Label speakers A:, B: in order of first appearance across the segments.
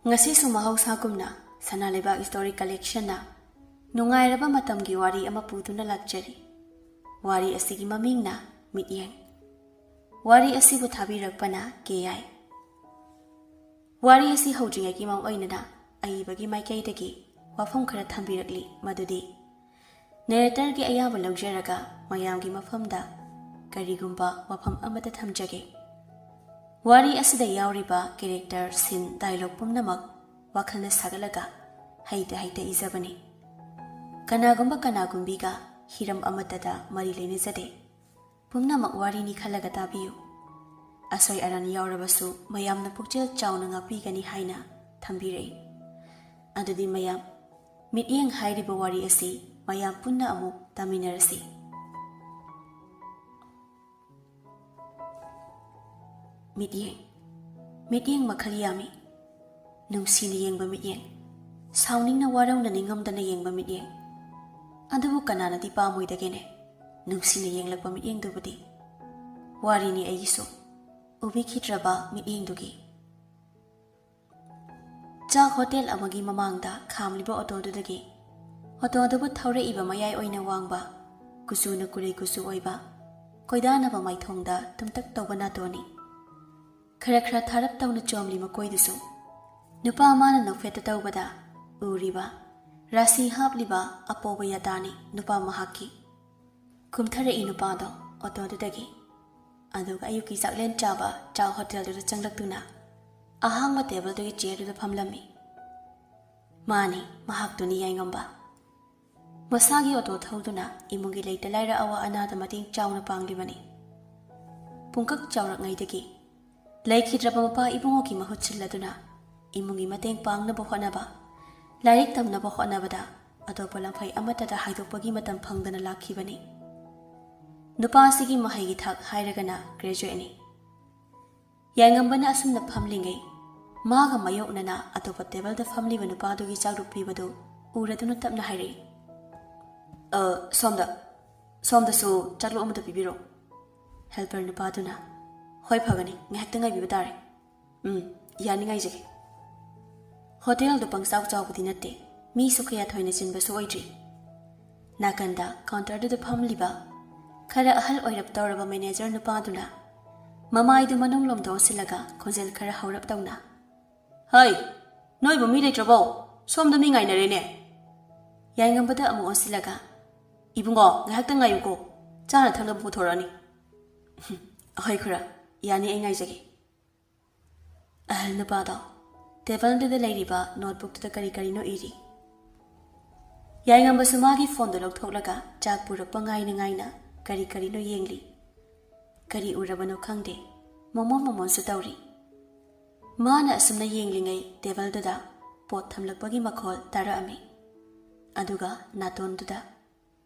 A: Ngasisu mahausakumna Sanalibag Story Collection na Nungairaba matamgi wari ama puduna lakjari. Wari asigi maming na Mityeng. Wari asibu thabiragpana KI. Wari asi haujingagi mam oinana aibagi maikaidagi wafam khara thambiragli madudi. Narrator gi ayaba laujaraga mayamgi mafamda karigumba wafam amata thamjage. Wari asida yauriba character scene dialogue pumnamak wakhalna sagalaga haita izabani. Kanagumbiga hiram amatada mari lenizade. Pumnamak wari ni khalaga tabiyu. Asoy aran yaurabasu mayamna pukjel chawna ngapigani haina thambirei. Adudi mayam Mityeng hairiba wari asi mayam punna amu taminarasi. Mityeng makhal yami. Nungsina yengba Mityeng. Sauningna warang na ningamdana yengba Mityeng. Adubu kanana di pamoydagene. Nungsina yenglagba Mityeng dubudi. Wari ni ayiso. Ubikitraba Mityeng dugi. Chak hotel amagi mamangda khamliba auto dudagi. Auto dubu thaure iba mayay oina wangba. Kusu na kurei kusu oiba. Koidana ba maithongda tumtak tawba natoni. Khara tharap tawna chomli makoidusu. Nupa amana nofeta tawbada uriba. Rasi hapliba apoba yatani nupa mahaki. Kumthare inupado auto dudagi. Aduga ayuki saklen chaba chak hotel duda changlaktuna. Ahangba table dugi chair duda phamlami. Mani mahak duni yaingamba. Masagi auto thawduna imungi leita laira awa anada mating chawna panglibani. Pungkak chawrak ngaidagi. Laikhidraba mapa ibungoki mahutsilladuna imungi mateng pangnaba honaba. Lairik tamnaba honabada atopa lamphai amatada haidokpagi matam phangdana lakhibani. Nupa asigi mahaigi thak hairagana graduate ni. Yaingambana asumna phamlingai maga mayoknana atopa table da phamliba nupa dugi chakru pibadu uraduna tapna hairi. Somda su chaklu amata pibiro. Helper nupa duna. Hoi phagani ngahakta ngai biba tare. Yani ngai jage. Hotel do pangsaw chawbudi natte mi sukhaya thoina chinba su oidri. Nakanda counter do phamliba khara ahal oirap tawraba manager nupa duna mamai du manung lom do silaga khonjel khara haurap tawna. Hai noi bu mi leitrabo somda mi ngai narene. Yaingambada amu osilaga ibungo ngahakta ngai uko chana thangna bu thorani. Hoi khura Yani engai jage. Ahal nupado table de lairiba notebook to kari no iri. Yaingamba sumagi phone do loktholaga chak purakpa ngaina kari no yengli. Kari urabano khangde momon su tawri. Mana asumna yenglingai table da pot thamlakpagi makhol taraami. Aduga naton duda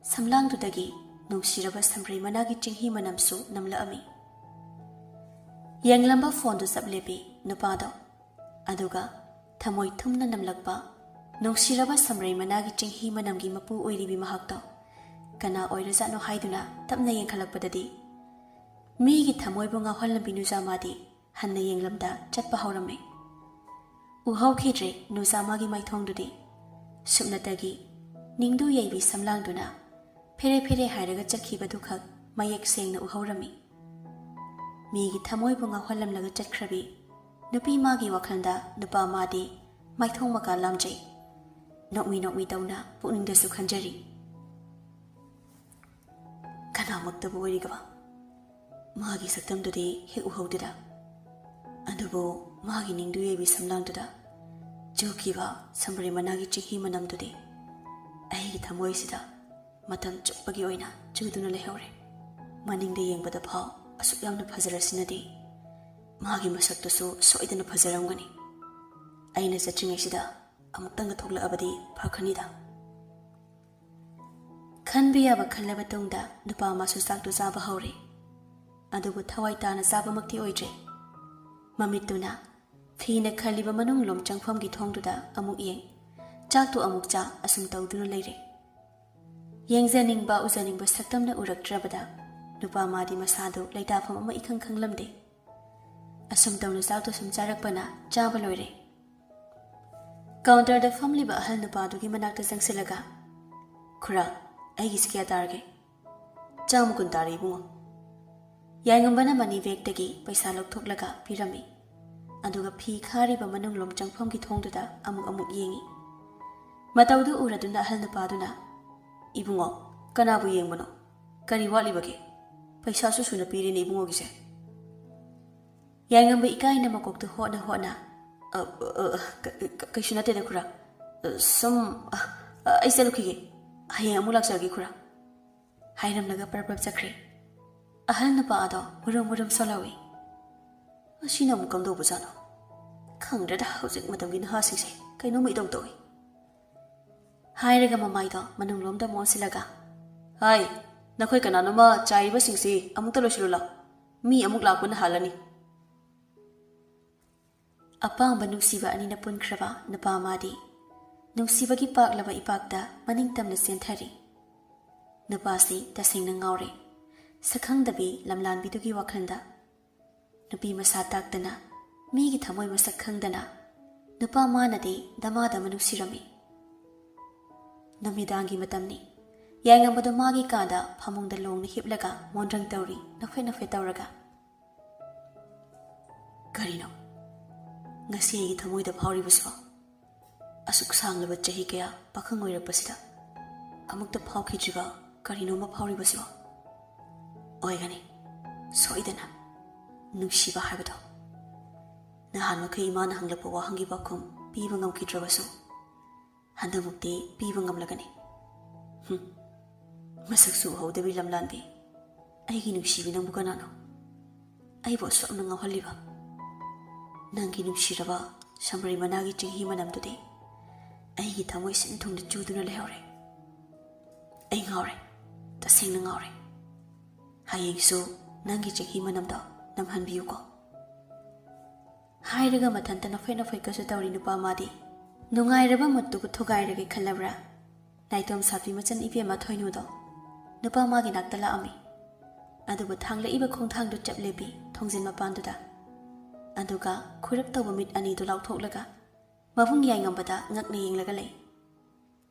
A: samlang dudagi nungsiraba samrei managi chinghi manamsu namlaami. Yanglamba phone do sablepi nupado. Aduga thamoi thumna namlakpa nungsiraba samrei managi chinghi manamgi mapu oiribi mahakto. Kana oirazano haiduna tapna yengkhalakpadadi. Migi thamoi bu ngawhalna binuzamadi hanna yenglamda chatpa haurame. Uhau khidre nuzamagi maithongdudi. Subnatagi ningdu yeibi samlangduna phere hairaga chakhibadu khak mayek sengna uhaurami. Migi thamoi bunga hwalam laga chatkhrabi nupi magi wakhalda nupa madi maithong maka lamjai nokmi tawna pukningda su khanjari kana maktabu oirigaba magi saktamdudi he uhaudida adubo magi ningdu yebi samlangduda jokiba sambre managi chihi manamdudi ai thamoi sida matam chupagi oina chuduna lehore maningde yengbada phau asuk yamna phajarasinadi magi masaktusu soidana phajaramgani aina chatringaisida amuktanga thoklabadi phakhanida khanbiya ba khallaba tungda nupa masu saktu jaba haure adubu thawai tana jaba makti oidre mamituna phina khaliba manung lom changfamgi thongduda amuk yeng chaktu amuk cha asum tawduna leire yengjaningba ujaningba saktamna uraktrabada nupa madi masado leitafam ama ikhang lamde asum tawna saktu sum charakpana chaba loire ꯀꯥꯎꯟꯇꯔꯗ ꯐꯝꯂꯤꯕ ꯑꯍꯜ ꯅꯨꯄꯥꯗꯨꯒꯤ ꯃꯅꯥꯛꯇ ꯆꯪꯁꯤꯜꯂꯒ ꯈꯨꯔꯥ ꯑꯩꯒꯤꯁꯤ ꯀꯌꯥ ꯇꯥꯔꯒꯦ? ꯆꯥꯝꯃ ꯀꯨꯟ ꯇꯥꯔꯦ ꯏꯕꯨꯡꯉꯣ꯫ ꯌꯥꯏꯉꯝꯕꯅ money ꯕꯦꯒꯇꯒꯤ ꯄꯩꯁꯥ ꯂꯧꯊꯣꯛꯂꯒ ꯄꯤꯔꯝꯃꯤ꯫ ꯑꯗꯨꯒ ꯐꯤ ꯈꯥꯔꯤꯕ ꯃꯅꯨꯡꯂꯣꯝ ꯆꯪꯐꯝꯒꯤ ꯊꯣꯡꯗꯨꯗ ꯑꯃꯨꯛ ꯌꯦꯡꯉꯤ꯫ ꯃꯇꯧꯗꯨ ꯎꯔꯗꯨꯅ ꯑꯍꯜ ꯅꯨꯄꯥꯗꯨꯅ ꯏꯕꯨꯡꯉꯣ ꯀꯅꯥꯕꯨ ꯌꯦꯡꯕꯅꯣ? ꯀꯔꯤ ꯋꯥꯠꯂꯤꯕꯒꯦ? ꯄꯩꯁꯥꯁꯨ ꯁꯨꯅ ꯄꯤꯔꯤꯅꯦ ꯏꯕꯨꯡꯉꯣꯒꯤꯁꯦ꯫ ꯌꯥꯏꯉꯝꯕ ꯏꯀꯥꯏꯅ ꯃꯀꯣꯛꯇꯨ ꯍꯣꯠꯅ ꯀꯩꯁꯨ ꯅꯠꯇꯦꯗ ꯈꯨꯔꯥ, ꯁꯨꯝ ꯑꯩ ꯆꯠꯂꯨꯈꯤꯒꯦ, ꯍꯌꯦꯡ ꯑꯃꯨꯛ ꯂꯥꯛꯆꯔꯒꯦ ꯈꯨꯔꯥ ꯍꯥꯏꯔꯝꯂꯒ ꯄꯔꯞ ꯆꯠꯈ꯭ꯔꯦ꯫ ꯑꯍꯜ ꯅꯨꯄꯥ ꯑꯗꯣ ꯃꯨꯔꯨꯝ ꯁꯣꯜꯍꯧꯏ꯫ ꯑꯁꯤꯅ ꯑꯃꯨꯛ ꯀꯝꯗꯧꯕꯖꯥꯠꯅꯣ? ꯈꯪꯗ꯭ꯔꯦꯗ ꯍꯧꯖꯤꯛ ꯃꯇꯝꯒꯤ ꯅꯍꯥꯁꯤꯡꯁꯦ ꯀꯩꯅꯣꯝꯃ ꯏꯇꯧ ꯇꯧꯏ ꯍꯥꯏꯔꯒ ꯃꯃꯥꯏꯗꯣ ꯃꯅꯨꯡꯂꯣꯝꯗ ꯃꯣꯟꯁꯤꯜꯂꯒ ꯍꯥꯏ ꯅꯈꯣꯏ ꯀꯅꯥꯅꯣꯃ ꯆꯥꯏꯔꯤꯕꯁꯤꯡꯁꯤ ꯑꯃꯨꯛꯇ ꯂꯣꯏꯁꯤꯜꯂꯨ ꯂꯥꯎ, ꯃꯤ ꯑꯃꯨꯛ ꯂꯥꯛꯄꯅ ꯍꯥꯜꯂꯅꯤ꯫ ꯑꯄꯥꯝꯕ ꯅꯨꯡꯁꯤꯕ ꯑꯅꯤꯅ ꯄꯨꯟꯈ꯭ꯔꯕ ꯅꯨꯄꯥ ꯑꯃꯗꯤ ꯅꯨꯡꯁꯤꯕꯒꯤ ꯄꯥꯛꯂꯕ ꯏꯄꯥꯛꯇ ꯃꯅꯤꯡꯇꯝꯅ ꯆꯦꯟꯊꯔꯤ꯫ ꯅꯨꯄꯥꯁꯤ ꯇꯁꯦꯡꯅ ꯉꯥꯎꯔꯦ, ꯁꯛꯈꯪꯗꯕꯤ ꯂꯝꯂꯥꯟꯕꯤꯗꯨꯒꯤ ꯋꯥꯈꯜꯗ꯫ ꯅꯨꯄꯤ ꯃꯁꯥ ꯇꯥꯛꯇꯅ, ꯃꯤꯒꯤ ꯊꯃꯣꯏ ꯃꯁꯛ ꯈꯪꯗꯅ ꯅꯨꯄꯥ ꯃꯥꯅꯗꯤ ꯗꯃꯥꯗꯃ ꯅꯨꯡꯁꯤꯔꯝꯃꯤ꯫ ꯅꯨꯃꯤꯗꯥꯡꯒꯤ ꯃꯇꯝꯅꯤ꯫ ꯌꯥꯏꯉꯝꯕꯗꯣ ꯃꯥꯒꯤ ꯀꯥꯗ ꯐꯃꯨꯡꯗ ꯂꯣꯡꯅ ꯍꯤꯞꯂꯒ ꯃꯣꯟꯗ꯭ꯔꯪ ꯇꯧꯔꯤ, ꯅꯣꯛꯐꯦꯠ ꯇꯧꯔꯒ꯫ ꯀꯔꯤꯅꯣ ꯉꯁꯤ ꯑꯩꯒꯤ ꯊꯃꯣꯏꯗ ꯐꯥꯎꯔꯤꯕꯁꯤꯕꯣ? ꯑꯁꯨꯛ ꯁꯥꯡꯂꯕ ꯆꯍꯤ ꯀꯌꯥ ꯄꯥꯈꯪ ꯑꯣꯏꯔꯛꯄꯁꯤꯗ ꯑꯃꯨꯛꯇ ꯐꯥꯎꯈꯤꯗ꯭ꯔꯤꯕ ꯀꯔꯤꯅꯣꯃ ꯐꯥꯎꯔꯤꯕꯁꯤꯕꯣ? ꯑꯣꯏꯒꯅꯤ ꯁꯣꯏꯗꯅ ꯅꯨꯡꯁꯤꯕ ꯍꯥꯏꯕꯗꯣ꯫ ꯅꯍꯥꯟ ꯃꯈꯩ ꯏꯃꯥꯅ ꯍꯪꯂꯛꯄ ꯋꯥꯍꯪꯒꯤ ꯄꯥꯎꯈꯨꯝ ꯄꯤꯕ ꯉꯝꯈꯤꯗ꯭ꯔꯕꯁꯨ ꯍꯟꯗꯛꯃꯨꯛꯇꯤ ꯄꯤꯕ ꯉꯝꯂꯒꯅꯤ꯫ ꯃꯁꯛꯁꯨ ꯎꯍꯧꯗꯕꯤ ꯂꯝꯂꯥꯟꯕꯤ, ꯑꯩꯒꯤ ꯅꯨꯡꯁꯤꯕꯤ ꯅꯪꯕꯨ ꯀꯅꯥꯅꯣ? ꯑꯩꯕꯨ ꯑꯁꯨꯛꯅ ꯉꯥꯎꯍꯜꯂꯤꯕ ꯅꯪꯒꯤ ꯅꯨꯡꯁꯤꯔꯕ ꯁꯝꯕ꯭ꯔꯩ ꯃꯅꯥꯒꯤ ꯆꯤꯡꯍꯤ ꯃꯅꯝꯗꯨꯗꯤ ꯑꯩꯒꯤ ꯊꯃꯣꯏ ꯁꯤꯟ ꯊꯨꯡꯅ ꯆꯨꯗꯨꯅ ꯂꯩꯍꯧꯔꯦ꯫ ꯑꯩ ꯉꯥꯎꯔꯦ, ꯇꯁꯦꯡꯅ ꯉꯥꯎꯔꯦ꯫ ꯍꯌꯦꯡꯁꯨ ꯅꯪꯒꯤ ꯆꯤꯡꯍꯤ ꯃꯅꯝꯗꯣ ꯅꯝꯍꯟꯕꯤꯌꯨꯀꯣ ꯍꯥꯏꯔꯒ ꯃꯊꯟꯇ ꯅꯣꯛꯐꯦꯠꯀꯁꯨ ꯇꯧꯔꯤ ꯅꯨꯄꯥ ꯑꯃꯗꯤ꯫ ꯅꯨꯡꯉꯥꯏꯔꯕ ꯃꯨꯠꯇꯨꯕꯨ ꯊꯨꯒꯥꯏꯔꯒꯦ ꯈꯜꯂꯕ꯭ꯔꯥ? ꯅꯥꯏꯇꯣꯝ ꯁꯥꯄꯤ ꯃꯆꯟ ꯏꯕꯦꯝꯃ ꯊꯣꯏꯅꯨꯗꯣ ꯅꯨꯄꯥ ꯑꯃꯒꯤ ꯅꯥꯛꯇ ꯂꯥꯛꯑꯝꯃꯤ꯫ ꯑꯗꯨꯕꯨ ꯊꯥꯡꯂꯛꯏꯕ ꯈꯣꯡꯊꯥꯡꯗꯨ ꯆꯞ ꯂꯦꯞꯄꯤ ꯊꯣꯡꯖꯤꯟ ꯃꯄꯥꯟꯗꯨꯗ꯫ ꯑꯗꯨꯒ ꯈꯨꯔꯞ ꯇꯧꯕ ꯃꯤꯠ ꯑꯅꯤꯗꯨ ꯂꯥꯎꯊꯣꯛꯂꯒ ꯃꯕꯨꯡ ꯌꯥꯏꯉꯝꯕꯗ ꯉꯛꯅ ꯌꯦꯡꯂꯒ ꯂꯩ꯫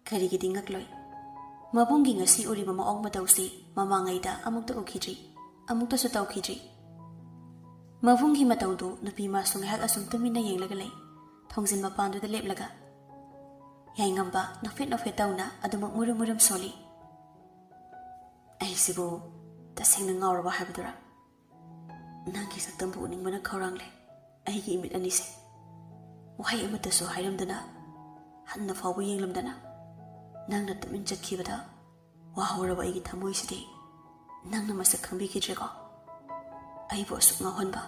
A: ꯀꯔꯤꯒꯤꯗꯤ ꯉꯛꯂꯣꯏ? ꯃꯕꯨꯡꯒꯤ ꯉꯁꯤ ꯎꯔꯤꯕ ꯃꯑꯣꯡ ꯃꯇꯧꯁꯤ ꯃꯃꯥꯡꯉꯩꯗ ꯑꯃꯨꯛꯇ ꯎꯈꯤꯗ꯭ꯔꯤ, ꯑꯃꯨꯛꯇꯁꯨ ꯇꯧꯈꯤꯗ꯭ꯔꯤ꯫ ꯃꯕꯨꯡꯒꯤ ꯃꯇꯧꯗꯨ ꯅꯨꯄꯤ ꯃꯥꯁꯨ ꯉꯥꯏꯍꯥꯛ ꯑꯁꯨꯝ ꯇꯨꯃꯤꯟꯅ ꯌꯦꯡꯂꯒ ꯂꯩ, ꯊꯣꯡꯖꯤꯟ ꯃꯄꯥꯟꯗꯨꯗ ꯂꯦꯞꯂꯒ꯫ ꯌꯥꯏꯉꯝꯕ ꯅꯣꯛꯐꯦꯠ ꯇꯧꯅ ꯑꯗꯨꯃꯛ ꯃꯨꯔꯨꯝ ꯁꯣꯜꯂꯤ꯫ ꯑꯩꯁꯤꯕꯨ ꯇꯁꯦꯡꯅ ꯉꯥꯎꯔꯕ ꯍꯥꯏꯕꯗꯨꯔꯥ? ꯅꯪꯒꯤ ꯁꯛꯇꯝꯕꯨ ꯎꯅꯤꯡꯕꯅ ꯈꯧꯔꯥꯡꯂꯦ ꯑꯩꯒꯤ ꯏꯃꯤꯠ ꯑꯅꯤꯁꯦ꯫ ꯋꯥꯍꯩ ꯑꯃꯠꯇꯁꯨ ꯍꯥꯏꯔꯝꯗꯅ, ꯍꯟꯅ ꯐꯥꯎꯕ ꯌꯦꯡꯂꯝꯗꯅ ꯅꯪꯅ ꯇꯨꯃꯤꯟ ꯆꯠꯈꯤꯕꯗ ꯋꯥꯍꯧꯔꯕ ꯑꯩꯒꯤ ꯊꯃꯣꯏꯁꯤꯗꯤ ꯅꯪꯅ ꯃꯁꯛ ꯈꯪꯕꯤꯈꯤꯗ꯭ꯔꯦꯀꯣ? ꯑꯩꯕꯨ ꯑꯁꯨꯛ ꯉꯥꯎꯍꯟꯕ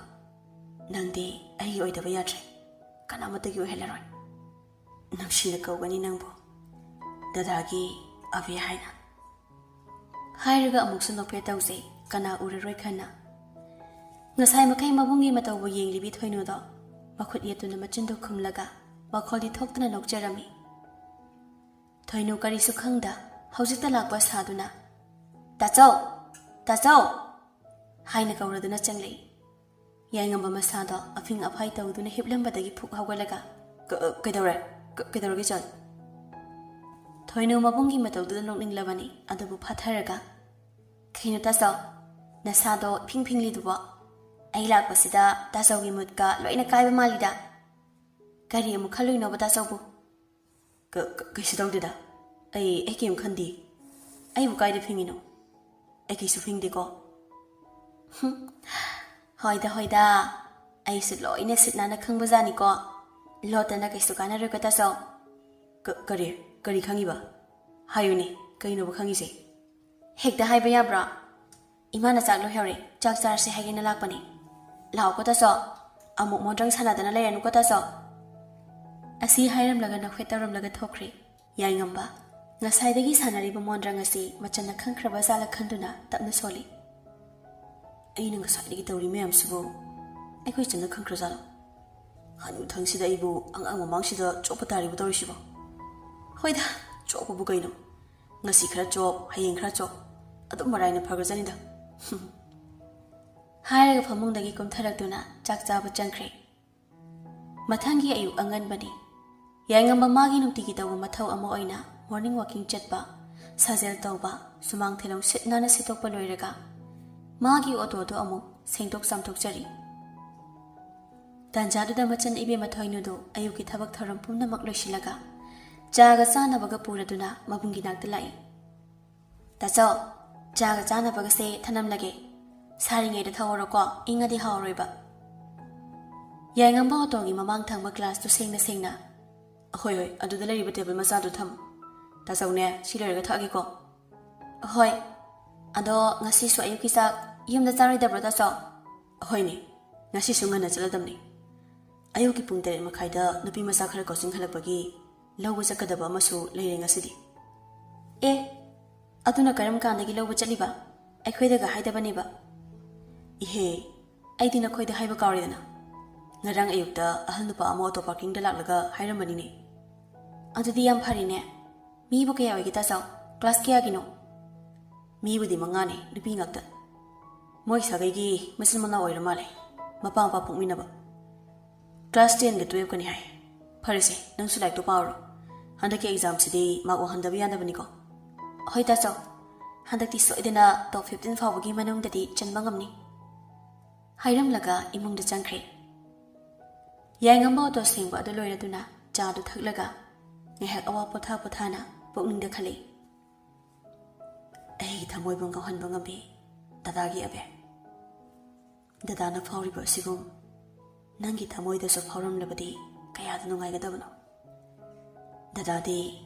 A: ꯅꯪꯗꯤ ꯑꯩꯒꯤ ꯑꯣꯏꯗꯕ ꯌꯥꯗ꯭ꯔꯦ, ꯀꯅꯥꯃꯠꯇꯒꯤ ꯑꯣꯏꯍꯜꯂꯔꯣꯏ꯫ ꯅꯨꯡꯁꯤꯅ ꯀꯧꯒꯅꯤ ꯅꯪꯕꯨ ꯗꯗꯥꯒꯤ ꯑꯕꯦ ꯍꯥꯏꯅ ꯍꯥꯏꯔꯒ ꯑꯃꯨꯛꯁꯨ ꯅꯣꯛꯐꯦꯠ ꯇꯧꯖꯩ, ꯀꯅꯥ ꯎꯔꯔꯣꯏ ꯈꯟꯅ꯫ ꯉꯁꯥꯏ ꯃꯈꯩ ꯃꯕꯨꯡꯒꯤ ꯃꯇꯧꯕꯨ ꯌꯦꯡꯂꯤꯕꯤ ꯊꯣꯏꯅꯨꯗꯣ ꯃꯈꯨꯠ ꯌꯦꯠꯇꯨꯅ ꯃꯆꯤꯟꯗꯨ ꯈꯨꯝꯂꯒ ꯃꯈꯣꯜꯗꯤ ꯊꯣꯛꯇꯨꯅ ꯅꯣꯛꯆꯔꯝꯃꯤ꯫ ꯊꯣꯏꯅꯨ ꯀꯔꯤꯁꯨ ꯈꯪꯗ ꯍꯧꯖꯤꯛꯇ ꯂꯥꯛꯄ ꯁꯥꯗꯨꯅ ꯇꯥꯆꯧ ꯇꯥꯆꯧ ꯍꯥꯏꯅ ꯀꯧꯔꯗꯨꯅ ꯆꯪꯂꯛꯏ꯫ ꯌꯥꯏꯉꯝꯕ ꯃꯁꯥꯗꯣ ꯑꯐꯤꯡ ꯑꯐꯥꯏ ꯇꯧꯗꯨꯅ ꯍꯤꯞꯂꯝꯕꯗꯒꯤ ꯐꯨꯛ ꯍꯧꯒꯠꯂꯒ ꯀꯩꯗꯧꯔꯒꯦ ꯆꯟ? ꯊꯣꯏꯅꯨ ꯃꯕꯨꯡꯒꯤ ꯃꯇꯧꯗꯨꯗ ꯅꯣꯛꯅꯤꯡꯂꯕꯅꯤ, ꯑꯗꯨꯕꯨ ꯐꯥꯊꯔꯒ ꯀꯩꯅꯣ ꯇꯥꯆꯧ ꯅꯁꯥꯗꯣ ꯏꯐꯤꯡ ꯐꯤꯡꯂꯤꯗꯨꯕꯣ? ꯑꯩ ꯂꯥꯛꯄꯁꯤꯗ ꯇꯥꯆꯧꯒꯤ ꯃꯨꯠꯀ ꯂꯣꯏꯅ ꯀꯥꯏꯕ ꯃꯥꯜꯂꯤꯗ꯫ ꯀꯔꯤ ꯑꯃꯨꯛ ꯈꯜꯂꯨꯏꯅꯣꯕ ꯇꯥꯆꯧꯕꯨ? ꯀꯩꯁꯨ ꯇꯧꯗꯦꯗ, ꯑꯩ ꯀꯩꯝ ꯈꯟꯗꯦ꯫ ꯑꯩꯕꯨ ꯀꯥꯏꯗ ꯐꯤꯡꯉꯤꯅꯣ? ꯑꯩ ꯀꯩꯁꯨ ꯐꯤꯡꯗꯦꯀꯣ꯫ ꯍꯣꯏꯗ ꯑꯩꯁꯨ ꯂꯣꯏꯅ ꯁꯤꯠ ꯅꯥꯟꯅ ꯈꯪꯕꯖꯥꯅꯤꯀꯣ, ꯂꯣꯠꯇꯅ ꯀꯩꯁꯨ ꯀꯥꯟꯅꯔꯣꯏꯀꯣ ꯇꯥꯆꯧ꯫ ꯀꯔꯤ ꯈꯪꯉꯤꯕ? ꯍꯥꯏꯌꯨꯅꯦ, ꯀꯩꯅꯣꯕ ꯈꯪꯉꯤꯁꯦ? ꯍꯦꯛꯇ ꯍꯥꯏꯕ ꯌꯥꯕ꯭ꯔꯥ? ꯏꯃꯥꯅ ꯆꯥꯛ ꯂꯣꯏꯍꯧꯔꯦ, ꯆꯥꯛ ꯆꯥꯔꯁꯦ ꯍꯥꯏꯒꯦꯅ ꯂꯥꯛꯄꯅꯤ꯫ ꯂꯥꯛꯑꯣꯀꯣ ꯇꯥꯆꯧ, ꯑꯃꯨꯛ ꯃꯣꯟꯗ꯭ꯔꯪ ꯁꯥꯟꯅꯗꯅ ꯂꯩꯔꯅꯨꯀꯣ ꯇꯥꯆꯧ꯫ ꯑꯁꯤ ꯍꯥꯏꯔꯝꯂꯒ ꯅꯣꯛꯐꯦꯠ ꯇꯧꯔꯝꯂꯒ ꯊꯣꯛꯈ꯭ꯔꯦ꯫ ꯌꯥꯏꯉꯝꯕ ꯉꯁꯥꯏꯗꯒꯤ ꯁꯥꯟꯅꯔꯤꯕ ꯃꯣꯟꯗ꯭ꯔꯪ ꯑꯁꯤ ꯃꯆꯟꯅ ꯈꯪꯈ꯭ꯔꯕ ꯖꯥꯠꯂ ꯈꯟꯗꯨꯅ ꯇꯞꯅ ꯁꯣꯜꯂꯤ꯫ ꯑꯩꯅ ꯉꯁꯥꯏꯗꯒꯤ ꯇꯧꯔꯤ ꯃꯌꯥꯝꯁꯤꯕꯨ ꯑꯩꯈꯣꯏ ꯆꯟꯅ ꯈꯪꯈ꯭ꯔꯖꯥꯠꯂꯣ? ꯍꯅꯨꯊꯪꯁꯤꯗ ꯑꯩꯕꯨ ꯑꯉꯥꯡ ꯃꯃꯥꯡꯁꯤꯗ ꯆꯣꯞꯄ ꯇꯥꯔꯤꯕ ꯇꯧꯔꯤꯁꯤꯕꯣ? ꯍꯣꯏꯗ ꯆꯣꯞꯄꯕꯨ ꯀꯩꯅꯣ, ꯉꯁꯤ ꯈꯔ ꯆꯣꯞ ꯍꯌꯦꯡ ꯈꯔ ꯆꯣꯞ ꯑꯗꯨꯝ ꯃꯔꯥꯏꯅ ꯐꯈ꯭ꯔꯖꯅꯤꯗ ꯍꯥꯏꯔꯒ ꯐꯃꯨꯡꯗꯒꯤ ꯀꯨꯝꯊꯔꯛꯇꯨꯅ ꯆꯥꯛ ꯆꯥꯕ ꯆꯪꯈ꯭ꯔꯦ꯫ ꯃꯊꯪꯒꯤ ꯑꯌꯨꯛ ꯑꯉꯟꯕꯅꯤ꯫ ꯌꯥꯏꯉꯝꯕ ꯃꯥꯒꯤ ꯅꯨꯡꯇꯤꯒꯤ ꯇꯧꯕ ꯃꯊꯧ ꯑꯃ ꯑꯣꯏꯅ ꯃꯣꯔꯅꯤꯡ ꯋꯥꯛꯀꯤꯡ ꯆꯠꯄ, ꯁꯥꯖꯦꯜ ꯇꯧꯕ, ꯁꯨꯃꯥꯡ ꯊꯤꯂꯣꯡ ꯁꯤꯠ ꯅꯥꯟꯅ ꯁꯤꯠꯇꯣꯛꯄ ꯂꯣꯏꯔꯒ ꯃꯥꯒꯤ ꯑꯣꯇꯣꯗꯣ ꯑꯃꯨꯛ ꯁꯦꯡꯗꯣꯛ ꯆꯥꯝꯊꯣꯛꯆꯔꯤ꯫ ꯇꯥꯟꯖꯥꯗꯨꯗ ꯃꯆꯟ ꯏꯕꯦꯝꯃ ꯊꯣꯏꯅꯨꯗꯨ ꯑꯌꯨꯛꯀꯤ ꯊꯕꯛ ꯊꯧꯔꯝ ꯄꯨꯝꯅꯃꯛ ꯂꯣꯏꯁꯤꯜꯂꯒ ꯆꯥꯒ ꯆꯥꯅꯕꯒ ꯄꯨꯔꯗꯨꯅ ꯃꯕꯨꯡꯒꯤ ꯅꯥꯛꯇ ꯂꯥꯛꯏ꯫ ꯇꯥꯆꯧ, ꯆꯥꯒ ꯆꯥꯅꯕꯒꯁꯦ ꯊꯅꯝꯂꯒꯦ, ꯁꯥꯔꯤꯉꯩꯗ ꯊꯧꯔꯣꯀꯣ, ꯏꯪꯉꯗꯤ ꯍꯥꯎꯔꯣꯏꯕ꯫ ꯌꯥꯏꯉꯝꯕ ꯑꯣꯇꯣꯒꯤ ꯃꯃꯥꯡ ꯊꯪꯕ ꯒ꯭ꯂꯥꯁꯇꯨ ꯁꯦꯡꯅ ꯍꯣꯏ ꯑꯗꯨꯗ ꯂꯩꯔꯤꯕ ꯇꯦꯕꯜ ꯃꯆꯥꯗꯨ ꯊꯝꯃꯨ, ꯇꯥꯆꯧꯅꯦ ꯁꯤ ꯂꯣꯏꯔꯒ ꯊꯛꯑꯒꯦꯀꯣ꯫ ꯍꯣꯏ, ꯑꯗꯣ ꯉꯁꯤꯁꯨ ꯑꯌꯨꯛꯀꯤ ꯆꯥꯛ ꯌꯨꯝꯗ ꯆꯥꯔꯣꯏꯗꯕ꯭ꯔꯣ ꯇꯥꯆꯧ? ꯍꯣꯏꯅꯦ, ꯉꯁꯤꯁꯨ ꯉꯟꯅ ꯆꯠꯂꯗꯝꯅꯤ꯫ ꯑꯌꯨꯛꯀꯤ ꯄꯨꯡ 8:30ꯗ ꯅꯨꯄꯤ ꯃꯆꯥ ꯈꯔ ꯀꯣꯆꯤꯡ ꯍꯜꯂꯛꯄꯒꯤ ꯂꯧꯕ ꯆꯠꯀꯗꯕ ꯑꯃꯁꯨ ꯂꯩꯔꯦ ꯉꯁꯤꯗꯤ꯫ ꯑꯗꯨꯅ ꯀꯔꯝ ꯀꯥꯟꯗꯒꯤ ꯂꯧꯕ ꯆꯠꯂꯤꯕ? ꯑꯩꯈꯣꯏꯗꯒ ꯍꯥꯏꯗꯕꯅꯦꯕ꯫ ꯏꯍꯦ, ꯑꯩꯗꯤ ꯅꯈꯣꯏꯗ ꯍꯥꯏꯕ ꯀꯥꯎꯔꯦꯗꯅ꯫ ꯉꯔꯥꯡ ꯑꯌꯨꯛꯇ ꯑꯍꯜ ꯅꯨꯄꯥ ꯑꯃ ꯑꯣꯇꯣ ꯄꯥꯔꯀꯤꯡꯗ ꯂꯥꯛꯂꯒ ꯍꯥꯏꯔꯝꯕꯅꯤꯅꯦ꯫ ꯑꯗꯨꯗꯤ ꯌꯥꯝ ꯐꯔꯦꯅꯦ꯫ ꯃꯤꯕꯨ ꯀꯌꯥ ꯑꯣꯏꯒꯦ ꯇꯥꯆꯧ? ꯀ꯭ꯂꯥꯁ ꯀꯌꯥꯒꯤꯅꯣ? ꯃꯤꯕꯨꯗꯤ 5ꯅꯦ, ꯅꯨꯄꯤ ꯉꯥꯛꯇ꯫ ꯃꯣꯏ ꯁꯥꯒꯩꯒꯤ ꯃꯆꯤꯟ ꯃꯅꯥꯎ ꯑꯣꯏꯔ ꯃꯥꯜꯂꯦ, ꯃꯄꯥ ꯃꯄꯥ ꯄꯣꯛꯃꯤꯟꯅꯕ꯫ ꯀ꯭ꯂꯥꯁ 10ꯒ 12ꯒꯅꯤ ꯍꯥꯏ꯫ ꯐꯔꯦꯁꯦ, ꯅꯪꯁꯨ ꯂꯥꯏꯔꯤꯛꯇꯣ ꯄꯥꯎꯔꯣ, ꯍꯟꯗꯛꯀꯤ ꯑꯦꯛꯖꯥꯝꯁꯤꯗꯤ ꯃꯥꯔꯛ ꯋꯥꯡꯍꯟꯗꯕ ꯌꯥꯗꯕꯅꯤꯀꯣ꯫ ꯍꯣꯏ ꯇꯥꯆꯧ, ꯍꯟꯗꯛꯇꯤ ꯁꯣꯏꯗꯅ ꯇꯣꯞ 15 ꯐꯥꯎꯕꯒꯤ ꯃꯅꯨꯡꯗꯗꯤ ꯆꯟꯕ ꯉꯝꯅꯤ ꯍꯥꯏꯔꯝꯂꯒ ꯏꯃꯨꯡꯗ ꯆꯪꯈ꯭ꯔꯦ꯫ ꯌꯥꯏꯉꯝꯕ ꯑꯣꯇꯣ ꯁꯦꯡꯕ ꯑꯗꯨ ꯂꯣꯏꯔꯗꯨꯅ ꯆꯥꯗꯨ ꯊꯛꯂꯒ ꯉꯥꯏꯍꯥꯛ ꯑꯋꯥ ꯄꯣꯊꯥꯅ ꯄꯨꯛꯅꯤꯡꯗ ꯈꯜꯂꯤ꯫ ꯑꯩꯒꯤ ꯊꯃꯣꯏꯕꯨ ꯉꯥꯎꯍꯟꯕ ꯉꯝꯕꯤ ꯗꯗꯥꯒꯤ ꯑꯕꯦꯔ꯫ ꯗꯗꯥꯅ ꯐꯥꯎꯔꯤꯕ ꯑꯁꯤꯒꯨꯝ ꯅꯪꯒꯤ ꯊꯃꯣꯏꯗꯁꯨ ꯐꯥꯎꯔꯝꯂꯕꯗꯤ ꯀꯌꯥꯗ ꯅꯨꯡꯉꯥꯏꯒꯗꯕꯅꯣ꯫ ꯗꯗꯥꯗꯤ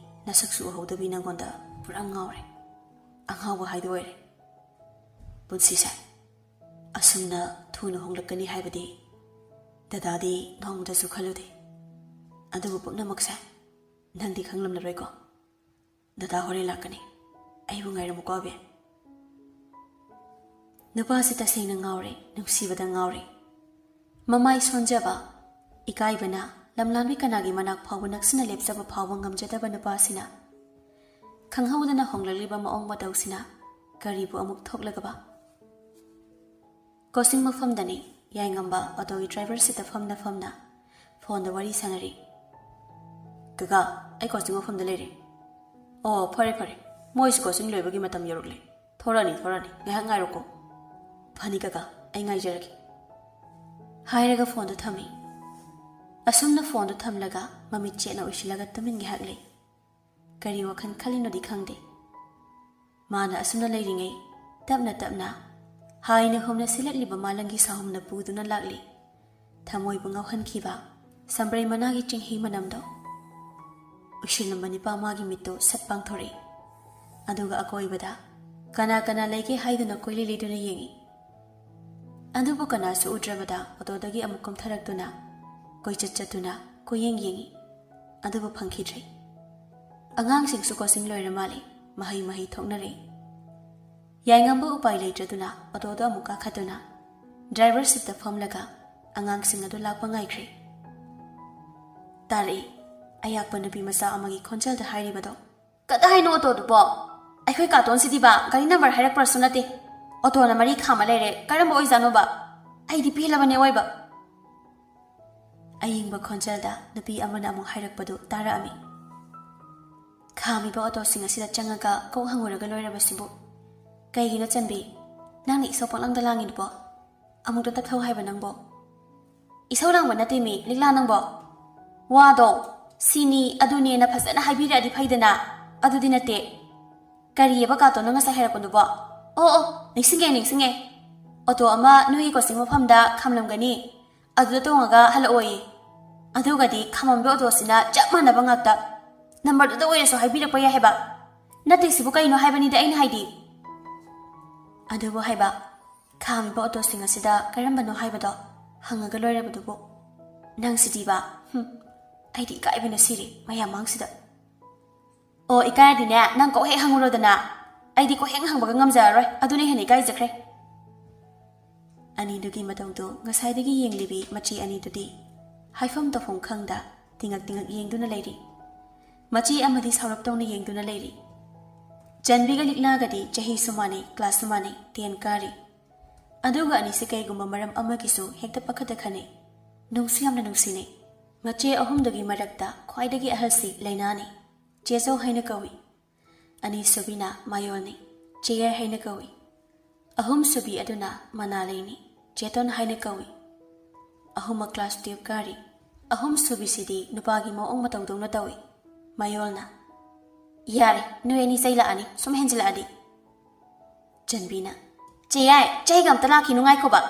A: ꯅꯁꯛꯁꯨ ꯎꯍꯧꯗꯕꯤ ꯅꯪꯉꯣꯟꯗ ꯄꯨꯔꯥ ꯉꯥꯎꯔꯦ, ꯑꯉꯥꯎꯕ ꯍꯥꯏꯗꯨ ꯑꯣꯏꯔꯦ꯫ ꯄꯨꯟꯁꯤꯁꯦ ꯑꯁꯨꯝꯅ ꯊꯨꯅ ꯍꯣꯡꯂꯛꯀꯅꯤ ꯍꯥꯏꯕꯗꯤ ꯗꯗꯥꯗꯤ ꯅꯣꯡꯃꯇꯁꯨ ꯈꯜꯂꯨꯗꯦ꯫ ꯑꯗꯨꯕꯨ ꯄꯨꯝꯅꯃꯛꯁꯦ ꯅꯪꯗꯤ ꯈꯪꯂꯝꯂꯔꯣꯏꯀꯣ꯫ ꯗꯗꯥ ꯍꯣꯔꯦꯟ ꯂꯥꯛꯀꯅꯤ, ꯑꯩꯕꯨ ꯉꯥꯏꯔꯝꯃꯨꯀꯣ ꯑꯕꯦ꯫ ꯅꯨꯄꯥꯁꯤ ꯇꯁꯦꯡꯅ ꯉꯥꯎꯔꯦ, ꯅꯨꯡꯁꯤꯕꯗ ꯉꯥꯎꯔꯦ꯫ ꯃꯃꯥꯏ ꯁꯣꯟꯖꯕ, ꯏꯀꯥꯏꯕꯅ ꯂꯝꯂꯥꯟꯕꯤ ꯀꯅꯥꯒꯤ ꯃꯅꯥꯛ ꯐꯥꯎꯕ ꯅꯛꯁꯤꯟꯅ ꯂꯦꯞꯆꯕ ꯐꯥꯎꯕ ꯉꯝꯖꯗꯕ ꯅꯨꯄꯥꯁꯤꯅ ꯈꯪꯍꯧꯗꯅ ꯍꯣꯡꯂꯛꯂꯤꯕ ꯃꯑꯣꯡ ꯃꯇꯧꯁꯤꯅ ꯀꯔꯤꯕꯨ ꯑꯃꯨꯛ ꯊꯣꯛꯂꯒꯕ꯫ ꯀꯣꯆꯤꯡ ꯃꯐꯝꯗꯅꯤ ꯌꯥꯏꯉꯝꯕ ꯑꯣꯇꯣꯒꯤ ꯗ꯭ꯔꯥꯏꯚꯔ ꯁꯤꯠꯇ ꯐꯝꯅ ꯐꯣꯟꯗ ꯋꯥꯔꯤ ꯁꯥꯟꯅꯔꯤ꯫ ꯀꯀꯥ, ꯑꯩ ꯀꯣꯆꯤꯡ ꯃꯐꯝꯗ ꯂꯩꯔꯦ꯫ ꯑꯣ ꯐꯔꯦ, ꯃꯣꯏꯁꯨ ꯀꯣꯆꯤꯡ ꯂꯣꯏꯕꯒꯤ ꯃꯇꯝ ꯌꯧꯔꯛꯂꯦ꯫ ꯊꯣꯔꯛꯑꯅꯤ, ꯉꯥꯏꯍꯥꯛ ꯉꯥꯏꯔꯣꯀꯣ꯫ ꯐꯅꯤ ꯀꯀꯥ, ꯑꯩ ꯉꯥꯏꯖꯔꯒꯦ ꯍꯥꯏꯔꯒ ꯐꯣꯟꯗꯨ ꯊꯝꯃꯤ꯫ ꯑꯁꯨꯝꯅ ꯐꯣꯟꯗꯨ ꯊꯝꯂꯒ ꯃꯃꯤꯠ ꯆꯦꯠꯅ ꯎꯏꯁꯤꯜꯂꯒ ꯇꯨꯃꯤꯟ ꯉꯥꯏꯍꯥꯛ ꯂꯩ꯫ ꯀꯔꯤ ꯋꯥꯈꯜ ꯈꯜꯂꯤꯅꯣꯗꯤ ꯈꯪꯗꯦ꯫ ꯃꯥꯅ ꯑꯁꯨꯝꯅ ꯂꯩꯔꯤꯉꯩ ꯇꯞꯅ ꯍꯥꯏꯅ ꯍꯨꯝꯅ ꯁꯤꯜꯂꯛꯂꯤꯕ ꯃꯥꯂꯪꯒꯤ ꯁꯥꯍꯨꯝꯅ ꯄꯨꯗꯨꯅ ꯂꯥꯛꯂꯤ ꯊꯃꯣꯏꯕꯨ ꯉꯥꯎꯍꯟꯈꯤꯕ ꯁꯝꯕ꯭ꯔꯩ ꯃꯅꯥꯒꯤ ꯆꯤꯡꯍꯤ ꯃꯅꯝꯗꯣ꯫ ꯎꯏꯁꯤꯜꯂꯝꯕ ꯅꯨꯄꯥ ꯃꯥꯒꯤ ꯃꯤꯠꯇꯨ ꯁꯠ ꯄꯥꯡꯊꯣꯔꯛꯏ꯫ ꯑꯗꯨꯒ ꯑꯀꯣꯏꯕꯗ ꯀꯅꯥ ꯂꯩꯒꯦ ꯍꯥꯏꯗꯨꯅ ꯀꯣꯏꯂꯩ ꯂꯩꯗꯨꯅ ꯌꯦꯡꯏ꯫ ꯑꯗꯨꯕꯨ ꯀꯅꯥꯁꯨ ꯎꯗ꯭ꯔꯕꯗ ꯑꯣꯇꯣꯗꯒꯤ ꯑꯃꯨꯛ ꯀꯨꯝꯊꯔꯛꯇꯨꯅ ꯀꯣꯏꯆꯠ ꯆꯠꯇꯨꯅ ꯀꯣꯏꯌꯦꯡ ꯌꯦꯡꯏ꯫ ꯑꯗꯨꯕꯨ ꯐꯪꯈꯤꯗ꯭ꯔꯦ꯫ ꯑꯉꯥꯡꯁꯤꯡꯁꯨ ꯀꯣꯆꯤꯡ ꯂꯣꯏꯔ ꯃꯥꯜꯂꯤ, ꯃꯍꯩ ꯊꯣꯛꯅꯔꯦ꯫ ꯌꯥꯏꯉꯝꯕ ꯎꯄꯥꯏ ꯂꯩꯇ꯭ꯔꯗꯨꯅ ꯑꯣꯇꯣꯗ ꯑꯃꯨꯛ ꯀꯥꯈꯠꯇꯨꯅ ꯗ꯭ꯔꯥꯏꯚꯔ ꯁꯤꯠꯇ ꯐꯝꯂꯒ ꯑꯉꯥꯡꯁꯤꯡ ꯑꯗꯨ ꯂꯥꯛꯄ ꯉꯥꯏꯈ꯭ꯔꯦ꯫ ꯇꯥꯔꯛꯏ ꯑꯌꯥꯛꯄ ꯅꯨꯄꯤ ꯃꯆꯥ ꯑꯃꯒꯤ ꯈꯣꯟꯖꯦꯜꯗ ꯍꯥꯏꯔꯤꯕꯗꯣ꯫ ꯀꯗꯥꯏꯅꯣ ꯑꯣꯇꯣꯗꯨꯕꯣ? ꯑꯩꯈꯣꯏ ꯀꯥꯇꯣꯟꯁꯤꯗꯤꯕ ꯒꯥꯔꯤ ꯅꯝꯕꯔ ꯍꯥꯏꯔꯛꯄ꯭ꯔꯁꯨ ꯅꯠꯇꯦ꯫ ꯑꯣꯇꯣꯅ ꯃꯔꯤ ꯈꯥꯝꯃ ꯂꯩꯔꯦ, ꯀꯔꯝꯕ ꯑꯣꯏꯖꯥꯠꯅꯣꯕ? ꯑꯩꯗꯤ ꯄꯦꯜꯂꯕꯅꯦ ꯑꯣꯏꯕ꯫ ꯑꯌꯤꯡꯕ ꯈꯣꯟꯖꯦꯜꯗ ꯅꯨꯄꯤ ꯑꯃꯅ ꯑꯃꯨꯛ ꯍꯥꯏꯔꯛꯄꯗꯨ ꯇꯥꯔꯛꯑꯝꯃꯤ꯫ ꯈꯥꯝꯃꯤꯕ ꯑꯣꯇꯣꯁꯤꯡ ꯑꯁꯤꯗ ꯆꯪꯉꯒ ꯀꯣꯛ ꯍꯪꯉꯨꯔꯒ ꯂꯣꯏꯔꯕꯁꯤꯕꯨ ꯀꯩꯒꯤꯅꯣ ꯆꯟꯕꯤ? ꯅꯪꯅ ꯏꯁꯧ ꯄꯪꯂꯪꯗ ꯂꯥꯡꯉꯤꯗꯨꯕꯣ? ꯑꯃꯨꯛꯇ ꯇꯞꯊꯧ ꯍꯥꯏꯕ ꯅꯪꯕꯣ? ꯏꯁꯧ ꯂꯥꯡꯕ ꯅꯠꯇꯦ ꯃꯤ, ꯂꯤꯛꯂꯥ ꯅꯪꯕꯣ꯫ ꯋꯥꯗꯣ ꯁꯤꯅꯤ ꯑꯗꯨꯅꯦꯅ ꯐꯖꯅ ꯍꯥꯏꯕꯤꯔꯛꯑꯗꯤ ꯐꯩꯗꯅ, ꯑꯗꯨꯗꯤ ꯅꯠꯇꯦ꯫ ꯀꯔꯤꯑꯕ ꯀꯥꯇꯣꯟꯅ ꯉꯁꯥꯏ ꯍꯥꯏꯔꯛꯄꯗꯨꯕꯣ? ꯑꯣ, ꯅꯤꯡꯁꯤꯡꯉꯦ꯫ ꯑꯣꯇꯣ ꯑꯃ ꯅꯣꯏꯒꯤ ꯀꯣꯆꯤꯡ ꯃꯐꯝꯗ ꯈꯥꯝꯂꯝꯒꯅꯤ, ꯑꯗꯨꯗ ꯇꯣꯡꯉꯒ ꯍꯜꯂꯛꯑꯣꯌꯦ꯫ ꯑꯗꯨꯒꯗꯤ ꯈꯥꯝꯃꯝꯕ ꯑꯣꯇꯣꯁꯤꯅ ꯆꯞ ꯃꯥꯟꯅꯕ ꯉꯥꯛꯇ꯫ ꯅꯝꯕꯔꯗꯨꯗ ꯑꯣꯏꯔꯁꯨ ꯍꯥꯏꯕꯤꯔꯛꯄ ꯌꯥꯏ ꯍꯥꯏꯕ꯫ ꯅꯠꯇꯦ ꯁꯤꯕꯨ ꯀꯩꯅꯣ ꯍꯥꯏꯕꯅꯤꯗ ꯑꯩꯅ ꯍꯥꯏꯗꯤ꯫ ꯑꯗꯨꯕꯨ ꯍꯥꯏꯕ ꯈꯥꯝꯃꯤꯕ ꯑꯣꯇꯣꯁꯤꯡ ꯑꯁꯤꯗ ꯀꯔꯝꯕꯅꯣ ꯍꯥꯏꯕꯗꯣ ꯍꯪꯉꯒ ꯂꯣꯏꯔꯕꯗꯨꯕꯨ ꯅꯪꯁꯤꯗꯤꯕ ꯑꯩꯗꯤ ꯏꯀꯥꯏꯕꯅ ꯁꯤꯔꯦ ꯃꯌꯥꯝ ꯃꯥꯡꯁꯤꯗ꯫ ꯑꯣ ꯏꯀꯥꯏꯔꯗꯤꯅꯦ ꯅꯪ ꯀꯣꯛ ꯍꯦꯛ ꯍꯪꯉꯨꯔꯣꯗꯅ꯫ ꯑꯩꯗꯤ ꯀꯣꯛ ꯍꯦꯛ ꯍꯪꯕꯒ ꯉꯝꯖꯔꯔꯣꯏ, ꯑꯗꯨꯅ ꯍꯦꯟꯅ ꯏꯀꯥꯏꯖꯈ꯭ꯔꯦ꯫ ꯑꯅꯤꯗꯨꯒꯤ ꯃꯇꯧꯗꯨ ꯉꯁꯥꯏꯗꯒꯤ ꯌꯦꯡꯂꯤꯕꯤ ꯃꯆꯤ ꯑꯅꯤꯗꯨꯗꯤ ꯍꯥꯏꯐꯝ ꯇꯧꯐꯝ ꯈꯪꯗ ꯇꯤꯉꯛ ꯌꯦꯡꯗꯨꯅ ꯂꯩꯔꯤ꯫ ꯃꯆꯤ ꯑꯃꯗꯤ ꯁꯥꯎꯔꯞꯇꯧꯅ ꯌꯦꯡꯗꯨꯅ ꯂꯩꯔꯤ꯫ ꯆꯟꯕꯤꯒ ꯂꯤꯛꯂꯥꯒꯗꯤ ꯆꯍꯤꯁꯨ ꯃꯥꯟꯅꯩ, ꯀ꯭ꯂꯥꯁꯁꯨ ꯃꯥꯟꯅꯩ, 10 ꯀꯥꯔꯤ꯫ ꯑꯗꯨꯒ ꯑꯅꯤꯁꯤ ꯀꯩꯒꯨꯝꯕ ꯃꯔꯝ ꯑꯃꯒꯤꯁꯨ ꯍꯦꯛꯇ ꯄꯥꯈꯠꯇ ꯈꯟꯅꯩ, ꯅꯨꯡꯁꯨ ꯌꯥꯝꯅ ꯅꯨꯡꯁꯤꯅꯩ꯫ Mache ahumdagi marakta khwaidagi ahalsi Lainani. Chezo haina kawi. Ani subina Mayolni. Cheyer haina kawi. Ahum subi aduna Manalaini. Cheton haina kawi. Ahuma class 12 kari. Ahum subi sidi nupagi moong matawdong na tawi. Mayolna. Yari, nueni sayla ani, sumhenjila adi. Janbina. Cheyai, chaygam talaki nungai ko ba?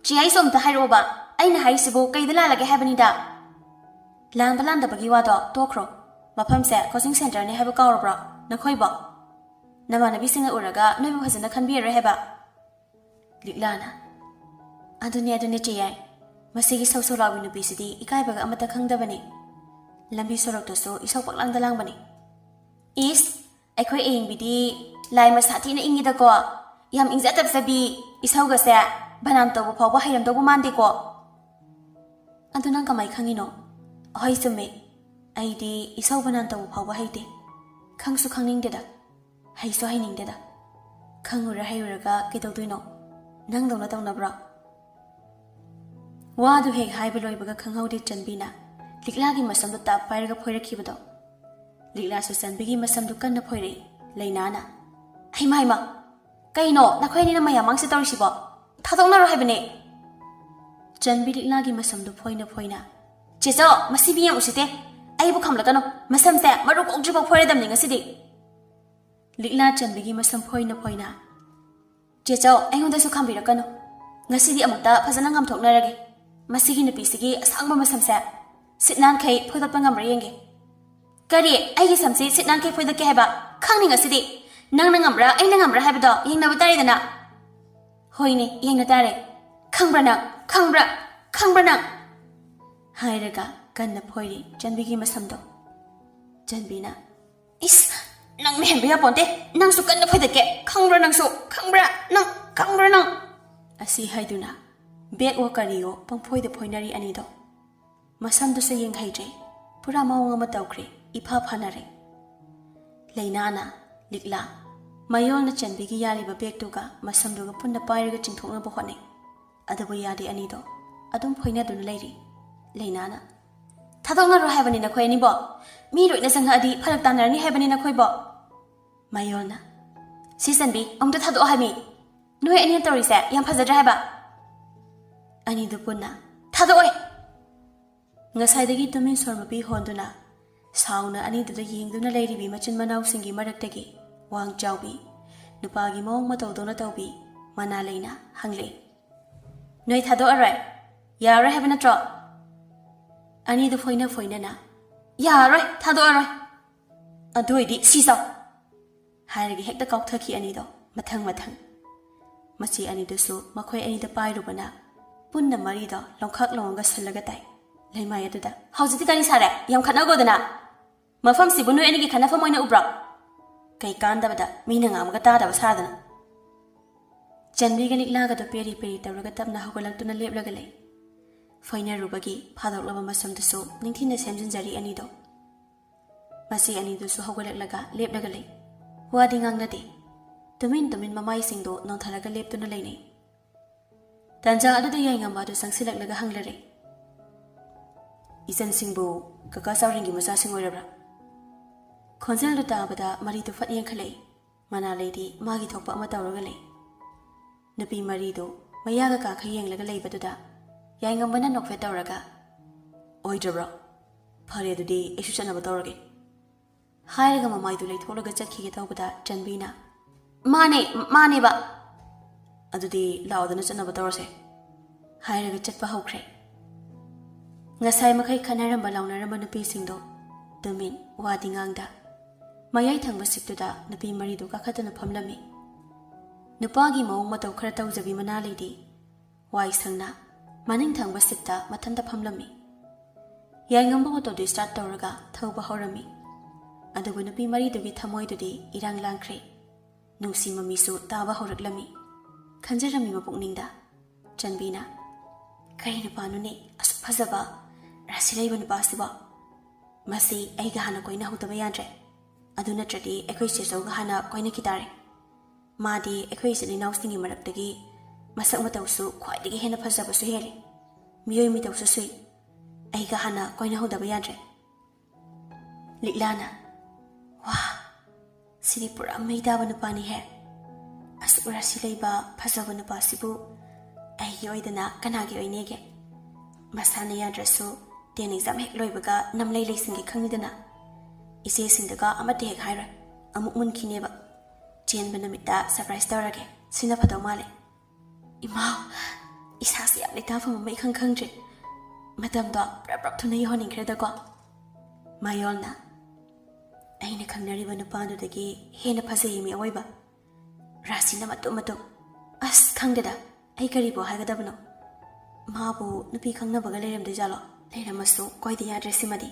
A: Cheyai som ta hairo ba? Aina haisibo kay dalalage habanida. Lang balanda bagi wado, tokro. Mapam se coaching center ni haba kaur bra. Nakoy ba? Nama nabi singa uraga, nubi hazana kanbira heba. Liglana. Aduni cheyai. Masigi sauso lawi nubi sidi ikai baga amata kangdabani. Lambi sorok toso isok paklang dalang bani. Is, aikoy aing bidi, lai masati na ingi da ko. Yam ingza tab sabi, isaw ga sa, banam tawo pa wahayam tawo mandi ko. Anto nang kamay kangino. Ahoy sume, ay di isaw banam tawo pa wahay di. Kang su kang ning deda. Hay so hay ning deda. Kang ura hay ura ga kitaw tuino. Nang daw na taw na bra. Wadu heg hay baloy baga kang haw di Janbina. Liklagi masam do tap fire ga phoira kibado. Ligla su Janbigi masam do kan na phoire. Lainana. Ay mahima. Kaino, nakoy ni na mayamang si tawri sibo. Tatong na rohay bane. Janbi liklagi masam do phoina. Cheso, masibiyang usite. Ay bukam lagano. Masam se, maruk ugjibo phoire dam ninga sidi. Ligla Janbigi masam phoina. Cheso, ay hunda su kambira kano. Nga sidi amukta pasana ngam thok na rage. Masigi na pisigi asangba masam se. Sitnan kay phoida pangam rayenge. Kari, ay samsi sitnan kay phoida ke heba. Kang ninga sidi. Nang nangamra ay nangamra habdo yang na batari dana. Hoy ni yang na tare. Kangbra nang. Hay raga kan na phoiri Janbigi masamdo. Janbina. Is nang mehembiya ponte nang su kan na phoida ke kangbra nang. Asi haiduna. Bek wa kariyo pang phoida phoinari anido. Masamdo sa yeng haidre. Pura mawang amatawkre ipa phanare. Lainana Ligla. Mayol na Janbigi yari ba bek tuga masam duga punna pairaga chingthok na bokhone. Adabu yadi anido. Adum phoina dun lairi. Lainana. Thadong na ro habani na khoi ni bo. Mi roi na sangha adi phalak tanar ni habani na khoi bo. Mayol na. Si Janbi amda thado hami. Noi ani tori se yam phajadra haba. Ani du punna. Thado oi. Ngasai dagi tumin sorma bi honduna. Sauna ani du yingduna lairi bi machin manaw singi maraktagi. Wang Jaubi, Nupagi mong matawdona tawbi, Manalay na hangle. Noy thado aray, yara have na draw. Ani do foina na. Yara, thado aray. Adoy di sisaw. Harigi hekta kok thaki ani do, matang. Machi ani do su, makoy ani da pai rubana. Punna mari do, longkak longa salagatay. Laymaya do da. Howziti kani sare, yam kanago dana. Mafam si buno ani ki kanafam moina ubra. Kay kandabada mina nga magata sadana. Janbiga liglaga do peri tawraga tapna hawgalagtuna leplaga lay. Foina rubagi phadoklaba masamdasu ningthina semjinjari anido. Masi anido su hawgalaglaga leplaga lay. Wadi ngangnade. Tumin mamay singdo nongthalaga leptuna laynay. Tanja aduda yay ngamba do sangsilaglaga hanglare. Isan singbo kaka sawringi masa singoyrabra. Khonjel do tabada mari do fat yang khalei mana lady magi thokpa ama tawraga lei napi mari do mayaga ka khayeng laga lei baduda yai ngambana nokfe tawraga oidra phare do di isu chana batawrage hairaga mamai do lei tholaga chakhi ge tawbada Janbina mane ba adudi laudana chana batawrase hairaga chatpa hokre ngasai makai khanaramba launaramba napi singdo domin wadi ngangda Mayay thangba siktuda napi marido kakhatana phamlami. Nupagi mawong mataw khara tawjabi manalidi. Wai sangna maning thangba sikta mathanta phamlami. Yai ngamba moto di start tawraga thawba hawrami. Adubu napi marido gi thamoy dudi irang langkhre. Nungsi mamisu taba hawraklami. Khanjarami mapukningda. Janbina. Kari nupanune asu phajaba rasilaiba nupasiba. Masi aiga hana koina hutaba yandre. Adu natradi ekoi chesoga hana koina kitare. Madi ekoi sini nausingi maraktagi masak matawsu khwaidagi hena phajaba su hele. Miyoi mitawsu sui. ꯑꯩꯒ ꯍꯥꯟꯅ ꯀꯣꯏꯅꯍꯧꯗꯕ ꯌꯥꯗ꯭ꯔꯦ ꯂꯤꯛꯂꯥꯅ ꯋꯥ ꯁꯤꯗꯤ ꯄꯨꯔꯥ ꯃꯩ ꯇꯥꯕ ꯅꯨꯄꯥꯅꯤꯍꯦ ꯑꯁꯨꯛ ꯔꯥꯁꯤ ꯂꯩꯕ ꯐꯖꯕ ꯅꯨꯄꯥꯁꯤꯕꯨ ꯑꯩꯒꯤ ꯑꯣꯏꯗꯅ ꯀꯅꯥꯒꯤ ꯑꯣꯏꯅꯦꯒꯦ ꯃꯁꯥꯅ ꯌꯥꯗ꯭ꯔꯁꯨ 10 ꯑꯦꯛꯖꯥꯝ ꯍꯦꯛ ꯂꯣꯏꯕꯒ ꯅꯝꯂꯩ ꯂꯩꯁꯤꯡꯒꯦ ꯈꯪꯉꯤꯗꯅ ꯏꯆꯦꯁꯤꯡꯗꯒ ꯑꯃꯠꯇ ꯍꯦꯛ ꯍꯥꯏꯔꯣꯏ ꯑꯃꯨꯛ ꯃꯨꯟꯈꯤꯅꯦꯕ ꯆꯦꯟꯕ ꯅꯨꯃꯤꯠꯇ ꯁꯔꯄ꯭ꯔꯥꯏꯖ ꯇꯧꯔꯒꯦ ꯁꯤꯅ ꯐꯗꯧ ꯃꯥꯜꯂꯦ ꯏꯃꯥꯎ ꯏꯁꯥꯁꯦ ꯌꯥꯝ ꯂꯩꯇꯥꯐꯝ ꯑꯃ ꯏꯈꯪ ꯈꯪꯗ꯭ꯔꯦ ꯃꯇꯝꯗꯣ ꯄ꯭ꯔꯞ ꯊꯨꯅ ꯌꯧꯍꯟꯅꯤꯡꯈ꯭ꯔꯦꯗꯀꯣ ꯃꯌꯣꯜꯅ ꯑꯩꯅ ꯈꯪꯅꯔꯤꯕ ꯅꯨꯄꯥꯗꯨꯗꯒꯤ ꯍꯦꯟꯅ ꯐꯖꯩ ꯃꯤ ꯑꯣꯏꯕ ꯔꯥꯁꯤꯅ ꯃꯇꯨꯝ ꯑꯁ ꯈꯪꯗꯦꯗ ꯑꯩ ꯀꯔꯤꯕꯨ ꯍꯥꯏꯒꯗꯕꯅꯣ ꯃꯥꯕꯨ ꯅꯨꯄꯤ ꯈꯪꯅꯕꯒ ꯂꯩꯔꯝꯗꯣꯏꯖꯥꯠꯂꯣ ꯂꯩꯔꯝꯃꯁꯨ ꯀꯣꯏꯗ ꯌꯥꯗ꯭ꯔꯦ ꯁꯤꯃꯗꯤ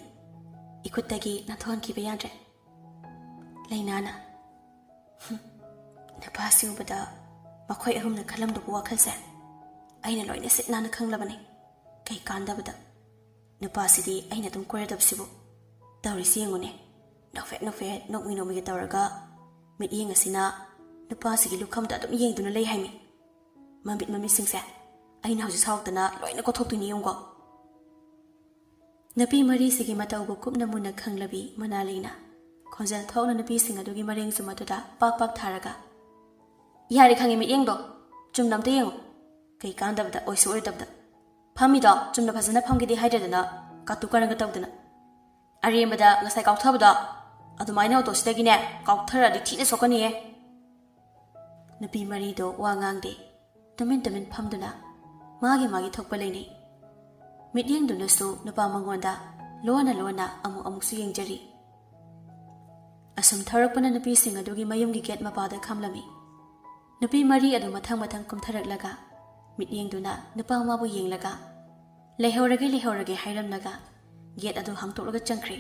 A: इखुत्तगी नाथोहनखिबा याद्रे लैनाना नुपासिंबदा मखोय अहुमना खलमदबु वाखलसे अइना लोइना सिटनाना खंगलबने कई कांदबदा नुपासिदी अइना तुम कोरदबसिबु तौरिसि येंगुने नफे नोकमिगे तौरगा मिट येंगसिना नुपासिगी लुखमदा अदुम येंगदुना लei हाइमी ममिट ममिसिंगसे अइना हौजि सावतना लोइना कोथोक्तुनि येंगो नपी मरी सिगी मतौबु कुपना मुना खंगलबी मनालीना खोंजल थौना नपी सिंग अदुगी मरेंग सुमतुदा पाक पाक थारगा यारे खंगे मि येंगदो चुमनमते येंगो कई कांदबदा ओइसु ओइदबदा फमिदो चुमना फजना फमगिदि हाइददना कातु करंग तौदना अरेमदा ngасai काउथबदा अदुमाइना ऑटोसिदगिने काउथरदि थिने सोकनिए नपी मरीदो वा ngang तमिन फमदुना मागी थोकप लेनी मिट्येंगदुनसु नुपा मंगोंदा लोना अमुसु येंगजरी असुम थरकपना नुपी सिंग अदुगी मयुमगी गेट मपादा खमलमी नुपी मरी अदु मथंग कुमथरकलगा मिट्येंगदुना नुपा माबु येंगलगा लेहौरगे हाइरमलगा गेट अदु हांगतोलगा चंख्रे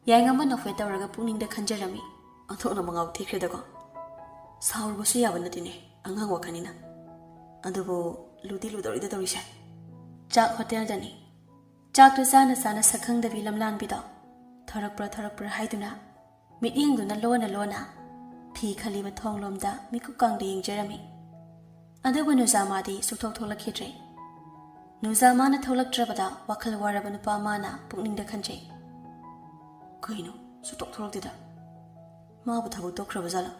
A: यायंगम नफे तौरगा पुनिंगदा खंजरमी अथोना मंगाव थिख्रेदगो साउरबसु याबनतिने अंगांग वखनिना अदुबो लुदी लुदोरिदा तौरिसे चाक होटल दनी चाक तो साना सखंग दबी लमलान बिदो थरकप्र हाइदुना मिट्येंगदुना लोना फी खलीब थोंगलोमदा मिकु कांगदे येंगजरमी अदुबो नुजामादी सुथोक थोलखिद्रे नुजामाना थोलक्ट्रबदा वखल वारब नुपा माना पुकनिंगदा खंजे कइनो सुथोक थोलक्तिदा माबु थबु तोख्रबजाला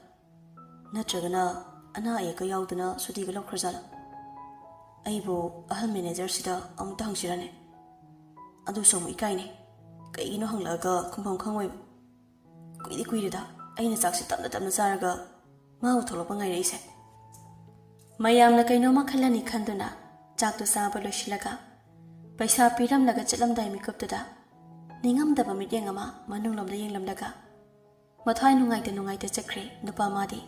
A: नत्रगना अना अयेक याउदना सुदिगा लौख्रजाला अइबो अहल मैनेजर सिदा अमुक्ता हंसिराने अदु सोमु इकाइने कइगिनो हंगलागा खुंफम खंगोय कुइरेदा अइना चाकसे तमना चारगा माउ थोलप ngairइसे मयामना कइनोमा खलनी खंदुना चाकतो साबा लोइसिलगा पैसा पिरमलगा चलमदाय मिकपतुदा निंगमदबा मिट्येंगमा मनुंगलमदा येंगलमलगा मथाय नुंगाइते चक्रे नुपा मादी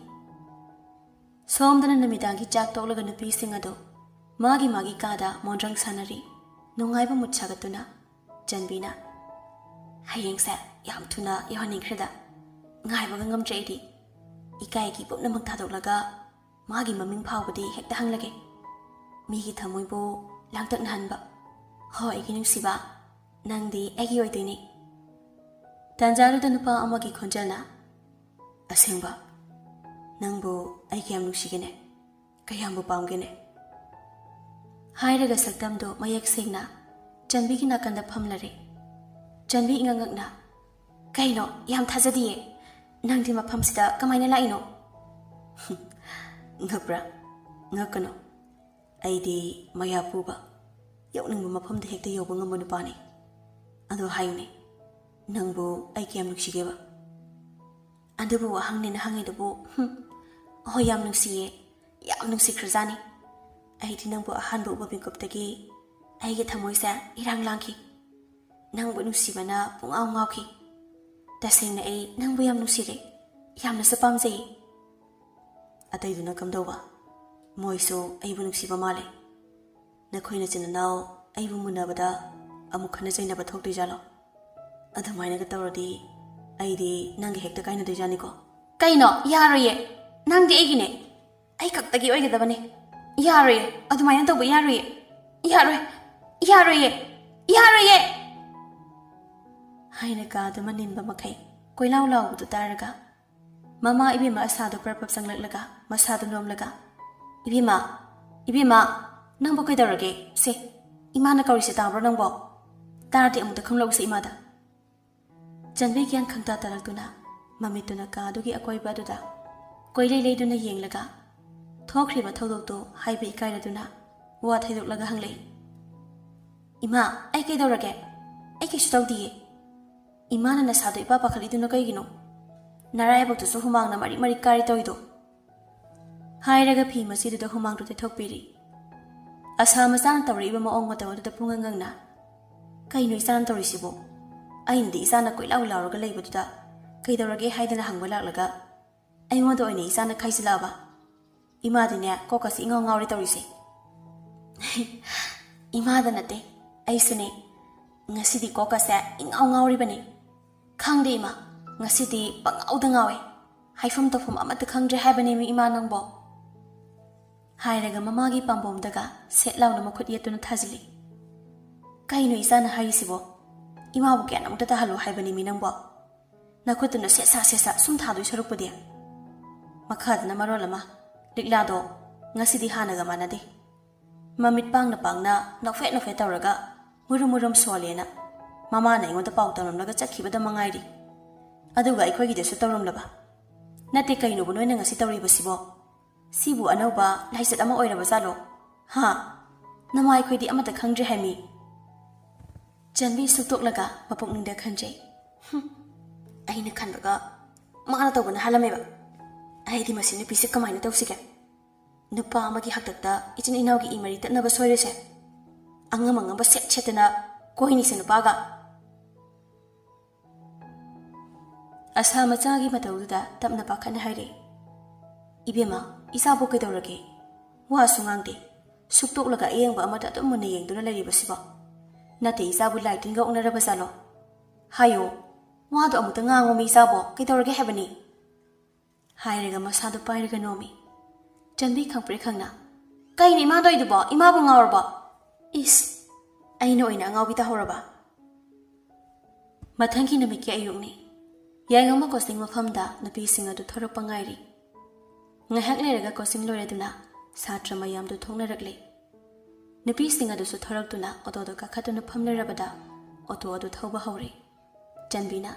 A: सोमदना नमिदांगी चाक तोलगा नुपी सिंग अदो मागी कादा मोंड्रंग सानरी नुंगाइबा मुत्सागतुना जनबीना हयेंगसे याम थुना यहनिंख्रेदा ngaibगा ngamjreidi ikaigi pupnamak thadokलागा मागी ममिंग फावबदी हेक्ता हंगलगे मीगी थमोइबो लांगतक नहनबा हो एगी नुंसिबा नंगदी एगी ओइदोइनी तांजारुदा नुपा अमगी खोंजलना असेंबा नंगबो एगी याम नुंसिगेने कयामबो पामगेने हाइरगा सक्तमदो मयेक सेंगना चनबीगी नाकंदा फमलरे चनबी इंगंगना कइनो याम थाजदिए नंगदि मफमसिदा कमाइना लाइनो ngakbra ngakano aidi mayapuba yauningu mafamda hekta yoba ngamba nupani ado haine nangbu ai kiyam nuksigeba adubu wahangne na hangidabu ho yam nuksikhrajani aidi nangbu ahanbu ubabingkoptagi aige thamoisa irang langki nangbu nuksibana pungaw ngawki tasengna ai nangbu yam nuksire yamna sapamjei अतैदुना कमदौबा मोइसो अइबु नुक्सिबा माले नखोइना चिननाव अइबु मुनबदा अमुक खना जैनबा थोक्ति जालो अधमाइनागा तौरदि अइदि नंगे हेक्ता काइना दैजानिको कइनो यारोये नंगदि एगिने अइ खक्तगी ओइगदबने यारोये अधमाइना तौबा यारोये हाइना Kadma निनबा मखै कोइलाव लावबदु तारगा mama इबीमा असादो परपप संगलगा मसादो नोमलगा इबीमा नंबो कइदरगे से इमाना कौरिसे ताब्रो नंबो ꯇꯥꯔꯗꯤ ꯑꯃꯨꯛꯇ ꯈꯪꯂꯧꯁꯤ ꯏꯃꯥꯗ ꯆꯟꯕꯤ ꯒ꯭ꯌꯥꯟ ꯈꯪꯇꯥ ꯇꯥꯔꯛꯇꯨꯅ ꯃꯃꯤꯠꯇꯨꯅ ꯀꯥꯗꯨꯒꯤ ꯑꯀꯣꯏꯕ ꯑꯗꯨꯗ ꯀꯣꯏꯂꯩ ꯂꯩꯗꯨꯅ ꯌꯦꯡꯂꯒ ꯊꯣꯛꯈ꯭ꯔꯤꯕ ꯊꯧꯗꯣꯛꯇꯨ ꯍꯥꯏꯕ ꯏꯀꯥꯏꯔꯗꯨꯅ ꯋꯥ ꯊꯩꯗꯣꯛꯂꯒ ꯍꯪꯂꯛꯏ ꯏꯃꯥ ꯑꯩ ꯀꯩꯗꯧꯔꯒꯦ ꯑꯩ ꯀꯩꯁꯨ ꯇꯧꯗꯤꯌꯦ ꯏꯃꯥꯅ ꯅꯁꯥꯗꯣ ꯏꯄꯥ ꯄꯥꯈꯠꯂꯤꯗꯨꯅ ꯀꯩꯒꯤꯅꯣ ꯅꯔꯥꯏꯕꯛꯇꯨꯁꯨ ꯍꯨꯃꯥꯡꯅ ꯃꯔꯤꯛ ꯃꯔꯤꯛ ꯀꯥꯔꯤ ꯇꯧꯏꯗꯣ ꯍꯥꯏꯔꯒ ꯐꯤ ꯃꯆꯤꯗꯨꯗ ꯍꯨꯃꯥꯡꯗꯨ ꯇꯩꯊꯣꯛꯄꯤꯔꯤ ꯑꯁꯥ ꯃꯆꯥꯅ ꯇꯧꯔꯛꯏꯕ ꯃꯑꯣꯡ ꯃꯇꯧ ꯑꯗꯨꯗ ꯄꯨꯡꯉꯪꯉꯪꯅ ꯀꯩꯅꯣ ꯏꯆꯥꯅ ꯇꯧꯔꯤꯁꯤꯕꯣ ꯑꯩꯅꯗꯤ ꯏꯆꯥꯅ ꯀꯣꯏꯂꯥꯎ ꯂꯥꯎꯔꯒ ꯂꯩꯕꯗꯨꯗ ꯀꯩꯗꯧꯔꯒꯦ ꯍꯥꯏꯗꯅ ꯍꯪꯕ ꯂꯥꯛꯂꯒ ꯑꯩꯉꯣꯟꯗ ꯑꯣꯏꯅ ꯏꯆꯥꯅ ꯈꯥꯏꯖꯤꯜꯂꯛꯑꯕ ꯏꯃꯥꯗꯤꯅꯦ ꯀꯣꯛꯀꯁꯤ ꯏꯉꯥꯎ ꯉꯥꯎꯔꯤ ꯇꯧꯔꯤꯁꯦ 이마다 나대 아이스네 ngasi디 kokase ingau ngauribani khangde ima ngasidi pangauda ngawe haifum tofum amata khangdre haibani mi ima nangbo hairaga mamagi pambomdaga setlauna makhut yetuna thajili kaino isana haisibo ima bu kyan amta halu haibani mi nangbo nakhutuna sesa sum thadui sarukpadi makhadna marolama liklado ngasidi hanaga manade mamit pangna nokfe tawraga murum solena mama na ingonda pau tawramlaga chakhibada mangairi aduga aikhoi gidesu tawramlaba nate kaino bu noina ngasi tawriba sibu anauba laisat ama oiraba zalo ha namai khoidi amata khangdre haimi janbi sutoklaga mapukningda khanjai aina khanbaga mana tawbana halameba aidi masini pisi kamaina tawsige nupa amagi haktakta ichin inaugi imari tatnaba soirese angama set chetana kohini se nupaga asa machagi matawuda tapna pakhana haire ibema isabu kaidorage wa sungangde suktoklaga eyengba amata tumune yengduna laribasiba nate isabu lightinga unaraba salo hayo wado amuta ngango mi isabu kaidorage hebani hairega masadu pairaga nomi janbi khangpre khangna kaini ma doiduba ima bu ngawrba is aina oina ngawbi ta horaba mathangi namiki ayukni yaingama kosing mafamda napi singa du thorapa ngairi ngahak lerega kosing loreduna satra mayam du thongnarakle napi singa du su thoraktuna auto do kakhatuna phamlerabada auto adu thoba hore janbina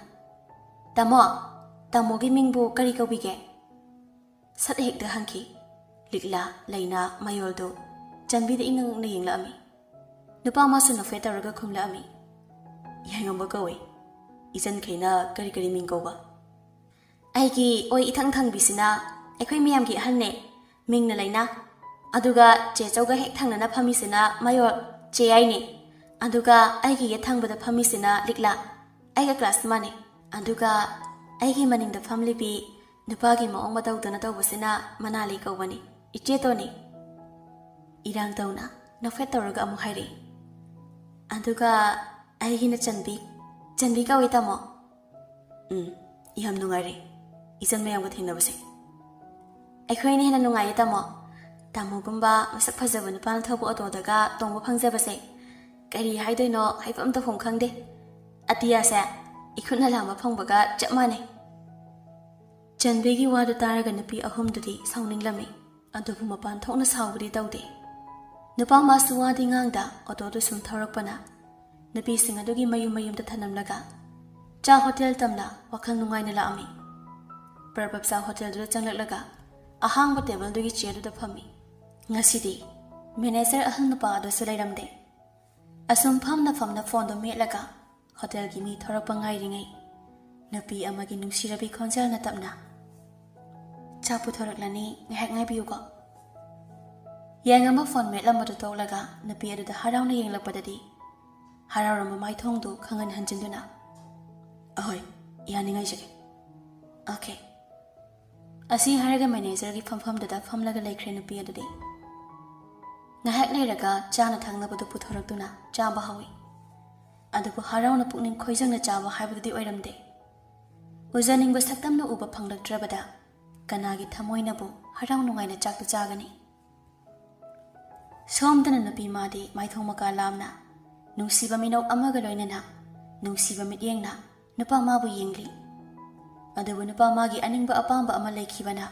A: tamo gi mingbu kari kawbige sat hekda hangki likla laina mayoldo janbida ingang na yingla ami nupa masu no feta raga khumla ami yangamba kawe ijan khaina kari mingkoba aigi oi ithang thang bisina aikhoi miyam gi hanne mingna laina aduga che chauga hek thangnana phamisina mayol che aini aduga aigi ye thangbada phamisina likla aiga class mane aduga aigi maningda family bi nupa gi maong matawdana tawbasina manali kawbani iche toni irang tawna no feta raga amu hairi aduga aigina janbi kawi tamo iham nungare ijan mayam ga thingnabase aikhoi ni hena nungai tamo gumba masak phajaba nupa na thobu auto daga tongba phangjabase kari haidoino haifam ta phom khangde atiya se ikhuna lama phangbaga chapmane janbi gi wadu taraga nupi ahum dudi sauninglammi adubu mapan thokna sawbudi tawde nupa masu wadi ngangda auto du sum thorakpana nupi singa dugi mayum ta thanamlaga cha hotel tamla wakhang nungaina la ami Parbapsa hotel du changlaklaga ahangba table dugi chair du da phami ngasidi manager ahal nupa du sulairamde asum famna phone do metlaga hotel gi mi thorakpa ngairingai nupi amagi nungsirabi khonjal na tapna cha puthoraklani ngahak ngai biugo yangama phone metlamadu toklaga nupi adu da harauna yenglakpadadi harauramba maithongdu khangan hanjinduna ahoy yaningai jage okay asi haraga manager gi famdada famlaga laikhre nupi adudi ngahak leiraga chana thangnabadu puthoraktuna chaba hawi adubu harauna pukning khoijangna chaba haibudi oiramde ujaningba saktamna uba phanglaktrabada kanagi thamoinabu harau nungaina chaktu chagani somdana nupi madi maithongmaka lamna nungsiba minok amaga loinana nungsiba mityengna nupa mabu yengli adubu nupa magi aningba apamba ama laikhibana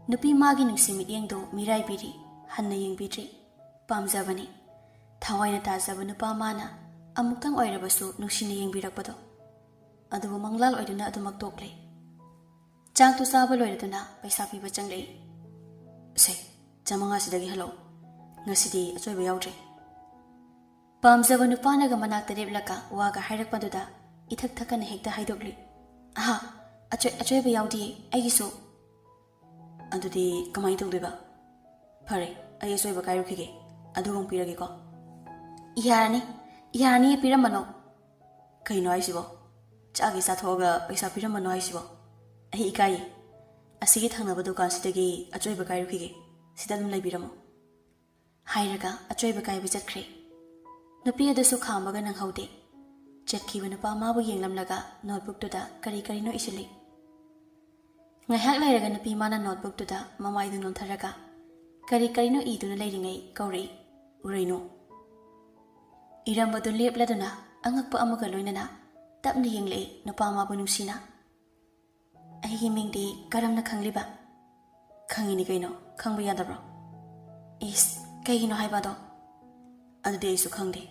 A: nupi magi nungsi mityengdo mirai biri hanna yengbidri pamjabani thawaina tajaba nupa mana ꯑꯃꯨꯛꯇꯪ ꯑꯣꯏꯔꯕꯁꯨ ꯅꯨꯡꯁꯤꯅ ꯌꯦꯡꯕꯤꯔꯛꯄꯗꯣ ꯑꯗꯨꯕꯨ ꯃꯪꯂꯥꯜ ꯑꯣꯏꯗꯨꯅ ꯑꯗꯨꯃꯛ ꯇꯣꯛꯂꯦ꯫ ꯆꯥꯛꯇꯨ ꯆꯥꯕ ꯂꯣꯏꯔꯗꯨꯅ ꯄꯩꯁꯥ ꯄꯤꯕ ꯆꯪꯂꯛꯏ꯫ ꯁꯦ 500 ꯍꯜꯂꯛꯑꯣ, ꯉꯁꯤꯗꯤ ꯑꯆꯣꯏꯕ ꯌꯥꯎꯗ꯭ꯔꯦ꯫ ꯄꯥꯝꯖꯕ ꯅꯨꯄꯥꯅꯒ ꯃꯅꯥꯛꯇ ꯂꯦꯞꯂꯒ ꯋꯥꯒ ꯍꯥꯏꯔꯛꯄꯗꯨꯗ ꯏꯊꯛ ꯊꯛꯀꯅ ꯍꯦꯛꯇ ꯍꯥꯏꯗꯣꯛꯂꯤ꯫ ꯑꯍꯥ, ꯑꯆꯣꯏꯕ ꯌꯥꯎꯗꯤꯌꯦ ꯑꯩꯒꯤꯁꯨ꯫ ꯑꯗꯨꯗꯤ ꯀꯃꯥꯏꯅ ꯇꯧꯗꯣꯏꯕ? ꯐꯔꯦ, ꯑꯩ ꯑꯆꯣꯏꯕ ꯀꯥꯏꯔꯨꯈꯤꯒꯦ, ꯑꯗꯨꯒ ꯄꯤꯔꯒꯦꯀꯣ꯫ ꯌꯥꯔꯅꯤ ꯄꯤꯔꯝꯃꯅꯣ꯫ ꯀꯩꯅꯣ ꯍꯥꯏꯁꯤꯕꯣ? ꯆꯥꯒꯤ ꯆꯥꯊꯣꯛꯑꯒ ꯄꯩꯁꯥ ꯄꯤꯔꯝꯃꯅꯣ ꯍꯥꯏꯁꯤꯕꯣ? ꯑꯩ ꯏꯀꯥꯏꯌꯦ꯫ ꯑꯁꯤꯒꯤ ꯊꯪꯅꯕ ꯗꯨꯀꯥꯟꯁꯤꯗꯒꯤ ꯑꯆꯣꯏꯕ ꯀꯥꯏꯔꯨꯈꯤꯒꯦ, ꯁꯤꯗ ꯑꯗꯨꯝ ꯂꯩꯕꯤꯔꯝꯃꯣ ꯍꯥꯏꯔꯒ ꯑꯆꯣꯏꯕ ꯀꯥꯏꯕ ꯆꯠꯈ꯭ꯔꯦ꯫ ꯅꯨꯄꯤ ꯑꯗꯨꯁꯨ ꯈꯥꯝꯕꯒ ꯅꯪꯍꯧꯗꯦ꯫ ꯆꯠꯈꯤꯕ ꯅꯨꯄꯥ ꯃꯥꯕꯨ ꯌꯦꯡꯂꯝꯂꯒ ꯅꯣꯠꯕꯨꯛꯇꯨꯗ ꯀꯔꯤꯅꯣ ꯏꯁꯤꯜꯂꯤ꯫ ꯉꯥꯏꯍꯥꯛ ꯂꯩꯔꯒ ꯅꯨꯄꯤ ꯃꯥꯅ ꯅꯣꯠꯕꯨꯛꯇꯨꯗ ꯃꯃꯥꯏꯗꯨ ꯅꯣꯟꯊꯔꯒ ꯀꯔꯤꯅꯣ ꯏꯗꯨꯅ ꯂꯩꯔꯤꯉꯩ ꯀꯧꯔꯛꯏ꯫ ꯎꯔꯩꯅꯣ꯫ ꯏꯔꯝꯕꯗꯨ ꯂꯦꯞꯂꯗꯨꯅ ꯑꯉꯛꯄ ꯑꯃꯒ ꯂꯣꯏꯅꯅ ꯇꯞꯅ ꯌꯦꯡꯂꯛꯏ ꯅꯨꯄꯥ ꯃꯥꯕꯨ ꯅꯨꯡꯁꯤꯅ꯫ ꯑꯩꯒꯤ ꯃꯤꯡꯗꯤ ꯀꯔꯝꯅ ꯈꯪꯂꯤꯕ? ꯈꯪꯉꯤꯅꯤ ꯀꯩꯅꯣ, ꯈꯪꯕ ꯌꯥꯗꯕ꯭ꯔꯣ? ꯏꯁ, ꯀꯩꯒꯤꯅꯣ ꯍꯥꯏꯕꯗꯣ? ꯑꯗꯨꯗꯤ ꯑꯩꯁꯨ ꯈꯪꯗꯦ꯫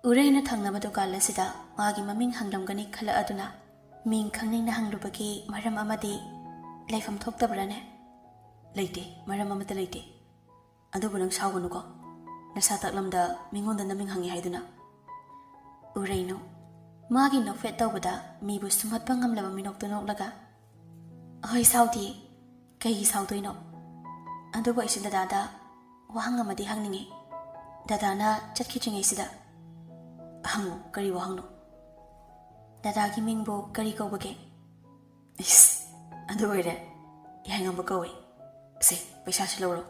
A: ꯎꯔꯩꯅ ꯊꯪꯅꯕ ꯗꯨꯀꯥꯟ ꯑꯁꯤꯗ ꯃꯥꯒꯤ ꯃꯃꯤꯡ ꯍꯪꯂꯝꯒꯅꯤ ꯈꯜꯂꯛꯑꯗꯨꯅ ꯃꯤꯡ ꯈꯪꯅꯤꯡꯅ ꯍꯪꯂꯨꯕꯒꯤ ꯃꯔꯝ ꯑꯃꯗꯤ ꯂꯩꯐꯝ ꯊꯣꯛꯇꯕ꯭ꯔꯥꯅꯦ? ꯂꯩꯇꯦ, ꯃꯔꯝ ꯑꯃꯠꯇ ꯂꯩꯇꯦ꯫ ꯑꯗꯨꯕꯨ ꯅꯪ ꯁꯥꯎꯒꯅꯨꯀꯣ, ꯅꯁꯥ ꯇꯥꯛꯂꯝꯗ ꯃꯤꯉꯣꯟꯗ ꯅꯃꯤꯡ ꯍꯪꯉꯤ ꯍꯥꯏꯗꯨꯅ꯫ ꯎꯔꯩꯅꯣ ꯃꯥꯒꯤ ꯅꯣꯛꯐꯦꯠ ꯇꯧꯕꯗ ꯃꯤꯕꯨ ꯁꯨꯝꯍꯠꯄ ꯉꯝꯂꯕ ꯃꯤꯅꯣꯛꯇꯨ ꯅꯣꯛꯂꯒ ꯍꯣꯏ ꯁꯥꯎꯗꯤꯌꯦ, ꯀꯩꯒꯤ ꯁꯥꯎꯗꯣꯏꯅꯣ? ꯑꯗꯨꯕꯨ ꯑꯩꯁꯨ ꯗꯗꯥꯗ ꯋꯥꯍꯪ ꯑꯃꯗꯤ ꯍꯪꯅꯤꯡꯉꯤ, ꯗꯗꯥꯅ ꯆꯠꯈꯤꯗ꯭ꯔꯤꯉꯩꯁꯤꯗ꯫ ꯍꯪꯉꯨ, ꯀꯔꯤ ꯋꯥꯍꯪꯅꯣ? ꯗꯗꯥꯒꯤ ꯃꯤꯡꯕꯨ ꯀꯔꯤ ꯀꯧꯕꯒꯦ? ꯏꯁ, ꯑꯗꯨ ꯑꯣꯏꯔꯦ, ꯌꯥꯏꯉꯝꯕ ꯀꯧꯏ꯫ ꯁꯦ, ꯄꯩꯁꯥꯁꯤ ꯂꯧꯔꯣ,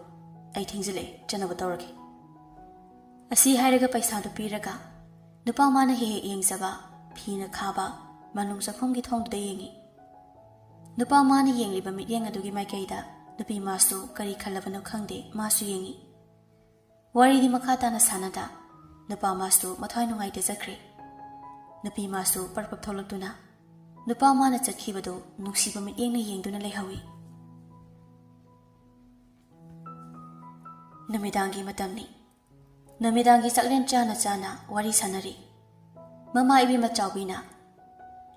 A: ꯑꯩ ꯊꯦꯡꯖꯤꯜꯂꯛꯑꯦ, ꯆꯠꯅꯕ ꯇꯧꯔꯒꯦ꯫ ꯑꯁꯤ ꯍꯥꯏꯔꯒ ꯄꯩꯁꯥꯗꯨ ꯄꯤꯔꯒ ꯅꯨꯄꯥ ꯃꯥꯅ ꯍꯦꯛ ꯌꯦꯡꯖꯕ ꯐꯤꯅ ꯈꯥꯕ ꯃꯅꯨꯡ ꯆꯥꯛꯈꯨꯝꯒꯤ ꯊꯣꯡꯗꯨꯗ ꯌꯦꯡꯉꯤ꯫ ꯅꯨꯄꯥ ꯃꯥꯅ ꯌꯦꯡꯂꯤꯕ ꯃꯤꯠꯌꯦꯡ ꯑꯗꯨꯒꯤ ꯃꯥꯏꯀꯩꯗ ꯅꯨꯄꯤ ꯃꯥꯁꯨ ꯀꯔꯤ ꯈꯜꯂꯕꯅꯣ ꯈꯪꯗꯦ, ꯃꯥꯁꯨ ꯌꯦꯡꯉꯤ꯫ ꯋꯥꯔꯤꯗꯤ ꯃꯈꯥ ꯇꯥꯅ ꯁꯥꯟꯅꯗ ꯅꯨꯄꯥ ꯃꯥꯁꯨ ꯃꯊ꯭ꯋꯥꯏ ꯅꯨꯡꯉꯥꯏꯇꯖꯈ꯭ꯔꯦ꯫ ꯅꯨꯄꯤ ꯃꯥꯁꯨ ꯄꯔꯄꯞ ꯊꯣꯛꯂꯛꯇꯨꯅ ꯅꯨꯄꯥ ꯃꯥꯅ ꯆꯠꯈꯤꯕꯗꯨ ꯅꯨꯡꯁꯤꯕ ꯃꯤꯠꯌꯦꯡꯅ ꯌꯦꯡꯗꯨꯅ ꯂꯩꯍꯧꯏ꯫ ꯅꯨꯃꯤꯗꯥꯡꯒꯤ ꯃꯇꯝꯅꯤ꯫ ꯅꯨꯃꯤꯗꯥꯡꯒꯤ ꯆꯥꯛꯂꯦꯟ ꯆꯥꯅ ꯋꯥꯔꯤ ꯁꯥꯟꯅꯔꯤ꯫ ꯃꯃꯥ ꯏꯕꯦꯝꯃ ꯆꯥꯎꯕꯤꯅ,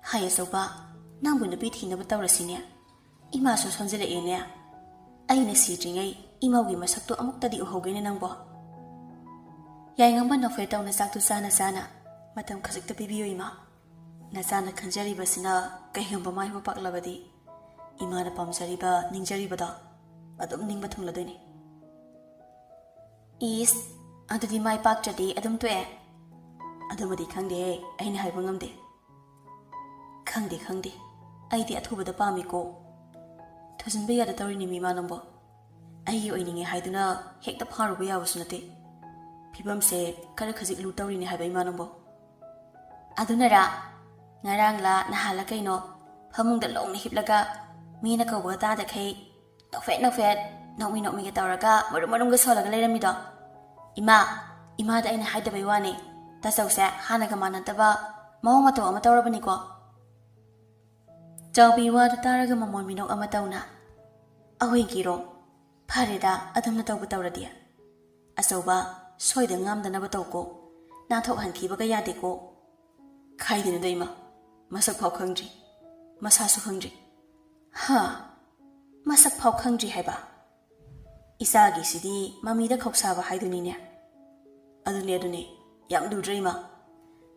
A: ꯍꯥꯏ ꯑꯆꯧꯕ, ꯅꯪꯕꯨ ꯅꯨꯄꯤ ꯊꯤꯅꯕ ꯇꯧꯔꯁꯤꯅꯦ, ꯏꯃꯥꯁꯨ ꯁꯣꯟꯖꯤꯜꯂꯛꯑꯦꯅꯦ, ꯑꯩꯅ ꯁꯤꯗ꯭ꯔꯤꯉꯩ ꯏꯃꯧꯒꯤ ꯃꯁꯛꯇꯨ ꯑꯃꯨꯛꯇꯗꯤ ꯎꯍꯧꯒꯦꯅꯦ ꯅꯪꯕꯣ꯫ ꯌꯥꯏꯉꯝꯕ ꯅꯣꯛꯐꯦꯠ ꯇꯧꯅ ꯆꯥꯛꯇꯨ ꯆꯥꯅ ꯃꯇꯝ ꯈꯖꯤꯛꯇ ꯄꯤꯕꯤꯌꯨ ꯏꯃꯥ, ꯅꯆꯥꯅ ꯈꯟꯖꯔꯤꯕꯁꯤꯅ ꯀꯩꯒꯨꯝꯕ ꯃꯥꯏꯕꯨ ꯄꯥꯛꯂꯕꯗꯤ ꯏꯃꯥꯅ ꯄꯥꯝꯖꯔꯤꯕ ꯅꯤꯡꯖꯔꯤꯕꯗꯣ ꯑꯗꯨꯝ ꯅꯤꯡꯕ ꯊꯨꯡꯂꯗꯣꯏꯅꯤ꯫ ꯏꯁ, ꯑꯗꯨꯗꯤ ꯃꯥꯏ ꯄꯥꯛꯇ꯭ꯔꯗꯤ ꯑꯗꯨꯝ ꯇꯣꯛꯑꯦ? ꯑꯗꯨꯃꯗꯤ ꯈꯪꯗꯦꯍꯦ, ꯑꯩꯅ ꯍꯥꯏꯕ ꯉꯝꯗꯦ꯫ ꯈꯪꯗꯦ, ꯑꯩꯗꯤ ꯑꯊꯨꯕꯗ ꯄꯥꯝꯃꯤꯀꯣ꯫ ꯊꯨꯖꯤꯟꯕ ꯌꯥꯗ ꯇꯧꯔꯤꯅꯤ ꯃꯤꯃꯥ ꯅꯪꯕꯣ, ꯑꯩꯒꯤ ꯑꯣꯏꯅꯤꯡꯉꯦ ꯍꯥꯏꯗꯨꯅ ꯍꯦꯛꯇ ꯐꯥꯔꯨꯕ ꯌꯥꯕꯁꯨ ꯅꯠꯇꯦ꯫ ꯐꯤꯕꯝꯁꯦ ꯈꯔ ꯈꯖꯤꯛ ꯂꯨ ꯇꯧꯔꯤꯅꯤ ꯍꯥꯏꯕ ꯏꯃꯥ ꯅꯪꯕꯣ꯫ ꯑꯗꯨꯅꯔꯥ ꯉꯔꯥꯡꯂꯥ ꯅꯍꯥꯟꯂꯥ ꯀꯩꯅꯣ ꯐꯃꯨꯡꯗ ꯂꯣꯡꯅ ꯍꯤꯞꯂꯒ ꯃꯤꯅ ꯀꯧꯕꯒ ꯇꯥꯗꯈꯩ ꯅꯣꯛꯐꯦꯠ ꯅꯣꯛꯃꯤꯒ ꯇꯧꯔꯒ ꯃꯔꯨꯝꯒ ꯁꯣꯜꯂꯒ ꯂꯩꯔꯝꯃꯤꯗꯣ? ꯏꯃꯥꯗ ꯑꯩꯅ ꯍꯥꯏꯗꯕꯩ ꯋꯥꯅꯤ, ꯇꯥꯆꯧꯁꯦ ꯍꯥꯟꯅꯒ ꯃꯥꯟꯅꯗꯕ ꯃꯑꯣꯡ ꯃꯇꯧ ꯑꯃ ꯇꯧꯔꯕꯅꯤꯀꯣ꯫ ꯆꯥꯎꯕꯤ ꯋꯥꯗꯨ ꯇꯥꯔꯒ ꯃꯃꯣꯟ ꯃꯤꯅꯣꯛ ꯑꯃ ꯇꯧꯅ, ꯑꯍꯣꯏꯒꯤꯔꯣ, ꯐꯔꯦꯗ ꯑꯗꯨꯝꯅ ꯇꯧꯔꯗꯤ꯫ ꯑꯆꯧꯕ, ꯁꯣꯏꯗ ꯉꯥꯝꯗꯅꯕ ꯇꯧꯀꯣ, ꯅꯥꯟꯊꯣꯛꯍꯟꯈꯤꯕꯒ ꯌꯥꯗꯦꯀꯣ꯫ ꯈꯥꯏꯗꯦꯅꯨꯗ ꯏꯃꯥ, ꯃꯁꯛ ꯐꯥꯎ ꯈꯪꯗ꯭ꯔꯤ, ꯃꯁꯥꯁꯨ ꯈꯪꯗ꯭ꯔꯤ꯫ ꯃꯁꯛ ꯐꯥꯎ ꯈꯪꯗ꯭ꯔꯤ ꯍꯥꯏꯕ? ꯏꯆꯥꯒꯤꯁꯤꯗꯤ ꯃꯃꯤꯗ ꯈꯧꯁꯥꯕ ꯍꯥꯏꯗꯨꯅꯤꯅꯦ꯫ ꯑꯗꯨꯅꯦ, ꯌꯥꯝ ꯂꯨꯗ꯭ꯔꯦ ꯏꯃꯥ꯫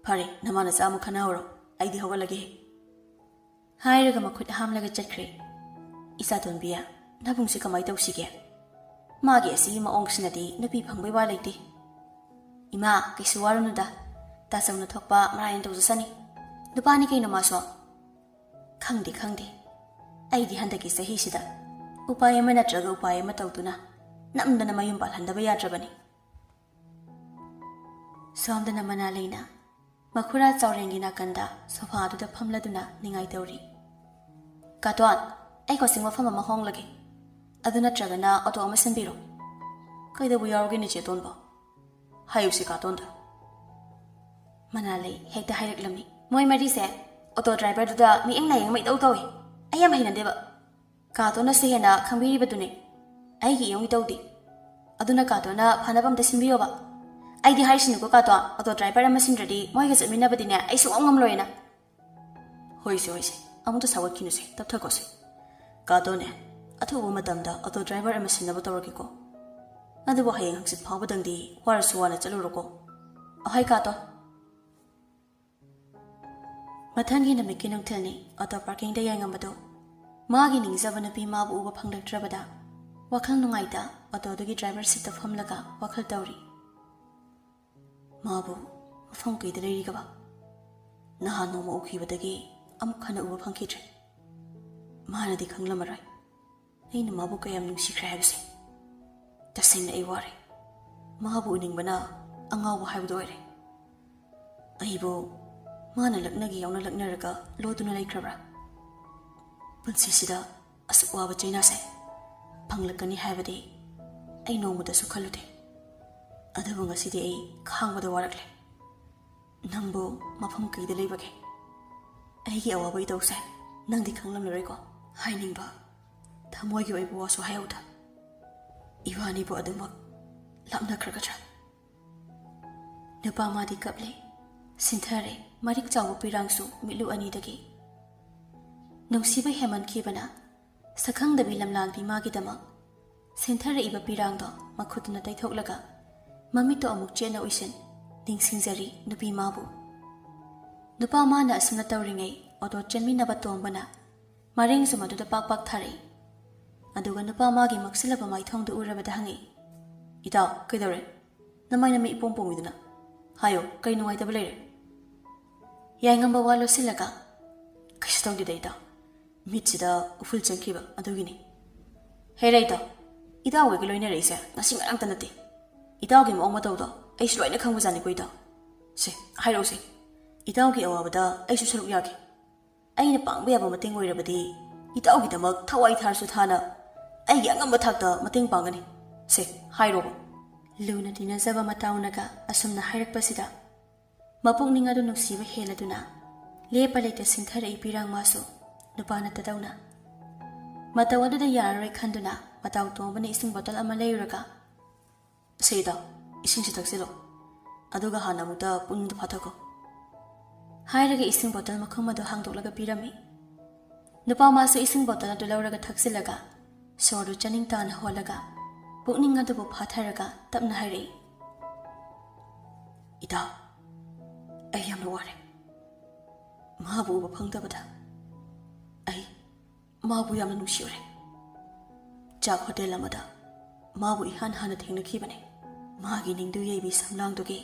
A: ꯐꯔꯦ, ꯅꯃꯥ ꯅꯆꯥ ꯑꯃꯨꯛ ꯈꯟꯅꯍꯧꯔꯣ, ꯑꯩꯗꯤ ꯍꯧꯒꯠꯂꯒꯦ ꯍꯥꯏꯔꯒ ꯃꯈꯨꯠ ꯍꯥꯝꯂꯒ ꯆꯠꯈ꯭ꯔꯦ꯫ ꯏꯆꯥꯇꯣꯟꯕꯤ, ꯅꯕꯨꯡꯁꯤ ꯀꯃꯥꯏ ꯇꯧꯁꯤꯒꯦ? ꯃꯥꯒꯤ ꯑꯁꯤꯒꯤ ꯃꯑꯣꯡꯁꯤꯅꯗꯤ ꯅꯨꯄꯤ ꯐꯪꯕꯩ ꯋꯥ ꯂꯩꯇꯦ꯫ ꯏꯃꯥ, ꯀꯩꯁꯨ ꯋꯥꯔꯨꯅꯨꯗ, ꯇꯥꯆꯧꯅ ꯊꯣꯛꯄ ꯃꯔꯥꯏꯅ ꯇꯧꯖꯁꯅꯤ, ꯅꯨꯄꯥꯅꯤ ꯀꯩꯅꯣ ꯃꯥꯁꯨ꯫ ꯈꯪꯗꯦ, ꯑꯩꯗꯤ ꯍꯟꯗꯛꯀꯤ ꯆꯍꯤꯁꯤꯗ ꯎꯄꯥꯏ ꯑꯃ ꯅꯠꯇ꯭ꯔꯒ ꯎꯄꯥꯏ ꯑꯃ ꯇꯧꯗꯨꯅ ꯅꯝꯗꯅ ꯃꯌꯨꯝ ꯄꯥꯜꯍꯟꯗꯕ ꯌꯥꯗ꯭ꯔꯕꯅꯤ꯫ ꯁꯣꯝꯗꯅ ꯃꯅꯥꯂꯩꯅ ꯃꯈꯨꯔꯥ ꯆꯥꯎꯔꯦꯟꯒꯤ ꯅꯥꯀꯟꯗ ꯁꯣꯐꯥꯗꯨꯗ ꯐꯝꯂꯗꯨꯅ ꯅꯤꯡꯉꯥꯏ ꯇꯧꯔꯤ꯫ ꯀꯥꯇꯣꯟ, ꯑꯩ ꯀꯣꯆꯤꯡ ꯃꯐꯝ ꯑꯃ ꯍꯣꯡꯂꯒꯦ, ꯑꯗꯨ ꯅꯠꯇ꯭ꯔꯒꯅ ꯑꯣꯇꯣ ꯑꯃ ꯁꯤꯟꯕꯤꯔꯣ꯫ ꯀꯩꯗꯧꯕ ꯌꯥꯎꯔꯒꯦ ꯆꯦ ꯇꯣꯟꯕ? ꯍꯥꯏꯌꯨꯁꯤ ꯀꯥꯇꯣꯟꯗ꯫ ꯃꯅꯥꯂꯩ ꯍꯦꯛꯇ ꯍꯥꯏꯔꯛꯂꯝꯃꯤ꯫ ꯃꯣꯏ ꯃꯔꯤꯁꯦ ꯑꯣꯇꯣ ꯗ꯭ꯔꯥꯏꯚꯔꯗꯨꯗ ꯃꯤꯠꯌꯦꯡ ꯅꯥꯌꯦꯡ ꯑꯃ ꯏꯇꯧ ꯇꯧꯏ, ꯑꯩ ꯌꯥꯝ ꯍꯩꯅꯗꯦꯕ꯫ ꯀꯥꯇꯣꯟꯅꯁꯨ ꯍꯦꯟꯅ ꯈꯪꯕꯤꯔꯤꯕꯗꯨꯅꯤ, ꯑꯩꯒꯤ ꯏꯌꯧ ꯏꯇꯧꯗꯤ꯫ ꯑꯗꯨꯅ ꯀꯥꯇꯣꯟꯅ ꯐꯅꯕ ꯑꯝꯇ ꯁꯤꯟꯕꯤꯌꯣꯕ, ꯑꯩꯗꯤ ꯍꯥꯏꯁꯤꯅꯨꯀꯣ ꯀꯥꯇꯣ ꯑꯣꯇꯣ ꯗ꯭ꯔꯥꯏꯚꯔ ꯑꯃ ꯁꯤꯟꯗ꯭ꯔꯗꯤ ꯃꯣꯏꯒ ꯆꯠꯃꯤꯟꯅꯕꯗꯤꯅꯦ ꯑꯩ ꯁꯨꯡꯉꯝ ꯉꯝꯂꯣꯏꯅ ꯍꯣꯏꯁꯦ ꯑꯃꯨꯛꯇ ꯁꯥꯎꯒꯠꯈꯤꯅꯨꯁꯦ ꯇꯞꯊꯈꯣꯁꯦ ꯀꯥꯇꯣꯅꯦ ꯑꯊꯨꯕ ꯃꯇꯝꯗ ꯑꯣꯇꯣ ꯗ꯭ꯔꯥꯏꯚꯔ ꯑꯃ ꯁꯤꯟꯅꯕ ꯇꯧꯔꯒꯦꯀꯣ ꯑꯗꯨꯕꯨ ꯍꯌꯦꯡ ꯍꯪꯆꯤꯠ ꯐꯥꯎꯕꯗꯪꯗꯤ ꯋꯥꯔꯁꯨ ꯋꯥꯅ ꯆꯠꯂꯨꯔꯣꯀꯣ ꯑꯍꯣꯏ ꯀꯥꯇꯣ ꯃꯊꯪꯒꯤ ꯅꯨꯃꯤꯠꯀꯤ ꯅꯨꯡꯊꯤꯜꯅꯤ ꯑꯣꯇꯣ ꯄꯥꯔꯀꯤꯡꯗ ꯌꯥꯏꯉꯝꯕꯗꯣ ꯃꯥꯒꯤ ꯅꯤꯡꯖꯕ ꯅꯨꯄꯤ ꯃꯥꯕꯨ ꯎꯕ ꯐꯪꯂꯛꯇ꯭ꯔꯕꯗ ꯋꯥꯈꯜ ꯅꯨꯡꯉꯥꯏꯇ ꯑꯣꯇꯣꯗꯨꯒꯤ ꯗ꯭ꯔꯥꯏꯚꯔ ꯁꯤꯠꯇ ꯐꯝꯂꯒ ꯋꯥꯈꯜ ꯇꯧꯔꯤ ꯃꯥꯕꯨ ꯃꯐꯝ ꯀꯩꯗ ꯂꯩꯔꯤꯒꯕ ꯅꯍꯥꯟ ꯅꯣꯡꯃ ꯎꯈꯤꯕꯗꯒꯤ ꯑꯃꯨꯛ ꯍꯟꯅ ꯎꯕ ꯐꯪꯈꯤꯗ꯭ꯔꯦ ꯃꯥꯅꯗꯤ ꯈꯪꯂꯝꯃꯔꯣꯏ ꯑꯩꯅ ꯃꯥꯕꯨ ꯀꯌꯥꯝ ꯅꯨꯡꯁꯤꯈ꯭ꯔꯦ ꯍꯥꯏꯕꯁꯦ ꯇꯁꯦꯡꯅ ꯑꯩ ꯋꯥꯔꯦ ꯃꯥꯕꯨ ꯎꯅꯤꯡꯕꯅ ꯑꯉꯥꯎꯕ ꯍꯥꯏꯕꯗꯨ ꯑꯣꯏꯔꯦ ꯑꯩꯕꯨ ꯃꯥꯅ ꯂꯛꯅꯒꯤ ꯌꯥꯎꯅ ꯂꯛꯅꯔꯒ ꯂꯣꯗꯨꯅ ꯂꯩꯈ꯭ꯔꯕ꯭ꯔꯥ ꯄꯨꯟꯁꯤꯁꯤꯗ ꯑꯁꯨꯛ ꯋꯥꯕ ꯆꯩꯅꯥꯁꯦ ꯐꯪꯂꯛꯀꯅꯤ ꯍꯥꯏꯕꯗꯤ ꯑꯩ ꯅꯣꯡꯃꯗꯁꯨ ꯈꯜꯂꯨꯗꯦ ꯑꯗꯨꯕꯨ ꯉꯁꯤꯗꯤ ꯑꯩ ꯈꯥꯡꯕꯗ ꯋꯥꯔꯛꯂꯦ ꯅꯪꯕꯨ ꯃꯐꯝ ꯀꯩꯗ ꯂꯩꯕꯒꯦ ꯑꯩꯒꯤ ꯑꯋꯥꯕ ꯏꯇꯧꯁꯦ ꯅꯪꯗꯤ ꯈꯪꯂꯝꯂꯔꯣꯏꯀꯣ ꯍꯥꯏꯅꯤꯡꯕ ꯊꯃꯣꯏꯒꯤ ꯑꯣꯏꯕ ꯋꯥꯁꯨ ꯍꯥꯏꯍꯧꯗ ꯏꯕꯥꯅꯤꯕꯨ ꯑꯗꯨꯃꯛ ꯂꯥꯞꯅꯈ꯭ꯔꯒꯗ꯭ꯔꯥ ꯅꯨꯄꯥ ꯃꯥꯗꯤ ꯀꯞꯂꯦ ꯁꯤꯟꯊꯔꯦ ꯃꯔꯤꯛ ꯆꯥꯎꯕ ꯄꯤꯔꯥꯡꯁꯨ ꯃꯤꯠꯂꯨ ꯑꯅꯤꯗꯒꯤ ꯅꯨꯡꯁꯤꯕ ꯍꯦꯃꯟꯈꯤꯕꯅ ꯁꯛꯈꯪꯗꯕꯤ ꯂꯝꯂꯥꯟꯕꯤ ꯃꯥꯒꯤꯗꯃꯛ ꯁꯤꯟꯊꯔꯛꯏꯕ ꯄꯤꯔꯥꯡꯗꯣ ꯃꯈꯨꯠꯇꯨꯅ ꯇꯩꯊꯣꯛꯂꯒ ꯃꯃꯤꯠꯇꯣ ꯑꯃꯨꯛ ꯆꯦꯠꯅ ꯎꯏꯁꯤꯟ ꯅꯤꯡꯁꯤꯡꯖꯔꯤ ꯅꯨꯄꯤ ꯃꯥꯕꯨ ꯅꯨꯄꯥ ꯃꯥꯅ ꯑꯁꯨꯝꯅ ꯇꯧꯔꯤꯉꯩ ꯑꯣꯇꯣ ꯆꯦꯟꯃꯤꯟꯅꯕ ꯇꯣꯡꯕꯅ ꯃꯔꯦꯡꯁꯨ ꯃꯗꯨꯗ ꯄꯥꯛ ꯄꯥꯛ ꯊꯥꯔꯛꯏ ꯑꯗꯨꯒ ꯅꯨꯄꯥ ꯃꯥꯒꯤ ꯃꯛꯁꯤꯜꯂꯕ ꯃꯥꯏꯊꯣꯡꯗꯨ ꯎꯔꯕꯗ ꯍꯪꯉꯤ ꯏꯇꯥꯎ ꯀꯩꯗꯧꯔꯦ ꯅꯃꯥꯏ ꯅꯃꯤꯠ ꯏꯄꯣꯝ ꯄꯣꯝꯃꯤꯗꯨꯅ ꯍꯥꯏꯌꯣ ꯀꯩ ꯅꯨꯡꯉꯥꯏꯇꯕ ꯂꯩꯔꯦ ꯌꯥꯏꯉꯝꯕ ꯋꯥ ꯂꯣꯠꯁꯤꯜꯂꯒ ꯀꯩꯁꯨ ꯇꯧꯗꯦꯗ ꯏꯇꯥꯎ ꯃꯤꯠꯁꯤꯗ ꯎꯐꯨꯜ ꯆꯪꯈꯤꯕ ꯑꯗꯨꯒꯤꯅꯤ ꯍꯦꯔ ꯏꯇꯥꯎꯒꯩꯒ ꯂꯣꯏꯅꯔꯛꯏꯁꯦ ꯉꯁꯤ ꯉꯔꯥꯡꯇ ꯅꯠꯇꯦ ꯏꯇꯥꯎꯒꯤ ꯃꯑꯣꯡ ꯃꯇꯧꯗꯣ ꯑꯩꯁꯨ ꯂꯣꯏꯅ ꯈꯪꯕꯖꯥꯠꯅꯤꯀꯣ ꯏꯇꯥꯎ ꯁꯦ ꯍꯥꯏꯔꯛꯎꯁꯦ ꯏꯇꯥꯎꯒꯤ ꯑꯋꯥꯕꯗ ꯑꯩꯁꯨ ꯁꯔꯨꯛ ꯌꯥꯒꯦ ꯑꯩꯅ ꯄꯥꯡꯕ ꯌꯥꯕ ꯃꯇꯦꯡ ꯑꯣꯏꯔꯕꯗꯤ ꯏꯇꯥꯎꯒꯤꯗꯃꯛ ꯊꯋꯥꯏ ꯊꯥꯔꯁꯨ ꯊꯥꯅ ꯑꯩꯒꯤ ꯑꯉꯝꯕ ꯊꯥꯛꯇ ꯃꯇꯦꯡ ꯄꯥꯡꯒꯅꯤ ꯁꯦ ꯍꯥꯏꯔꯣꯕ ꯂꯨꯅ ꯇꯤꯟꯅꯖꯕ ꯃꯇꯥꯎꯅꯒ ꯑꯁꯨꯝꯅ ꯍꯥꯏꯔꯛꯄꯁꯤꯗ ꯃꯄꯨꯛꯅꯤꯡ ꯑꯗꯨ ꯅꯨꯡꯁꯤꯕ ꯍꯦꯜꯂꯗꯨꯅ ꯂꯦꯞꯄ ꯂꯩꯇ ꯁꯤꯟꯊꯔꯛꯏ ꯄꯤꯔꯥꯡ ꯃꯥꯁꯨ ꯅꯨꯄꯥꯅ ꯇꯗꯧꯅ ꯃꯇꯧ ꯑꯗꯨꯗ ꯌꯥꯔꯔꯣꯏ ꯈꯟꯗꯨꯅ ꯃꯇꯥꯎ ꯇꯣꯡꯕꯅ ꯏꯁꯤꯡ ꯕꯣꯇꯜ ꯑꯃ ꯂꯩꯔꯨꯔꯒ ꯁꯦ ꯏꯇꯥꯎ ꯏꯁꯤꯡꯁꯤ ꯊꯛꯆꯤꯜꯂꯣ ꯑꯗꯨꯒ ꯍꯥꯟꯅ ꯑꯃꯨꯛꯇ ꯄꯨꯛꯅꯤꯡꯗ ꯐꯥꯊꯈꯣ ꯍꯥꯏꯔꯒ ꯏꯁꯤꯡ ꯕꯣꯇꯜ ꯃꯈꯨꯝ ꯑꯗꯨ ꯍꯥꯡꯗꯣꯛꯂꯒ ꯄꯤꯔꯝꯃꯤ ꯅꯨꯄꯥ ꯃꯥꯁꯨ ꯏꯁꯤꯡ ꯕꯣꯇꯜ ꯑꯗꯨ ꯂꯧꯔꯒ ꯊꯛꯆꯤꯜꯂꯒ ꯁꯣꯔꯗꯨ ꯆꯥꯅꯤꯡ ꯇꯥꯅ ꯍꯣꯜꯂꯒ ꯄꯨꯛꯅꯤꯡ ꯑꯗꯨꯕꯨ ꯐꯥꯊꯔꯒ ꯇꯞꯅ ꯍꯥꯏꯔꯛꯏ ꯏꯇꯥꯎ ꯑꯩ ꯌꯥꯝꯅ ꯋꯥꯔꯦ ꯃꯥꯕꯨ ꯎꯕ ꯐꯪꯗꯕꯗ ꯑꯩ ꯃꯥꯕꯨ ꯌꯥꯝꯅ ꯅꯨꯡꯁꯤꯔꯦ ꯆꯥꯛ ꯍꯣꯇꯦꯜ ꯑꯃꯗ ꯃꯥꯕꯨ ꯏꯍꯥꯟ ꯍꯥꯟꯅ ꯊꯦꯡꯅꯈꯤꯕꯅꯤ ꯃꯥꯒꯤ ꯅꯤꯡꯗꯨ ꯌꯩꯕꯤ ꯁꯝꯂꯥꯡꯗꯨꯒꯤ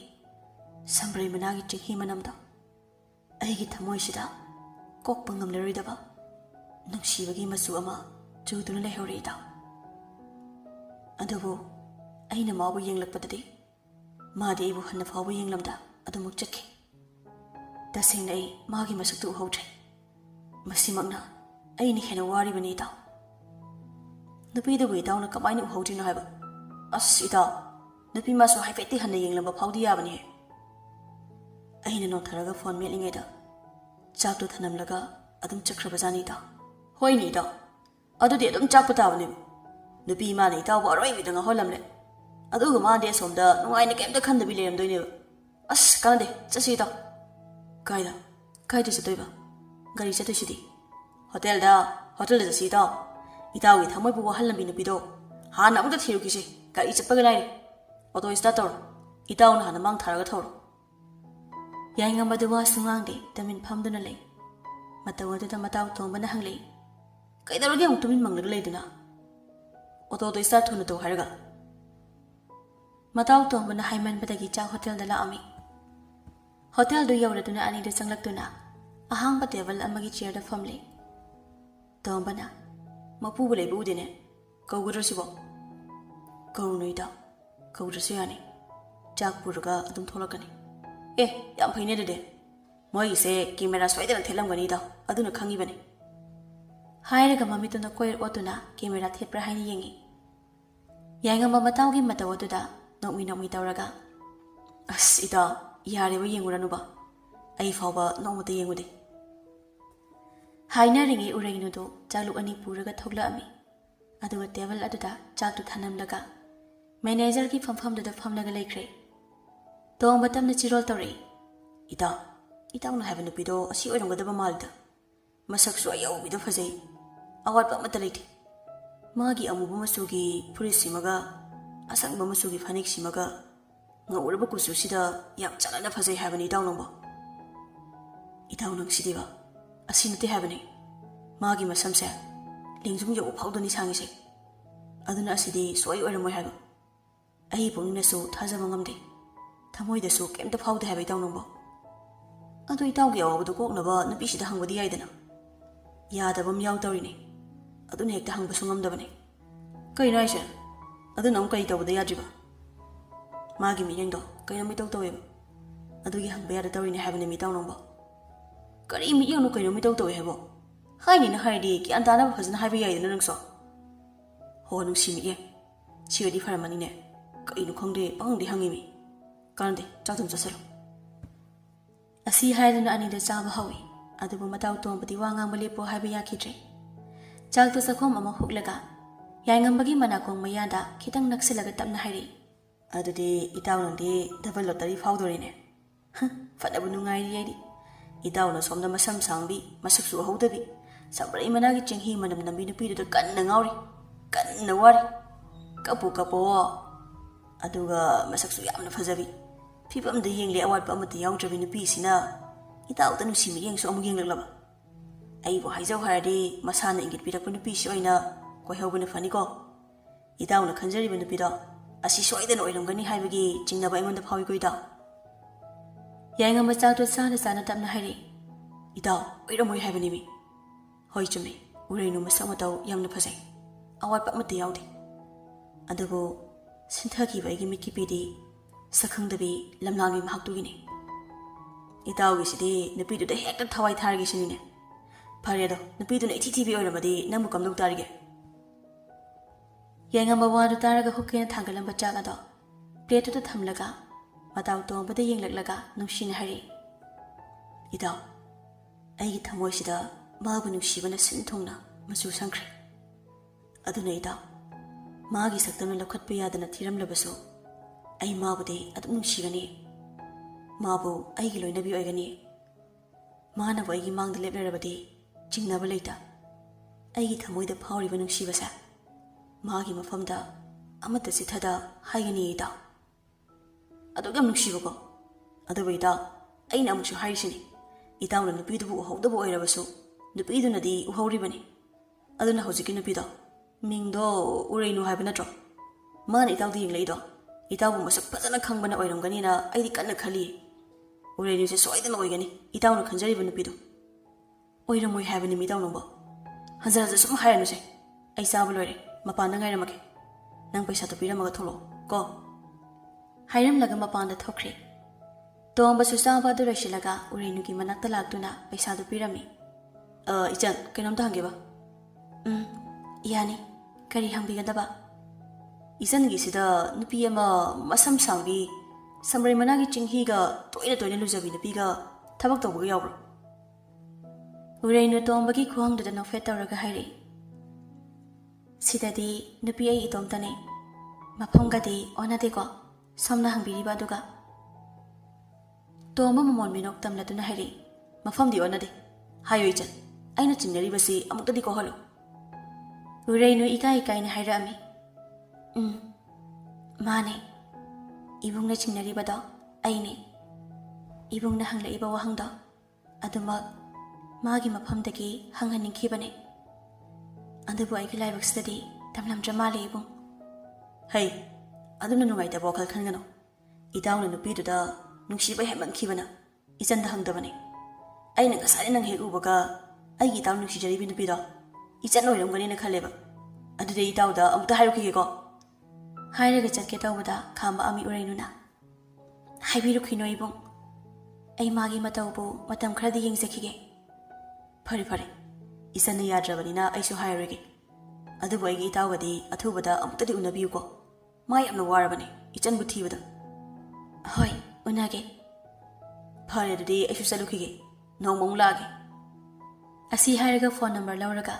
A: ꯁꯝꯕ꯭ꯔꯩ ꯃꯅꯥꯒꯤ ꯆꯦꯡꯍꯤ ꯃꯅꯝꯗꯣ ꯑꯩꯒꯤ ꯊꯃꯣꯏꯁꯤꯗ ꯀꯣꯛꯄ ꯉꯝꯂꯔꯣꯏꯗꯕ ꯅꯨꯡꯁꯤꯕꯒꯤ ꯃꯆꯨ ꯑꯃ ꯆꯨꯗꯨꯅ ꯂꯩꯍꯧꯔꯦ ꯏꯇꯥꯎ ꯑꯗꯨꯕꯨ ꯑꯩꯅ ꯃꯥꯕꯨ ꯌꯦꯡꯂꯛꯄꯗꯗꯤ ꯃꯥꯗꯤ ꯑꯩꯕꯨ ꯍꯟꯅ ꯐꯥꯎꯕ ꯌꯦꯡꯂꯝꯗ ꯑꯗꯨꯃꯛ ꯆꯠꯈꯤ ꯇꯁꯦꯡꯅ ꯑꯩ ꯃꯥꯒꯤ ꯃꯁꯛꯇꯨ ꯎꯍꯧꯗ꯭ꯔꯦ ꯃꯁꯤꯃꯛꯅ ꯑꯩꯅ ꯍꯦꯟꯅ ꯋꯥꯔꯤꯕꯅꯤ ꯏꯇꯥꯎ ꯅꯨꯄꯤꯗꯨꯕꯨ ꯏꯇꯥꯎꯅ ꯀꯃꯥꯏꯅ ꯎꯍꯧꯗ꯭ꯔꯤꯅꯣ ꯍꯥꯏꯕ ꯑꯁ ꯏꯇꯥꯎ ꯅꯨꯄꯤ ꯃꯥꯁꯨ ꯍꯥꯏꯐꯦꯠꯇꯤ ꯍꯟꯅ ꯌꯦꯡꯂꯝꯕ ꯐꯥꯎꯗꯤ ꯌꯥꯕꯅꯤꯍꯦ ꯑꯩꯅ ꯅꯣꯟꯊꯔꯒ ꯐꯣꯟ ꯃꯦꯠꯂꯤꯉꯩꯗ ꯆꯥꯛꯇꯨ ꯊꯅꯝꯂꯒ ꯑꯗꯨꯝ ꯆꯠꯈ꯭ꯔꯕꯖꯥꯠꯅꯤ ꯏꯇꯥꯎ ꯍꯣꯏꯅꯦ ꯏꯇꯥꯎ ꯑꯗꯨꯗꯤ ꯑꯗꯨꯝ ꯆꯥꯛꯄ ꯇꯥꯕꯅꯦꯕ ꯅꯨꯄꯤ ꯃꯥꯅ ꯏꯇꯥꯎꯕꯨ ꯑꯔꯣꯏꯕꯤꯗ ꯉꯥꯎꯍꯜꯂꯝꯂꯦ ꯑꯗꯨꯒ ꯃꯥꯗꯤ ꯑꯁꯣꯝꯗ ꯅꯨꯡꯉꯥꯏꯅ ꯀꯩꯝꯇ ꯈꯟꯗꯕꯤ ꯂꯩꯔꯝꯗꯣꯏꯅꯦꯕ ꯑꯁ ꯀꯥꯟꯅꯗꯦ ꯆꯠꯁꯤ ꯏꯇꯥꯎ ꯀꯥꯏꯗ ꯆꯠꯇꯣꯏꯕ ꯒꯥꯔꯤ ꯆꯠꯇꯣꯏꯁꯤꯗꯤ ꯍꯣꯇꯦꯜꯗ ꯆꯠꯁꯤ ꯏꯇꯥꯎ ꯏꯇꯥꯎꯒꯤ ꯊꯃꯣꯏꯕꯨ ꯋꯥꯍꯜꯂꯝꯕꯤ ꯅꯨꯄꯤꯗꯣ ꯍꯥꯟꯅ ꯑꯃꯨꯛꯇ ꯊꯤꯔꯨꯈꯤꯁꯤ ꯒꯥꯔꯤ ꯆꯠꯄꯒ ꯂꯥꯏꯔꯤ ꯑꯣꯇꯣ ꯁ꯭ꯇꯥꯔꯠ ꯇꯧꯔꯣ ꯏꯇꯥꯎꯅ ꯍꯥꯟꯅ ꯃꯥꯡ ꯊꯥꯔꯒ ꯊꯧꯔꯣ ꯌꯥꯏꯉꯝꯕꯗꯨ ꯋꯥꯁꯨ ꯉꯥꯡꯗꯦ ꯇꯃꯤꯟ ꯐꯝꯗꯨꯅ ꯂꯩ ꯃꯇꯧ ꯑꯗꯨꯗ ꯃꯇꯥꯎ ꯇꯣꯡꯕꯅ ꯍꯪꯂꯛꯏ ꯀꯩꯗꯧꯔꯒꯦ ꯑꯃꯨꯛ ꯇꯨꯃꯤꯟ ꯃꯪꯂꯒ ꯂꯩꯗꯨꯅ ꯑꯣꯇꯣꯗꯣ ꯁ꯭ꯇꯥꯔꯠ ꯊꯨꯅ ꯇꯧ ꯍꯥꯏꯔꯒ ꯃꯇꯥꯎ ꯇꯣꯡꯕꯅ ꯍꯥꯏꯃꯟꯕꯗꯒꯤ ꯆꯥꯛ ꯍꯣꯇꯦꯜꯗ ꯂꯥꯛꯑꯝꯃꯤ ꯍꯣꯇꯦꯜꯗꯨ ꯌꯧꯔꯗꯨꯅ ꯑꯅꯤꯗꯨ ꯆꯪꯂꯛꯇꯨꯅ ꯑꯍꯥꯡꯕ ꯇꯦꯕꯜ ꯑꯃꯒꯤ ꯆꯤꯌꯔꯗ ꯐꯝꯂꯤ ꯇꯣꯡꯕꯅ ꯃꯄꯨꯕꯨ ꯂꯩꯕ ꯎꯗꯦꯅꯦ ꯀꯧꯒꯗ꯭ꯔꯣ ꯁꯤꯕꯣ ꯀꯧꯔꯨꯅꯨ ꯏꯇꯥꯎ ꯀꯧꯗ꯭ꯔꯁꯨ ꯌꯥꯅꯤ ꯆꯥꯛ ꯄꯨꯔꯒ ꯑꯗꯨꯝ ꯊꯣꯛꯂꯛꯀꯅꯤ ꯌꯥꯝ ꯐꯩꯅꯦ ꯑꯗꯨꯗꯤ ꯃꯣꯏꯒꯤꯁꯦ ꯀꯦꯃꯦꯔꯥ ꯁꯣꯏꯗꯅ ꯊꯦꯠꯂꯝꯒꯅꯤ ꯏꯇꯥꯎ ꯑꯗꯨꯅ ꯈꯪꯉꯤꯕꯅꯤ ꯍꯥꯏꯔꯒ ꯃꯃꯤꯠꯇꯨꯅ ꯀꯣꯏꯔ ꯑꯣꯠꯇꯨꯅ ꯀꯦꯃꯦꯔꯥ ꯊꯦꯠꯄ꯭ꯔꯥ ꯍꯥꯏꯅ ꯌꯦꯡꯉꯤ ꯌꯥꯏꯉꯝꯕ ꯃꯇꯥꯎꯒꯤ ꯃꯇꯧ ꯑꯗꯨꯗ ꯅꯣꯛꯃꯤ ꯇꯧꯔꯒ ꯑꯁ ꯏꯇꯥꯎ ꯌꯥꯔꯦꯕ ꯌꯦꯡꯉꯨꯔꯅꯨꯕ ꯑꯩ ꯐꯥꯎꯕ ꯅꯣꯡꯃꯇ ꯌꯦꯡꯉꯨꯗꯦ ꯍꯥꯏꯅꯔꯤꯉꯩ ꯎꯔꯩꯅꯨꯗꯨ ꯆꯥꯛꯂꯨꯛ ꯑꯅꯤ ꯄꯨꯔꯒ ꯊꯣꯛꯂꯛꯑꯝꯃꯤ ꯑꯗꯨꯒ ꯇꯦꯕꯜ ꯑꯗꯨꯗ ꯆꯥꯛꯇꯨ ꯊꯅꯝꯂꯒ ꯃꯦꯅꯦꯖꯔꯒꯤ ꯐꯝꯐꯝꯗꯨꯗ ꯐꯝꯂꯒ ꯂꯩꯈ꯭ꯔꯦ Tong batam na chirol tawri. Itaw na haban nupido asi oiranggadaba malda. Masaksu ayaw bido fazay. Awat pa mataliti. Magi amuba masugi purisimaga asangba masugi fanik simaga nga uraba kusu sida yam chalana fazay habani itaw nangba. Itaw nang sidiba asinati habani. Magi masamse lingzum yaw phawdani sangise. Aduna asidi soy oiramoy haba. Ahi pungnasu thajaba ngamde. Thamoidasu kemta phawde haba itaw nangba. Adu itaw gi awabdu koknaba nupi sida hangwadi yaidana. Yadabam yaw tawrine. Aduna hekta hangbasu ngamdabane. Kay naisha. Aduna kay tawbada yadriba. Magi miyengdo kay nami taw taweba. Adugi hangba yada tawrine habane mi taw nangba. Kari miyeng no kay nami taw tawe habo. Haini na hardi ki antana fazna haiba yaidana nangso. Ho nung si miyeng. Siwadi faramanine. Kay no khangde pangde hangimi. Kande chakdum chasalo. Asi haidana anida chaba hawi. Adubu mataw tombadi wangang malipo haiba yakidre. Chakto sakom ama huklaga. Yaingambagi manakong mayada kitang naksilaga tapna hari. Adudi itaw nangdi double lottery fawdorine. Fanabu nungairi yadi. Itaw na somna masam sangbi masaksu hawdabi. Sabray managi chinghi manam nambi nupido da kan na ngawri. Kan na wari. Kapo Aduga masaksu yamna fazabi. Pipam da yengli awad pa amati yawdrabi nupi sina. Itaw tanu simi yeng so amuging laglaba. Aibo haizaw hardi masana ingit pirakpa nupi si oina koi hawbana faniko. Itaw na khanjariba nupido asi soidana oiramgani haibagi chingnaba aingonda phawi ko itaw. Yaingamba chakto sana tapna hari. Itaw oiramoy haibanimi. Hoi chume urainu masak mataw yamna phazai. Awat pa amati yawde. Adubu sinthaki baigi mikipidi sakhangdabi lamnami mahaktugini. Itaw gisidi nupido da hekta thawai thargi sinine. Paredo nupido na ithithibi oiramadi namu kamduk tarige. Yaingamba wadu taraga hukena thangalamba chakado. Pletu da thamlaga mataw tombada yenglaglaga nungsina hari. Itaw aigi thamoy sida mabu nungsibana sinthongna masu sangkhre. Aduna itaw magi saktana lakhatpa yadana thiramlabasu ai mabudi adum nungsigani. Mabu aigi loinabi oigani. Mana bo aigi mangda leplerabadi chingnaba leita. Aigi thamoida phawriba nungsibasa magi mafamda amata sithada haigani itaw. Adugam nungsibako. Adubu itaw aina amukshu hairisini. Itawna nupidubu uhawdabu oirabasu nupidunadi uhawribani. Aduna hojiki nupido mingdo urainu haiba natro. Mana itawdi yengleido. Itawbu masak fazana khangbana oiramganina aidi kanna khali. Urainu se soidana oigani itawna khanjariba nupido. Oiramoy haibani mitaw nangbo. Hanjaraja sum hairanu se. Ai chaba loire mapanda ngairamake. Nang paisa to piramaga tholo ko. Hairamlaga mapanda thokre. Tomba su chaba du rasilaga urainu ki manakta laktuna paisa do pirami. Ichan kainomta hangeba. Yani kari hangbigadaba. Isan gisida nupi ama masam sangbi samray managi chinghiga toina lujabi nupiga thabak tawbaga yawbro. Urainu tombagi khuangda nofet tawraga hairi. Sidadi nupi ai itomtane mafamgadi onadeko samna hangbiriba aduga. Tomba mamon minok tamladuna hairi. Mafamdi onade. Hayo ichan aina chingnaribasi amuktadi kohalo. Urainu ikai na hairami. Mane ibungna chingnaribado aine. Ibungna hanglaiba wahangdo adumak magi mafamdagi hanghaningkhibane. Adubu aigi laibaksidadi tamlamdra male ibung. Hey, aduna nungaitaba wakhal khangano. Itawna nupiduda nungsiba hemankhibana ichanda hangdabane. Aina ngasari nang hek ubaga aigi itaw nungsijaribi nupido ichan oiramganina khaleba. Adude itawda amukta hairukigeko. Hairaga chatke tawbada khamba ami urainuna. Haibirukhino ibung. Ai magi matawbu matam khradi yengzakhige. Fare. Isana yadrabanina aisu hairage. Adubu aigi itawgadi athubada amuktadi unabiyuko. Mai amna warabane ichanbu thibada. Hoi, unage. Fare adudi aisu chalukhige. Nongmong lage. Asi hairaga phone number lauraga.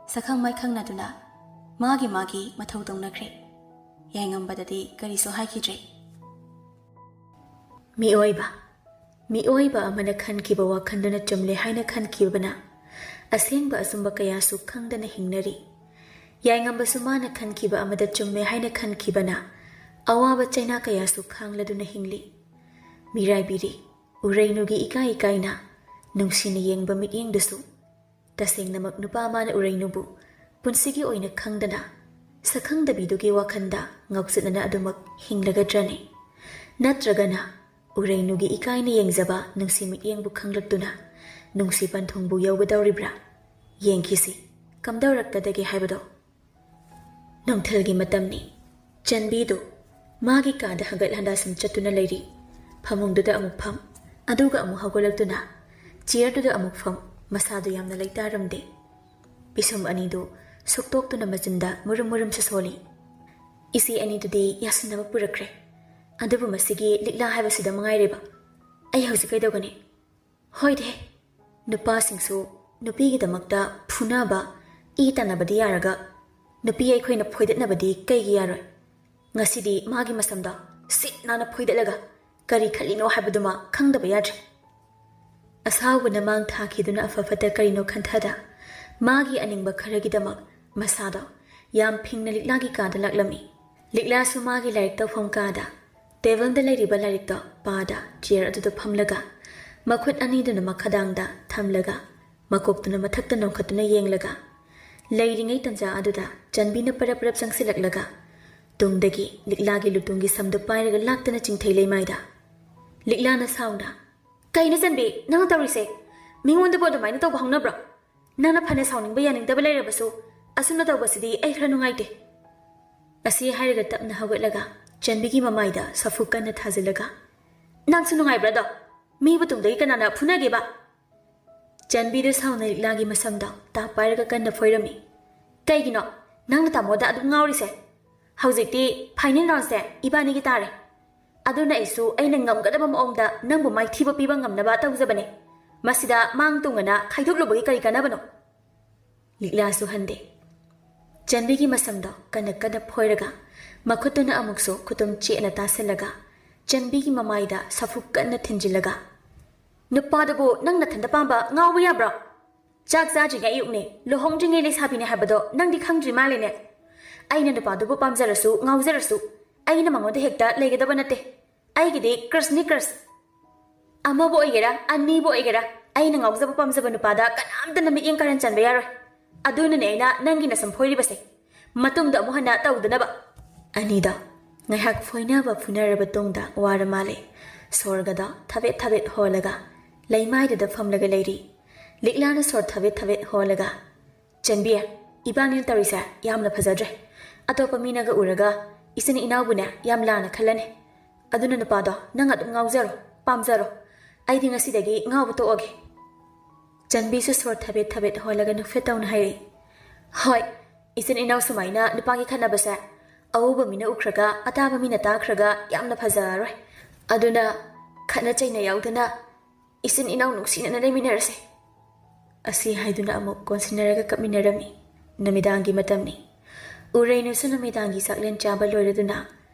A: Sakhang mai khangnaduna magi mathau tongnakhre. Yaingambadadi kariso haikidre. ꯃꯤꯑꯣꯏꯕ ꯑꯃꯅ ꯈꯟꯈꯤꯕ ꯋꯥꯈꯟꯗꯨꯅ ꯆꯨꯝꯂꯦ ꯍꯥꯏꯅ ꯈꯟꯈꯤꯕꯅ ꯑꯁꯦꯡꯕ ꯑꯆꯨꯝꯕ ꯀꯌꯥꯁꯨ ꯈꯪꯗꯅ ꯍꯤꯡꯅꯔꯤ꯫ ꯌꯥꯏꯉꯝꯕꯁꯨ ꯃꯥꯅ ꯈꯟꯈꯤꯕ ꯑꯃꯗ ꯆꯨꯝꯃꯦ ꯍꯥꯏꯅ ꯈꯟꯈꯤꯕꯅ ꯑꯋꯥꯕ ꯆꯩꯅꯥ ꯀꯌꯥꯁꯨ ꯈꯥꯡꯂꯗꯨꯅ ꯍꯤꯡꯂꯤ꯫ ꯃꯤꯔꯥꯏꯕꯤꯔꯤ ꯎꯔꯩꯅꯨꯒꯤ ꯏꯀꯥꯏ ꯏꯀꯥꯏꯅ ꯅꯨꯡꯁꯤꯅ ꯌꯦꯡꯕ ꯃꯤꯠꯌꯦꯡꯗꯨꯁꯨ ꯇꯁꯦꯡꯅꯃꯛ ꯅꯨꯄꯥ ꯑꯃꯅ ꯎꯔꯩꯅꯨꯕꯨ ꯄꯨꯟꯁꯤꯒꯤ ꯑꯣꯏꯅ ꯈꯪꯗꯅ ꯁꯛꯈꯪꯗꯕꯤꯗꯨꯒꯤ ꯋꯥꯈꯟꯗ ꯉꯥꯎꯆꯠꯅꯅ ꯑꯗꯨꯃꯛ ꯍꯤꯡꯂꯒꯗ꯭ꯔꯅꯤ? ꯅꯠꯇ꯭ꯔꯒꯅ ꯎꯔꯩꯅꯨꯒꯤ ꯏꯀꯥꯏꯅ ꯌꯦꯡꯖꯕ ꯅꯨꯡꯁꯤ ꯃꯤꯠꯌꯦꯡꯕꯨ ꯈꯪꯂꯛꯇꯨꯅ ꯅꯨꯡꯁꯤ ꯄꯟꯊꯨꯡꯕꯨ ꯌꯧꯒꯗꯧꯔꯤꯕ꯭ꯔꯥ? ꯌꯦꯡꯈꯤꯁꯤ ꯀꯝꯗꯧꯔꯛꯀꯗꯒꯦ ꯍꯥꯏꯕꯗꯣ꯫ ꯅꯨꯡꯊꯤꯜꯒꯤ ꯃꯇꯝꯅꯤ꯫ ꯆꯟꯕꯤꯗꯨ ꯃꯥꯒꯤ ꯀꯥꯗ ꯍꯪꯒꯠ ꯍꯟꯗꯥ ꯁꯨꯝ ꯆꯠꯇꯨꯅ ꯂꯩꯔꯤ꯫ ꯐꯃꯨꯡꯗꯨꯗ ꯑꯃꯨꯛ ꯐꯝ, ꯑꯗꯨꯒ ꯑꯃꯨꯛ ꯍꯧꯒꯠꯂꯛꯇꯨꯅ ꯆꯤꯌꯔꯗꯨꯗ ꯑꯃꯨꯛ ꯐꯝ, ꯃꯁꯥꯗꯨ ꯌꯥꯝꯅ ꯂꯩꯇꯥꯔꯝꯗꯦ꯫ ꯄꯤꯁꯨꯝ ꯑꯅꯤꯗꯨ ꯁꯨꯛꯇꯣꯛꯇꯨꯅ ꯃꯆꯤꯟꯗ ꯃꯨꯔꯨꯝ ꯃꯨꯔꯨꯝꯁꯨ ꯁꯣꯜꯂꯤ꯫ ꯏꯆꯦ ꯑꯅꯤꯗꯨꯗꯤ ꯌꯥꯁꯤꯟꯅꯕ ꯄꯨꯔꯛꯈ꯭ꯔꯦ, ꯑꯗꯨꯕꯨ ꯃꯁꯤꯒꯤ ꯂꯤꯛꯂꯥ ꯍꯥꯏꯕꯁꯤꯗ ꯃꯉꯥꯏꯔꯦꯕ꯫ ꯑꯩ ꯍꯧꯖꯤꯛ ꯀꯩꯗꯧꯒꯅꯤ? ꯍꯣꯏꯗꯦ, ꯅꯨꯄꯥꯁꯤꯡꯁꯨ ꯅꯨꯄꯤꯒꯤꯗꯃꯛꯇ ꯐꯨꯅꯕ, ꯏ ꯇꯥꯟꯅꯕꯗꯤ ꯌꯥꯔꯒ ꯅꯨꯄꯤ ꯑꯩꯈꯣꯏꯅ ꯐꯣꯏꯗꯠꯅꯕꯗꯤ ꯀꯩꯒꯤ ꯌꯥꯔꯣꯏ? ꯉꯁꯤꯗꯤ ꯃꯥꯒꯤ ꯃꯁꯝꯗ ꯁꯤꯠ ꯅꯥꯟꯅ ꯐꯣꯏꯗꯠꯂꯒ ꯀꯔꯤ ꯈꯜꯂꯤꯅꯣ ꯍꯥꯏꯕꯗꯨꯃ ꯈꯪꯗꯕ ꯌꯥꯗ꯭ꯔꯦ꯫ ꯑꯁꯥꯎꯕꯅ ꯃꯥꯡ ꯊꯥꯈꯤꯗꯨꯅ ꯑꯐ ꯐꯠꯇ ꯀꯔꯤꯅꯣ ꯈꯟꯊꯗ ꯃꯥꯒꯤ ꯑꯅꯤꯡꯕ ꯈꯔꯒꯤꯗꯃꯛ ꯃꯁꯥꯗꯣ ꯌꯥꯝ ꯐꯤꯡꯅ ꯂꯤꯛꯂꯥꯒꯤ ꯀꯥꯗ ꯂꯥꯛꯂꯝꯃꯤ꯫ ꯂꯤꯛꯂꯥꯁꯨ ꯃꯥꯒꯤ ꯂꯥꯏꯔꯤꯛ ꯇꯧꯐꯝ ꯀꯥꯗ ꯇꯦꯕꯜꯗ ꯂꯩꯔꯤꯕ ꯂꯥꯏꯔꯤꯛꯇꯣ ꯄꯥꯗ ꯆꯤꯌꯔ ꯑꯗꯨꯗ ꯐꯝꯂꯒ ꯃꯈꯨꯠ ꯑꯅꯤꯗꯨꯅ ꯃꯈꯥꯗꯥꯡꯗ ꯊꯝꯂꯒ ꯃꯀꯣꯛꯇꯨꯅ ꯃꯊꯛꯇ ꯅꯣꯡꯈꯠꯇꯨꯅ ꯌꯦꯡꯂꯒ ꯂꯩꯔꯤꯉꯩ ꯇꯟꯖꯥ ꯑꯗꯨꯗ ꯆꯟꯕꯤꯅ ꯄꯔꯞ ꯄꯔꯞ ꯆꯪꯁꯤꯜꯂꯛꯂꯒ ꯇꯨꯡꯗꯒꯤ ꯂꯤꯛꯂꯥꯒꯤ ꯂꯨꯇꯨꯡꯒꯤ ꯁꯝꯗꯨ ꯄꯥꯏꯔꯒ ꯂꯥꯛꯇꯅ ꯆꯤꯡꯊꯩ ꯂꯩꯃꯥꯏꯗ꯫ ꯂꯤꯛꯂꯥꯅ ꯁꯥꯎꯅ, ꯀꯩꯅꯣ ꯆꯟꯕꯤ ꯅꯪꯅ ꯇꯧꯔꯤꯁꯦ? ꯃꯤꯉꯣꯟꯗꯕꯨ ꯑꯗꯨꯃꯥꯏꯅ ꯇꯧꯕ ꯍꯧꯅꯕ꯭ꯔꯣ? ꯅꯪꯅ ꯐꯅ ꯁꯥꯎꯅꯤꯡꯕ ꯌꯥꯅꯤꯡꯗꯕ ꯂꯩꯔꯕꯁꯨ ꯑꯁꯨꯝꯅ ꯇꯧꯕꯁꯤꯗꯤ ꯑꯩ ꯈꯔ ꯅꯨꯡꯉꯥꯏꯇꯦ꯫ ꯑꯁꯤ ꯍꯥꯏꯔꯒ ꯇꯞꯅ ꯍꯧꯒꯠꯂꯒ ꯆꯟꯕꯤꯒꯤ ꯃꯃꯥꯏꯗ ꯁꯥꯐꯨ ꯀꯟꯅ ꯊꯥꯖꯤꯜꯂꯒ, ꯅꯪꯁꯨ ꯅꯨꯡꯉꯥꯏꯕ꯭ꯔꯥꯗꯣ? ꯃꯤꯕꯨ ꯇꯨꯡꯗꯒꯤ ꯀꯅꯥꯅ ꯐꯨꯅꯒꯦꯕ? ꯆꯟꯕꯤꯗꯨ ꯁꯥꯎꯅ ꯂꯤꯛꯂꯥꯒꯤ ꯃꯁꯝꯗꯣ ꯇꯥꯞ ꯄꯥꯏꯔꯒ ꯀꯟꯅ ꯐꯣꯏꯔꯝꯃꯤ꯫ ꯀꯩꯒꯤꯅꯣ ꯅꯪꯅ ꯇꯥꯃꯣꯗ ꯑꯗꯨꯝ ꯉꯥꯎꯔꯤꯁꯦ? ꯍꯧꯖꯤꯛꯇꯤ ꯐꯥꯏꯅꯦꯜ ꯔꯥꯎꯟꯁꯦ ꯏꯕꯥꯅꯤꯒꯤ ꯇꯥꯔꯦ, ꯑꯗꯨꯅ ꯑꯩꯁꯨ ꯑꯩꯅ ꯉꯝꯒꯗꯕ ꯃꯑꯣꯡꯗ ꯅꯪꯕꯨ ꯃꯥꯏꯊꯤꯕ ꯄꯤꯕ ꯉꯝꯅꯕ ꯇꯧꯖꯕꯅꯦ꯫ ꯃꯁꯤꯗ ꯃꯥꯡ ꯇꯨꯡꯉꯅ ꯈꯥꯏꯗꯣꯛꯂꯨꯕꯒꯤ ꯀꯔꯤ ꯀꯥꯟꯅꯕꯅꯣ? ꯂꯤꯛꯂꯥꯁꯨ ꯍꯟꯗꯦ꯫ ꯆꯟꯕꯤꯒꯤ ꯃꯁꯝꯗꯣ ꯀꯟꯅ ꯀꯟꯅ ꯐꯣꯏꯔꯒ ꯃꯈꯨꯠꯇꯨꯅ ꯑꯃꯨꯛꯁꯨ ꯈꯨꯇꯨꯝ ꯆꯦꯠꯅ ꯇꯥꯁꯤꯜꯂꯒ ꯆꯟꯕꯤꯒꯤ ꯃꯃꯥꯏꯗ ꯁꯥꯐꯨ ꯀꯟꯅ ꯊꯤꯟꯖꯤꯜꯂꯒ, ꯅꯨꯄꯥꯗꯨꯕꯨ ꯅꯪ ꯅꯊꯟꯗ ꯄꯥꯝꯕ ꯉꯥꯎꯕ ꯌꯥꯕ꯭ꯔꯣ? ꯆꯥꯛ ꯆꯥꯗ꯭ꯔꯤꯉꯩ ꯑꯌꯨꯛꯅꯦ, ꯂꯨꯍꯣꯡꯗ꯭ꯔꯤꯉꯩ ꯂꯩꯁꯥꯕꯤꯅꯦ ꯍꯥꯏꯕꯗꯣ ꯅꯪꯗꯤ ꯈꯪꯗ꯭ꯔꯤ ꯃꯥꯜꯂꯦꯅꯦ꯫ ꯑꯩꯅ ꯅꯨꯄꯥꯗꯨꯕꯨ ꯄꯥꯝꯖꯔꯁꯨ ꯉꯥꯎꯖꯔꯁꯨ ꯑꯩꯅ ꯃꯉꯣꯟꯗ ꯍꯦꯛꯇ ꯂꯩꯒꯗꯕ ꯅꯠꯇꯦ꯫ ꯑꯩꯒꯤꯗꯤ ꯀ꯭ꯔꯁꯅꯤ ꯀ꯭ꯔꯁ꯫ ꯑꯃꯕꯨ ꯑꯣꯏꯒꯦꯔꯥ ꯑꯅꯤꯕꯨ ꯑꯣꯏꯒꯦꯔꯥ ꯑꯩꯅ ꯉꯥꯎꯖꯕ ꯄꯥꯝꯖꯕ ꯅꯨꯄꯥꯗ ꯀꯅꯥꯝꯇꯅ ꯃꯤꯠꯌꯦꯡ ꯀꯥꯔꯟ ꯆꯟꯕ ꯌꯥꯔꯣꯏ꯫ ꯑꯗꯨꯅꯅꯦ ꯑꯩꯅ ꯅꯪꯒꯤ ꯅꯁꯝ ꯐꯣꯏꯔꯤꯕꯁꯦ, ꯃꯇꯨꯡꯗ ꯑꯃꯨꯛ ꯍꯟꯅ ꯇꯧꯗꯅꯕ꯫ ꯑꯅꯤꯗꯣ ꯉꯥꯏꯍꯥꯛ ꯐꯣꯏꯅꯕ ꯐꯨꯅꯔꯕ ꯇꯨꯡꯗ ꯋꯥꯔ ꯃꯥꯜꯂꯦ ꯁꯣꯔꯒꯗꯣ ꯊꯕꯦꯠ ꯊꯕꯦꯠ ꯍꯣꯜꯂꯒ ꯂꯩꯃꯥꯏꯗꯨꯗ ꯐꯝꯂꯒ ꯂꯩꯔꯤ꯫ ꯂꯤꯛꯂꯥꯅ ꯁꯣꯔ ꯊꯕꯦꯠ ꯊꯕꯦꯠ ꯍꯣꯜꯂꯒ, ꯆꯟꯕꯤ ꯏꯕꯥꯅꯤꯅ ꯇꯧꯔꯤꯁꯦ ꯌꯥꯝꯅ ꯐꯖꯗ꯭ꯔꯦ꯫ ꯑꯇꯣꯞꯄ ꯃꯤꯅꯒ ꯎꯔꯒ ꯏꯆꯤꯟ ꯏꯅꯥꯎꯕꯨꯅꯦ ꯌꯥꯝ ꯂꯥꯟꯅ ꯈꯜꯂꯅꯤ꯫ ꯑꯗꯨꯅ ꯅꯨꯄꯥꯗꯣ ꯅꯪ ꯑꯗꯨꯝ ꯉꯥꯎꯖꯔꯣ, ꯄꯥꯝꯖꯔꯣ꯫ ꯑꯩꯗꯤ ꯉꯁꯤꯗꯒꯤ ꯉꯥꯎꯕ ꯇꯣꯛꯑꯒꯦ꯫ ꯆꯟꯕꯤꯁꯨ ꯁꯣꯔ ꯊꯕꯦꯠ ꯊꯕꯦꯠ ꯍꯣꯜꯂꯒ ꯅꯨꯐꯦꯠ ꯇꯧꯅ ꯍꯥꯏꯔꯛꯏ꯫ ꯍꯣꯏ, ꯏꯆꯤꯟ ꯏꯅꯥꯎ ꯁꯨꯃꯥꯏꯅ ꯅꯨꯄꯥꯒꯤ ꯈꯠꯅꯕꯁꯦ ꯑꯎꯕ ꯃꯤꯅ ꯎꯈ꯭ꯔꯒ ꯑꯇꯥꯕ ꯃꯤꯅ ꯇꯥꯈ꯭ꯔꯒ ꯌꯥꯝꯅ ꯐꯖꯔꯔꯣꯏ꯫ ꯑꯗꯨꯅ ꯈꯠꯅ ꯆꯩꯅ ꯌꯥꯎꯗꯅ ꯏꯆꯤꯟ ꯏꯅꯥꯎ ꯅꯨꯡꯁꯤꯅꯅ ꯂꯩꯃꯤꯟꯅꯔꯁꯦ꯫ ꯑꯁꯤ ꯍꯥꯏꯗꯨꯅ ꯑꯃꯨꯛ ꯀꯣꯟꯁꯤꯟꯅꯔꯒ ꯀꯞꯃꯤꯟꯅꯔꯝꯃꯤ꯫ ꯅꯨꯃꯤꯗꯥꯡꯒꯤ ꯃꯇꯝꯅꯤ꯫ ꯎꯔꯩꯅꯨꯁꯨ ꯅꯨꯃꯤꯗꯥꯡꯒꯤ ꯆꯥꯛꯂꯦꯟ ꯆꯥꯕ ꯂꯣꯏꯔꯗꯨꯅ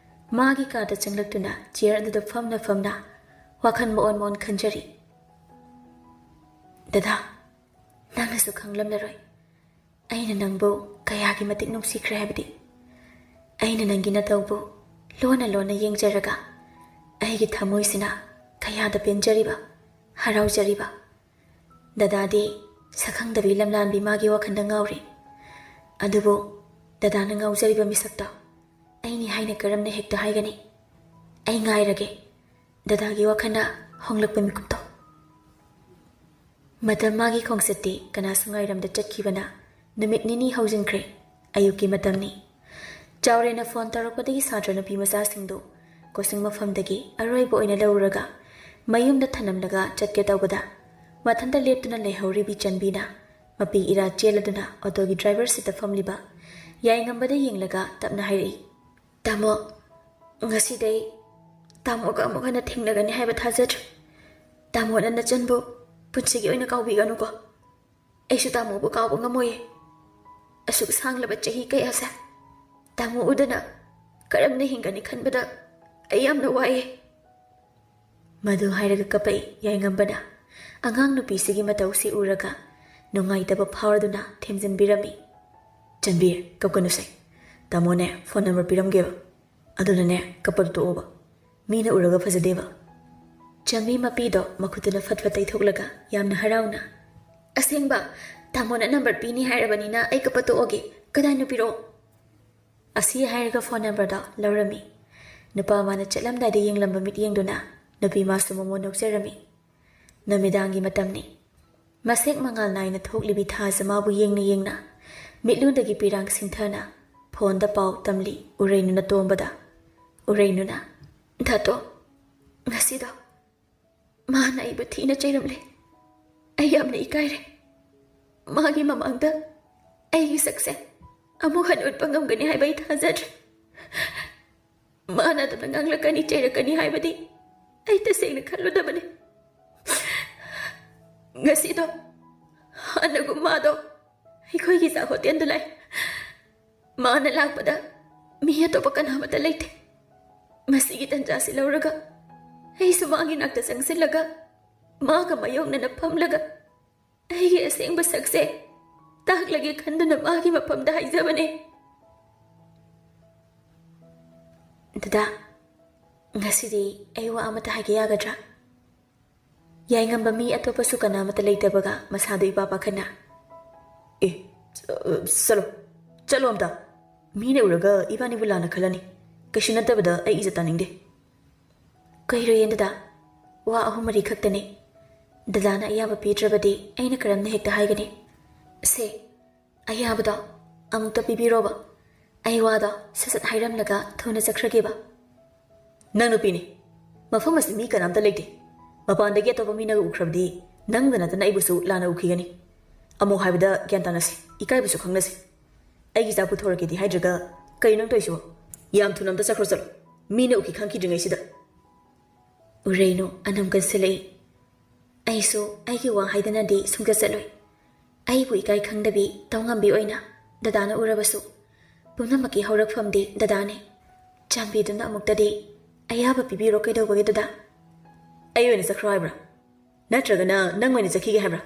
A: ꯃꯥꯒꯤ ꯀꯥꯗ ꯆꯪꯂꯛꯇꯨꯅ ꯆꯤꯌꯔ ꯑꯗꯨꯗ ꯐꯝꯅ ꯐꯝꯅ ꯋꯥꯈꯜ ꯃꯑꯣꯟ ꯃꯑꯣꯟ ꯈꯟꯖꯔꯤ꯫ ꯗꯗꯥ, ꯅꯪꯅꯁꯨ ꯈꯪꯂꯝꯂꯔꯣꯏ ꯑꯩꯅ ꯅꯪꯕꯨ ꯀꯌꯥꯒꯤ ꯃꯇꯤꯛ ꯅꯨꯡꯁꯤꯈ꯭ꯔꯦ ꯍꯥꯏꯕꯗꯤ꯫ ꯑꯩꯅ ꯅꯪꯒꯤ ꯅꯇꯧꯕꯨ ꯂꯣꯟꯅ ꯂꯣꯟꯅ ꯌꯦꯡꯖꯔꯒ ꯑꯩꯒꯤ ꯊꯃꯣꯏꯁꯤꯅ ꯀꯌꯥꯗ ꯄꯦꯟꯖꯔꯤꯕ, ꯍꯔꯥꯎꯖꯔꯤꯕ꯫ ꯗꯗꯥꯗꯤ ꯁꯛꯈꯪꯗꯕꯤ ꯂꯝꯂꯥꯟꯕꯤ ꯃꯥꯒꯤ ꯋꯥꯈꯜꯗ ꯉꯥꯎꯔꯤ꯫ ꯑꯗꯨꯕꯨ ꯗꯗꯥꯅ ꯉꯥꯎꯖꯔꯤꯕ ꯃꯤꯁꯛꯇꯣ ꯑꯩꯅꯤ ꯍꯥꯏꯅ ꯀꯔꯝꯅ ꯍꯦꯛꯇ ꯍꯥꯏꯒꯅꯤ? ꯑꯩ ꯉꯥꯏꯔꯒꯦ ꯗꯗꯥꯒꯤ ꯋꯥꯈꯜꯅ ꯍꯣꯡꯂꯛꯄ ꯃꯤꯀꯨꯞꯇꯣ꯫ ꯃꯇꯝ ꯃꯥꯒꯤ ꯈꯣꯡꯆꯠꯇꯤ ꯀꯅꯥꯁꯨ ꯉꯥꯏꯔꯝꯗ ꯆꯠꯈꯤꯕꯅ ꯅꯨꯃꯤꯠ ꯅꯤꯅꯤ ꯍꯧꯖꯤꯟꯈ꯭ꯔꯦ꯫ ꯑꯌꯨꯛꯀꯤ ꯃꯇꯝꯅꯤ꯫ ꯆꯥꯎꯔꯦꯅ ꯐꯣꯟ ꯇꯧꯔꯛꯄꯗꯒꯤ ꯁꯥꯇ꯭ꯔ ꯅꯨꯄꯤ ꯃꯆꯥꯁꯤꯡꯗꯨ ꯀꯣꯆꯤꯡ ꯃꯐꯝꯗꯒꯤ ꯑꯔꯣꯏꯕ ꯑꯣꯏꯅ ꯂꯧꯔꯒ ꯃꯌꯨꯝꯗ ꯊꯅꯝꯂꯒ ꯆꯠꯀꯦ ꯇꯧꯕꯗ ꯃꯊꯟꯇ ꯂꯦꯞꯇꯨꯅ ꯂꯩꯍꯧꯔꯤꯕꯤ ꯆꯟꯕꯤꯅ ꯃꯄꯤ ꯏꯔꯥ ꯆꯦꯜꯂꯗꯨꯅ ꯑꯣꯇꯣꯒꯤ ꯗ꯭ꯔꯥꯏꯚꯔ ꯁꯤꯠꯇ ꯐꯝꯂꯤꯕ ꯌꯥꯏꯉꯝꯕꯗ ꯌꯦꯡꯂꯒ ꯇꯞꯅ ꯍꯥꯏꯔꯛꯏ꯫ ꯇꯥꯃꯣ, ꯉꯁꯤꯗꯩ ꯇꯥꯃꯣꯒ ꯑꯃꯨꯛ ꯍꯟꯅ ꯊꯦꯡꯅꯒꯅꯤ ꯍꯥꯏꯕ ꯊꯥꯖꯗ꯭ꯔꯦ꯫ ꯇꯥꯃꯣꯅ ꯅꯆꯟꯕꯨ ꯄꯨꯟꯁꯤꯒꯤ ꯑꯣꯏꯅ ꯀꯥꯎꯕꯤꯒꯅꯨꯀꯣ꯫ ꯑꯩꯁꯨ ꯇꯥꯃꯣꯕꯨ ꯀꯥꯎꯕ ꯉꯝꯃꯣꯏꯌꯦ꯫ ꯑꯁꯨꯛ ꯁꯥꯡꯂꯕ ꯆꯍꯤ ꯀꯌꯥꯁꯦ ꯇꯥꯃꯣ ꯎꯗꯅ ꯀꯔꯝꯅ ꯍꯤꯡꯒꯅꯤ ꯈꯟꯕꯗ ꯑꯩ ꯌꯥꯝꯅ ꯋꯥꯏꯌꯦ꯫ ꯃꯗꯨ ꯍꯥꯏꯔꯒ ꯀꯞꯄꯛꯏ ꯌꯥꯏꯉꯝꯕꯅ ꯑꯉꯥꯡ ꯅꯨꯄꯤꯁꯤꯒꯤ ꯃꯇꯧꯁꯤ ꯎꯔꯒ ꯅꯨꯡꯉꯥꯏꯇꯕ ꯐꯥꯎꯔꯗꯨꯅ ꯊꯦꯝꯖꯤꯟꯕꯤꯔꯝꯃꯤ꯫ ꯆꯟꯕꯤꯔ ꯀꯞꯀꯅꯨꯁꯦ, ꯇꯥꯃꯣꯅꯦ ꯐꯣꯟ ꯅꯝꯕꯔ ꯄꯤꯔꯝꯒꯦꯕ, ꯑꯗꯨꯅꯅꯦ ꯀꯞꯄꯗꯨ ꯇꯣꯛꯑꯣꯕ, ꯃꯤꯅ ꯎꯔꯒ ꯐꯖꯗꯦꯕ꯫ ꯆꯟꯕꯤ ꯃꯄꯤꯗꯣ ꯃꯈꯨꯠꯇꯨꯅ ꯐꯠ ꯐꯠ ꯇꯩꯊꯣꯛꯂꯒ ꯌꯥꯝꯅ ꯍꯔꯥꯎꯅ, ꯑꯁꯦꯡꯕ ꯇꯥꯃꯣꯅ ꯅꯝꯕꯔ ꯄꯤꯅꯤ ꯍꯥꯏꯔꯕꯅꯤꯅ ꯑꯩ ꯀꯞꯄ ꯇꯣꯛꯑꯒꯦ, ꯀꯗꯥꯏꯅꯣ ꯄꯤꯔꯛꯑꯣ꯫ ꯑꯁꯤ ꯍꯥꯏꯔꯒ ꯐꯣꯟ ꯅꯝꯕꯔꯗꯣ ꯂꯧꯔꯝꯃꯤ꯫ ꯅꯨꯄꯥ ꯃꯥꯅ ꯆꯠꯂꯝꯗꯥꯏꯗ ꯌꯦꯡꯂꯝꯕ ꯃꯤꯠꯌꯦꯡꯗꯨꯅ ꯅꯨꯄꯤ ꯃꯥꯁꯨ ꯃꯃꯣꯟ ꯅꯣꯛꯆꯔꯝꯃꯤ꯫ ꯅꯨꯃꯤꯗꯥꯡꯒꯤ ꯃꯇꯝꯅꯤ꯫ ꯃꯁꯦꯛ ꯃꯉꯥꯜ ꯅꯥꯏꯅ ꯊꯣꯛꯂꯤꯕꯤ ꯊꯥꯁꯤ ꯃꯥꯕꯨ ꯌꯦꯡꯅ ꯌꯦꯡꯅ ꯃꯤꯠꯂꯨꯟꯗꯒꯤ ꯄꯤꯔꯥꯡ ꯁꯤꯡꯊꯅ ꯐꯣꯟꯗ ꯄꯥꯎ ꯇꯝꯂꯤ ꯎꯔꯩꯅꯨꯅ ꯇꯣꯝꯕꯗ꯫ ꯎꯔꯩꯅꯨꯅ, ꯗꯥꯇꯣ, ꯉꯁꯤꯗꯣ ꯃꯥꯅ ꯑꯩꯕꯨ ꯊꯤꯅ ꯆꯩꯔꯝꯂꯦ, ꯑꯩ ꯌꯥꯝꯅ ꯏꯀꯥꯏꯔꯦ꯫ ꯃꯥꯒꯤ ꯃꯃꯥꯡꯗ ꯑꯩꯒꯤ ꯁꯛꯁꯦ ꯑꯃꯨꯛ ꯍꯟꯅ ꯎꯠꯄ ꯉꯝꯒꯅꯤ ꯍꯥꯏꯕ ꯑꯩ ꯊꯥꯖꯗ꯭ꯔꯦ꯫ ꯃꯥꯅ ꯑꯗꯨꯝꯅ ꯉꯥꯡꯂꯛꯀꯅꯤ ꯆꯩꯔꯛꯀꯅꯤ ꯍꯥꯏꯕꯗꯤ ꯑꯩ ꯇꯁꯦꯡꯅ ꯈꯜꯂꯨꯗꯕꯅꯤ꯫ ꯉꯁꯤꯗꯣ ꯍꯥꯟꯅꯒꯨꯝ ꯃꯥꯗꯣ ꯑꯩꯈꯣꯏꯒꯤ ꯆꯥꯛ ꯍꯣꯇꯦꯜꯗ ꯂꯥꯛꯑꯦ꯫ ꯃꯥꯅ ꯂꯥꯛꯄꯗ ꯃꯤ ꯑꯇꯣꯞꯄ ꯀꯅꯥꯃꯠꯇ ꯂꯩꯇꯦ꯫ ꯃꯁꯤꯒꯤ ꯇꯟꯖꯥꯁꯤ ꯂꯧꯔꯒ ꯑꯩꯁꯨ ꯃꯥꯒꯤ ꯅꯥꯛꯇ ꯆꯪꯁꯤꯜꯂꯒ ꯃꯥꯒ ꯃꯥꯌꯣꯛꯅꯅ ꯐꯝꯂꯒ ꯑꯩꯒꯤ ꯑꯁꯦꯡꯕ ꯁꯛꯁꯦ ꯇꯥꯛꯂꯒꯦ ꯈꯟꯗꯨꯅ ꯃꯥꯒꯤ ꯃꯐꯝꯗ ꯍꯥꯏꯖꯕꯅꯦ꯫ ꯗꯗꯥ, ꯉꯁꯤꯗꯤ ꯑꯩ ꯋꯥ ꯑꯃꯇ ꯍꯥꯏꯒꯦ ꯌꯥꯒꯗ꯭ꯔꯥ? ꯌꯥꯏꯉꯝꯕ ꯃꯤ ꯑꯇꯣꯞꯄꯁꯨ ꯀꯅꯥꯃꯠꯇ ꯂꯩꯇꯕꯒ ꯃꯁꯥꯗꯨ ꯏꯄꯥ ꯄꯥꯈꯠꯅ, ꯑꯦ ꯆꯠꯂꯣ ꯑꯝꯇ, ꯃꯤꯅ ꯎꯔꯒ ꯏꯕꯥꯅꯤꯕꯨ ꯂꯥꯟꯅ ꯈꯜꯂꯅꯤ, ꯀꯩꯁꯨ ꯅꯠꯇꯕꯗ ꯑꯩ ꯏꯖꯠ ꯇꯥꯅꯤꯡꯗꯦ꯫ ꯀꯩꯔꯣꯏꯌꯦ ꯗꯗꯥ, ꯋꯥ 3-4 ꯈꯛꯇꯅꯤ꯫ ꯗꯗꯥꯅ ꯑꯌꯥꯕ ꯄꯤꯗ꯭ꯔꯕꯗꯤ ꯑꯩꯅ ꯀꯔꯝꯅ ꯍꯦꯛꯇ ꯍꯥꯏꯒꯅꯤ? ꯁꯦ, ꯑꯌꯥꯕꯗꯣ ꯑꯃꯨꯛꯇ ꯄꯤꯕꯤꯔꯣꯕ, ꯑꯩ ꯋꯥꯗꯣ ꯁꯠ-ꯁꯠ ꯍꯥꯏꯔꯝꯂꯒ ꯊꯨꯅ ꯆꯠꯈ꯭ꯔꯒꯦꯕ꯫ ꯅꯪ ꯅꯨꯄꯤꯅꯤ, ꯃꯐꯝ ꯑꯁꯤ ꯃꯤ ꯀꯅꯥꯝꯇ ꯂꯩꯇꯦ, ꯃꯄꯥꯟꯗꯒꯤ ꯑꯇꯣꯞꯄ ꯃꯤꯅꯒ ꯎꯈ꯭ꯔꯕꯗꯤ ꯅꯪꯗ ꯅꯠꯇꯅ ꯑꯩꯕꯨꯁꯨ ꯂꯥꯟꯅ ꯎꯈꯤꯒꯅꯤ꯫ ꯑꯃꯨꯛ ꯍꯥꯏꯕꯗ ꯒ꯭ꯌꯥꯟ ꯇꯥꯅꯁꯤ, ꯏꯀꯥꯏꯕꯁꯨ ꯈꯪꯅꯁꯤ꯫ ꯑꯩꯒꯤ ꯆꯥꯛ ꯄꯨꯊꯣꯔꯛꯀꯦꯗꯤ ꯍꯥꯏꯗ꯭ꯔꯒ ꯀꯩ ꯅꯪ ꯇꯧꯏꯁꯤꯕꯣ? ꯌꯥꯝ ꯊꯨꯅ ꯑꯝꯇ ꯆꯠꯈ꯭ꯔꯣ, ꯆꯠꯂꯣ, ꯃꯤꯅ ꯎꯈꯤ ꯈꯪꯈꯤꯗ꯭ꯔꯤꯉꯩꯁꯤꯗ꯫ ꯎꯔꯩꯅꯨ ꯑꯅꯝ ꯀꯟꯁꯤꯜꯂꯛꯏ꯫ ꯑꯩꯁꯨ ꯑꯩꯒꯤ ꯋꯥ ꯍꯥꯏꯗꯅꯗꯤ ꯁꯨꯡꯆꯠ ꯆꯠꯂꯣꯏ꯫ ꯑꯩꯕꯨ ꯏꯀꯥꯏ ꯈꯪꯗꯕꯤ ꯇꯧꯉꯝꯕꯤ ꯑꯣꯏꯅ ꯗꯗꯥꯅ ꯎꯔꯕꯁꯨ ꯄꯨꯝꯅꯃꯛꯀꯤ ꯍꯧꯔꯛꯐꯝꯗꯤ ꯗꯗꯥꯅꯤ꯫ ꯆꯥꯟꯕꯤꯗꯨꯅ ꯑꯃꯨꯛꯇꯗꯤ ꯑꯌꯥꯕ ꯄꯤꯕꯤꯔꯣ ꯀꯩꯗꯧꯕꯒꯦ ꯗꯗꯥ? ꯑꯩ ꯑꯣꯏꯅ ꯆꯠꯈ꯭ꯔꯣ ꯍꯥꯏꯕ꯭ꯔꯥ? ꯅꯠꯇ꯭ꯔꯒꯅ ꯅꯪ ꯑꯣꯏꯅ ꯆꯠꯈꯤꯒꯦ ꯍꯥꯏꯕ꯭ꯔꯥ?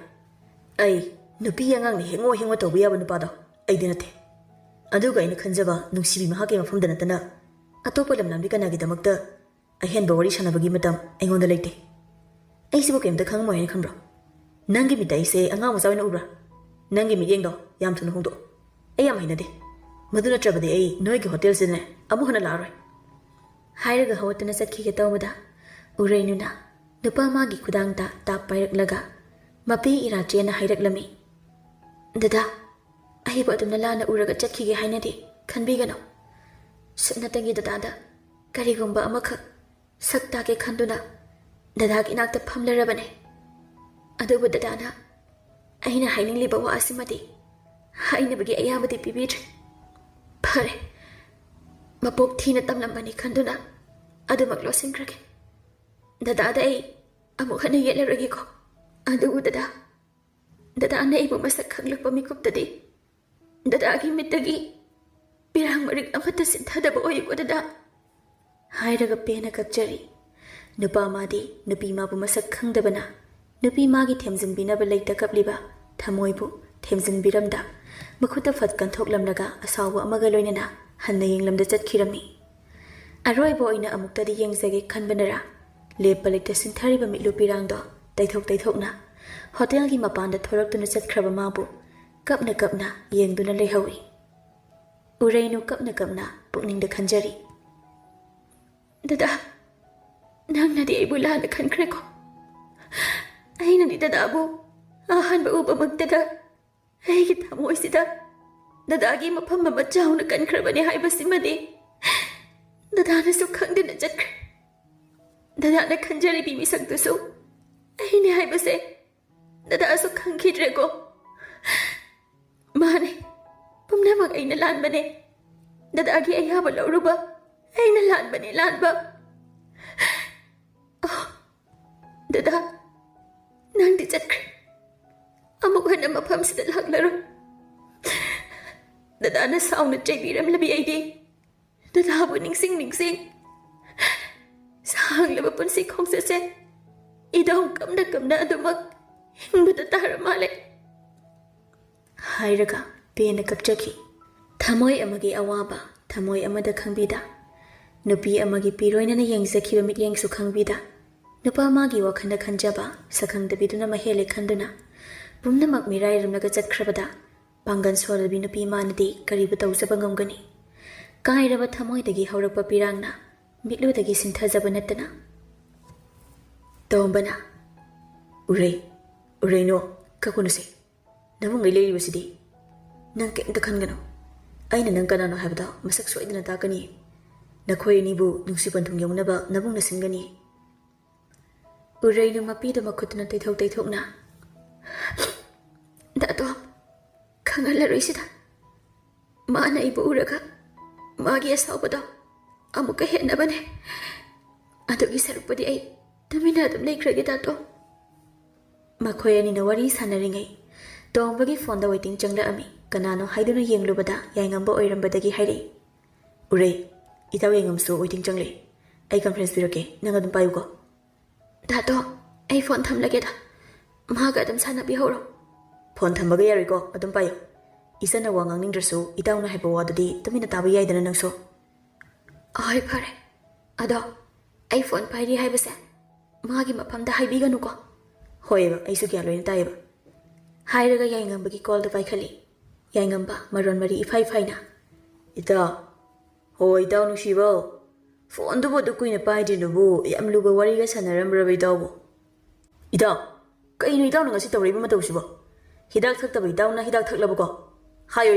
A: ꯑꯩ ꯅꯨꯄꯤ ꯑꯉꯥꯡꯅ ꯍꯦꯡꯉꯣ ꯍꯦꯡꯉꯣ ꯇꯧꯕ ꯌꯥꯕ ꯅꯨꯄꯥꯗꯣ ꯑꯩꯗꯤ ꯅꯠꯇꯦ꯫ ꯑꯗꯨꯒ ꯑꯩꯅ ꯈꯟꯖꯕ ꯅꯨꯡꯁꯤꯕꯤ ꯃꯍꯥꯛꯀꯤ ꯃꯐꯝꯗ ꯅꯠꯇꯅ ꯑꯇꯣꯞꯄ ꯂꯝꯂꯝꯕꯤ ꯀꯅꯥꯒꯤꯗꯃꯛꯇ ꯑꯍꯦꯟꯕ ꯋꯥꯔꯤ ꯁꯥꯟꯅꯕꯒꯤ ꯃꯇꯝ ꯑꯩꯉꯣꯟꯗ ꯂꯩꯇꯦ꯫ ꯑꯩꯁꯤꯕꯨ ꯀꯩꯝꯇ ꯈꯪꯉꯝꯃꯣꯏ ꯍꯥꯏꯅ ꯈꯟꯕ꯭ꯔꯣ? ꯅꯪꯒꯤ ꯃꯤꯠꯇ ꯑꯩꯁꯦ ꯑꯉꯥꯡ ꯃꯆꯥ ꯑꯣꯏꯅ ꯎꯕ꯭ꯔꯥ? ꯅꯪꯒꯤ ꯃꯤꯠꯌꯦꯡꯗꯣ ꯌꯥꯝ ꯊꯨꯅ ꯍꯣꯡꯗꯣꯛꯑꯣ, ꯑꯩ ꯌꯥꯝ ꯍꯩꯅꯗꯦ꯫ ꯃꯗꯨ ꯅꯠꯇ꯭ꯔꯕꯗꯤ ꯑꯩ ꯅꯣꯏꯒꯤ ꯍꯣꯇꯦꯜꯁꯤꯗꯅꯦ ꯑꯃꯨꯛ ꯍꯟꯅ ꯂꯥꯛꯑꯔꯣꯏ꯫ ꯍꯥꯏꯔꯒ ꯍꯧꯒꯠꯇꯨꯅ ꯆꯠꯈꯤꯒꯦ ꯇꯧꯕꯗ ꯎꯔꯩꯅꯨꯅ ꯅꯨꯄꯥ ꯃꯥꯒꯤ ꯈꯨꯗꯥꯡꯗ ꯇꯥꯞ ꯄꯥꯏꯔꯛꯂꯒ ꯃꯄꯤ ꯏꯔꯥꯆꯦꯅ ꯍꯥꯏꯔꯛꯂꯝꯃꯤ, ꯗꯗꯥ, ꯑꯩꯕꯨ ꯑꯗꯨꯝꯅ ꯂꯥꯟꯅ ꯎꯔꯒ ꯆꯠꯈꯤꯒꯦ ꯍꯥꯏꯅꯗꯤ ꯈꯟꯕꯤꯒꯅꯨ꯫ ꯁꯨꯞꯅꯇꯒꯤ ꯗꯗꯥꯗ ꯀꯔꯤꯒꯨꯝꯕ ꯑꯃꯈꯛ ꯁꯛ ꯇꯥꯛꯀꯦ ꯈꯟꯗꯨꯅ ꯗꯗꯥꯒꯤ ꯏꯅꯥꯛꯇ ꯐꯝꯂꯔꯕꯅꯦ꯫ ꯑꯗꯨꯕꯨ ꯗꯗꯥꯅ ꯑꯩꯅ ꯍꯥꯏꯅꯤꯡꯂꯤꯕ ꯋꯥ ꯑꯁꯤꯃꯗꯤ ꯍꯥꯏꯅꯕꯒꯤ ꯑꯌꯥꯕꯗꯤ ꯄꯤꯕꯤꯗ꯭ꯔꯦ꯫ ꯐꯔꯦ, ꯃꯄꯣꯛ ꯊꯤꯅ ꯇꯝꯂꯝꯕꯅꯤ ꯈꯟꯗꯨꯅ ꯑꯗꯨꯃꯛ ꯂꯣꯠꯁꯤꯟꯈ꯭ꯔꯒꯦ꯫ ꯗꯗꯥꯗ ꯑꯩ ꯑꯃꯨꯛ ꯍꯟꯅ ꯌꯦꯠꯂꯔꯣꯏꯒꯦꯀꯣ꯫ ꯑꯗꯨꯕꯨ ꯗꯗꯥꯅ ꯑꯩꯕꯨ ꯃꯁꯛ ꯈꯪꯂꯛꯄ ꯃꯤꯀꯨꯞꯇꯗꯤ ꯗꯗꯥꯒꯤ ꯃꯤꯠꯇꯒꯤ ꯄꯤꯔꯥꯡ ꯃꯔꯤꯛ ꯑꯃꯠꯇ ꯁꯤꯟꯊꯗꯕ ꯑꯣꯏꯌꯨꯀꯣ ꯗꯗꯥ꯫ ꯍꯥꯏꯔꯒ ꯄꯦꯟꯅ ꯀꯞꯆꯔꯤ꯫ ꯅꯨꯄꯥ ꯃꯥꯗꯤ ꯅꯨꯄꯤ ꯃꯥꯕꯨ ꯃꯁꯛ ꯈꯪꯗꯕꯅ ꯅꯨꯄꯤ ꯃꯥꯒꯤ ꯊꯦꯝꯖꯤꯟꯕꯤꯅꯕ ꯂꯩꯇ ꯀꯞꯂꯤꯕ ꯊꯃꯣꯏꯕꯨ ꯊꯦꯝꯖꯤꯟꯕꯤꯔꯝꯗ ꯃꯈꯨꯠꯇ ꯐꯠ ꯀꯟꯊꯣꯛꯂꯝꯂꯒ ꯑꯁꯥꯎꯕ ꯑꯃꯒ ꯂꯣꯏꯅꯅ ꯍꯟꯅ ꯌꯦꯡꯂꯝꯗ ꯆꯠꯈꯤꯔꯝꯃꯤ꯫ ꯑꯔꯣꯏꯕ ꯑꯣꯏꯅ ꯑꯃꯨꯛꯇꯗꯤ ꯌꯦꯡꯖꯒꯦ ꯈꯟꯕꯅꯔꯥ ꯂꯦꯞꯄ ꯂꯩꯇ ꯁꯤꯟꯊꯔꯤꯕ ꯃꯤꯠꯂꯨ ꯄꯤꯔꯥꯡꯗꯣ ꯇꯩꯊꯣꯛꯅ ꯍꯣꯇꯦꯜꯒꯤ ꯃꯄꯥꯟꯗ ꯊꯣꯔꯛꯇꯨꯅ ꯆꯠꯈ꯭ꯔꯕ ꯃꯥꯕꯨ ꯀꯞꯅ ꯀꯞꯅ ꯌꯦꯡꯗꯨꯅ ꯂꯩꯍꯧꯏ꯫ ꯎꯔꯩꯅꯨ ꯀꯞꯅ ꯀꯞꯅ ꯄꯨꯛꯅꯤꯡꯗ ꯈꯟꯖꯔꯤ, ꯗꯗꯥ, ꯅꯪꯅꯗꯤ ꯑꯩꯕꯨ ꯂꯥꯟꯅ ꯈꯟꯈ꯭ꯔꯦꯀꯣ꯫ ꯑꯩꯅꯗꯤ ꯗꯗꯥꯕꯨ ꯑꯍꯥꯟꯕ ꯎꯕꯃꯛꯇꯗ ꯑꯩꯒꯤ ꯊꯃꯣꯏꯁꯤꯗ ꯗꯗꯥꯒꯤ ꯃꯐꯝ ꯑꯃ ꯆꯥꯎꯅ ꯀꯟꯈ꯭ꯔꯕꯅꯤ ꯍꯥꯏꯕꯁꯤꯃꯗꯤ ꯗꯗꯥꯅꯁꯨ ꯈꯪꯗꯅ ꯆꯠꯈ꯭ꯔꯦ꯫ ꯗꯗꯥꯅ ꯈꯟꯖꯔꯤꯕꯤ ꯃꯤꯁꯛꯇꯨꯁꯨ ꯑꯩꯅꯦ ꯍꯥꯏꯕꯁꯦ ꯗꯗꯥꯁꯨ ꯈꯪꯈꯤꯗ꯭ꯔꯦꯀꯣ꯫ ꯃꯥꯅꯦ, ꯄꯨꯝꯅꯃꯛ ꯑꯩꯅ ꯂꯥꯟꯕꯅꯦ꯫ ꯗꯗꯥꯒꯤ ꯑꯌꯥꯕ ꯂꯧꯔꯨꯕ ꯑꯩꯅ ꯂꯥꯟꯕꯅꯦ, ꯂꯥꯟꯕ꯫ ꯗꯗꯥ, ꯅꯪꯗꯤ ꯆꯠꯈ꯭ꯔꯦ, ꯑꯃꯨꯛ ꯍꯟꯅ ꯃꯐꯝꯁꯤꯗ ꯂꯥꯛꯂꯔꯣꯏ꯫ ꯗꯗꯥꯅ ꯁꯥꯎꯅ ꯆꯩꯕꯤꯔꯝꯂꯕꯤ ꯑꯩꯗꯤ ꯗꯗꯥꯕꯨ ꯅꯤꯡꯁꯤꯡ ꯁꯥꯡꯂꯕ ꯄꯨꯟꯁꯤ ꯈꯣꯡꯆꯠꯁꯦ ꯏꯗꯥꯎ ꯀꯝꯅ ꯑꯗꯨꯃꯛ ꯍꯤꯡꯕꯗ ꯇꯥꯔ ꯃꯥꯜꯂꯦ ꯍꯥꯏꯔꯒ ꯄꯦꯟꯅ ꯀꯞꯆꯈꯤ ꯊꯃꯣꯏ ꯑꯃꯒꯤ ꯑꯋꯥꯕ ꯊꯃꯣꯏ ꯑꯃꯗ ꯈꯪꯕꯤꯗ ꯅꯨꯄꯤ ꯑꯃꯒꯤ ꯄꯤꯔꯣꯏꯅꯅ ꯌꯦꯡꯖꯈꯤꯕ ꯃꯤꯠꯌꯦꯡꯁꯨ ꯈꯪꯕꯤꯗ ꯅꯨꯄꯥ ꯃꯥꯒꯤ ꯋꯥꯈꯜꯗ ꯈꯟꯖꯕ ꯁꯛꯈꯪꯗꯕꯤꯗꯨꯅ ꯃꯍꯦꯜꯂꯦ ꯈꯟꯗꯨꯅ ꯄꯨꯝꯅꯃꯛ ꯃꯤꯔꯥꯏꯔꯝꯂꯒ ꯆꯠꯈ꯭ꯔꯕꯗ ꯄꯥꯡꯒꯜ ꯁꯣꯜꯂꯕꯤ ꯅꯨꯄꯤ ꯃꯥꯅꯗꯤ ꯀꯔꯤꯕꯨ ꯇꯧꯖꯕ ꯉꯝꯒꯅꯤ ꯀꯥꯏꯔꯕ ꯊꯃꯣꯏꯗꯒꯤ ꯍꯧꯔꯛꯄ ꯄꯤꯔꯥꯡꯅ ꯃꯤꯠꯂꯨꯗꯒꯤ ꯁꯤꯟꯊꯖꯕ ꯅꯠꯇꯅ ꯇꯣꯝꯕꯅ ꯎꯔꯩꯅꯣ ꯀꯛꯀꯨꯅꯁꯦ ꯅꯕꯨꯡꯉꯩ ꯂꯩꯔꯤꯕꯁꯤꯗꯤ ꯅꯪ ꯀꯩꯝꯇ ꯈꯟꯒꯅꯨ ꯑꯩꯅ ꯅꯪ ꯀꯅꯥꯅꯣ ꯍꯥꯏꯕꯗꯣ ꯃꯁꯛ ꯁꯣꯏꯗꯅ ꯇꯥꯛꯀꯅꯤ ꯅꯈꯣꯏ ꯑꯅꯤꯕꯨ ꯅꯨꯡꯁꯤ ꯄꯟꯊꯨꯡ ꯌꯧꯅꯕ ꯅꯕꯨꯡꯅ ꯁꯤꯟꯒꯅꯤ ꯎꯔꯩꯅ ꯃꯄꯤꯗ ꯃꯈꯨꯠꯇꯨꯅ ꯇꯩꯊꯣꯛꯅ ꯗꯥꯇꯣ ꯈꯪꯍꯜꯂꯔꯣꯏꯁꯤꯗ ꯃꯥꯅ ꯑꯩꯕꯨ ꯎꯔꯒ ꯃꯥꯒꯤ ꯑꯁꯥꯎꯕꯗꯣ ꯑꯃꯨꯛꯀ ꯍꯦꯟꯅꯕꯅꯦ ꯑꯗꯨꯒꯤ ꯁꯔꯨꯛꯄꯨꯗꯤ ꯑꯩ ꯇꯨꯃꯤꯟꯅ ꯑꯗꯨꯝ ꯂꯩꯈ꯭ꯔꯒꯦ ꯗꯥꯇꯣ ꯃꯈꯣꯏ ꯑꯅꯤꯅ ꯋꯥꯔꯤ ꯁꯥꯟꯅꯔꯤꯉꯩ ꯇꯣꯝꯕꯒꯤ ꯐꯣꯟꯗ ꯋꯦꯇꯤꯡ ꯆꯪꯂꯛꯑꯝꯃꯤ ꯀꯅꯥꯅꯣ ꯍꯥꯏꯗꯨꯅ ꯌꯦꯡꯂꯨꯕꯗ ꯌꯥꯏꯉꯝꯕ ꯑꯣꯏꯔꯝꯕꯗꯒꯤ ꯍꯥꯏꯔꯛꯏ ꯎꯔꯩ ꯏꯇꯥꯎ ꯌꯥꯏꯉꯝꯁꯨ ꯋꯦꯇꯤꯡ ꯆꯪꯂꯛꯏ ꯑꯩ ꯀꯟꯐꯔꯦꯟꯁ ꯄꯤꯔꯛꯀꯦ ꯅꯪ ꯑꯗꯨꯝ ꯄꯥꯏꯌꯨꯀꯣ ꯗꯥꯇꯣ ꯑꯩ ꯐꯣꯟ ꯊꯝꯂꯒꯦꯗ ꯃꯥꯒ ꯑꯗꯨꯝ ꯁꯥꯟꯅꯕꯤꯍꯧꯔꯣ ꯐꯣꯟ ꯊꯝꯕꯒ ꯌꯥꯔꯣꯏꯀꯣ ꯑꯗꯨꯝ ꯄꯥꯏꯌꯨ ꯏꯆꯟꯅ ꯋꯥ ꯉꯥꯡꯅꯤꯡꯗ꯭ꯔꯁꯨ ꯏꯇꯥꯎꯅ ꯍꯥꯏꯕ ꯋꯥꯗꯨꯗꯤ ꯇꯨꯃꯤꯟꯅ ꯇꯥꯕ ꯌꯥꯏꯗꯅ ꯅꯪꯁꯨ ꯍꯣꯏ ꯐꯔꯦ ꯑꯗꯣ ꯑꯩ ꯐꯣꯟ ꯄꯥꯏꯔꯤ ꯍꯥꯏꯕꯁꯦ ꯃꯥꯒꯤ ꯃꯐꯝꯗ ꯍꯥꯏꯕꯤꯒꯅꯨꯀꯣ ꯍꯣꯏꯕ ꯑꯩꯁꯨ ꯒ꯭ꯌꯥꯟ ꯂꯣꯏꯅ ꯇꯥꯏꯌꯦꯕ ꯍꯥꯏꯔꯒ ꯌꯥꯏꯉꯝꯕꯒꯤ ꯀꯣꯜꯗ ꯄꯥꯏꯈꯠꯂꯤ ꯌꯥꯏꯉꯝꯕ ꯃꯔꯣꯟ ꯃꯔꯤ ꯏꯐꯥꯏꯅ ꯏꯇꯥꯎ ꯍꯣꯏ ꯏꯇꯥꯎ ꯅꯨꯡꯁꯤꯕ ꯐꯣꯟꯗꯨꯕꯨ ꯑꯗꯨ ꯀꯨꯏꯅ ꯄꯥꯏꯗ꯭ꯔꯤꯗꯨꯕꯨ ꯌꯥꯝ ꯂꯨꯕ ꯋꯥꯔꯤꯒ ꯁꯥꯟꯅꯔꯝꯕ꯭ꯔꯕ ꯏꯇꯥꯎꯕꯨ ꯏꯇꯥꯎ ꯀꯩꯅꯣ ꯏꯇꯥꯎꯅ ꯉꯁꯤ ꯇꯧꯔꯛꯏꯕ ꯃꯇꯧꯁꯤꯕꯣ ꯍꯤꯗꯥꯛ ꯊꯛꯇꯕ ꯏꯇꯥꯎꯅ ꯍꯤꯗꯥꯛ ꯊꯛꯂꯕꯀꯣ ꯍꯥꯏꯌꯣ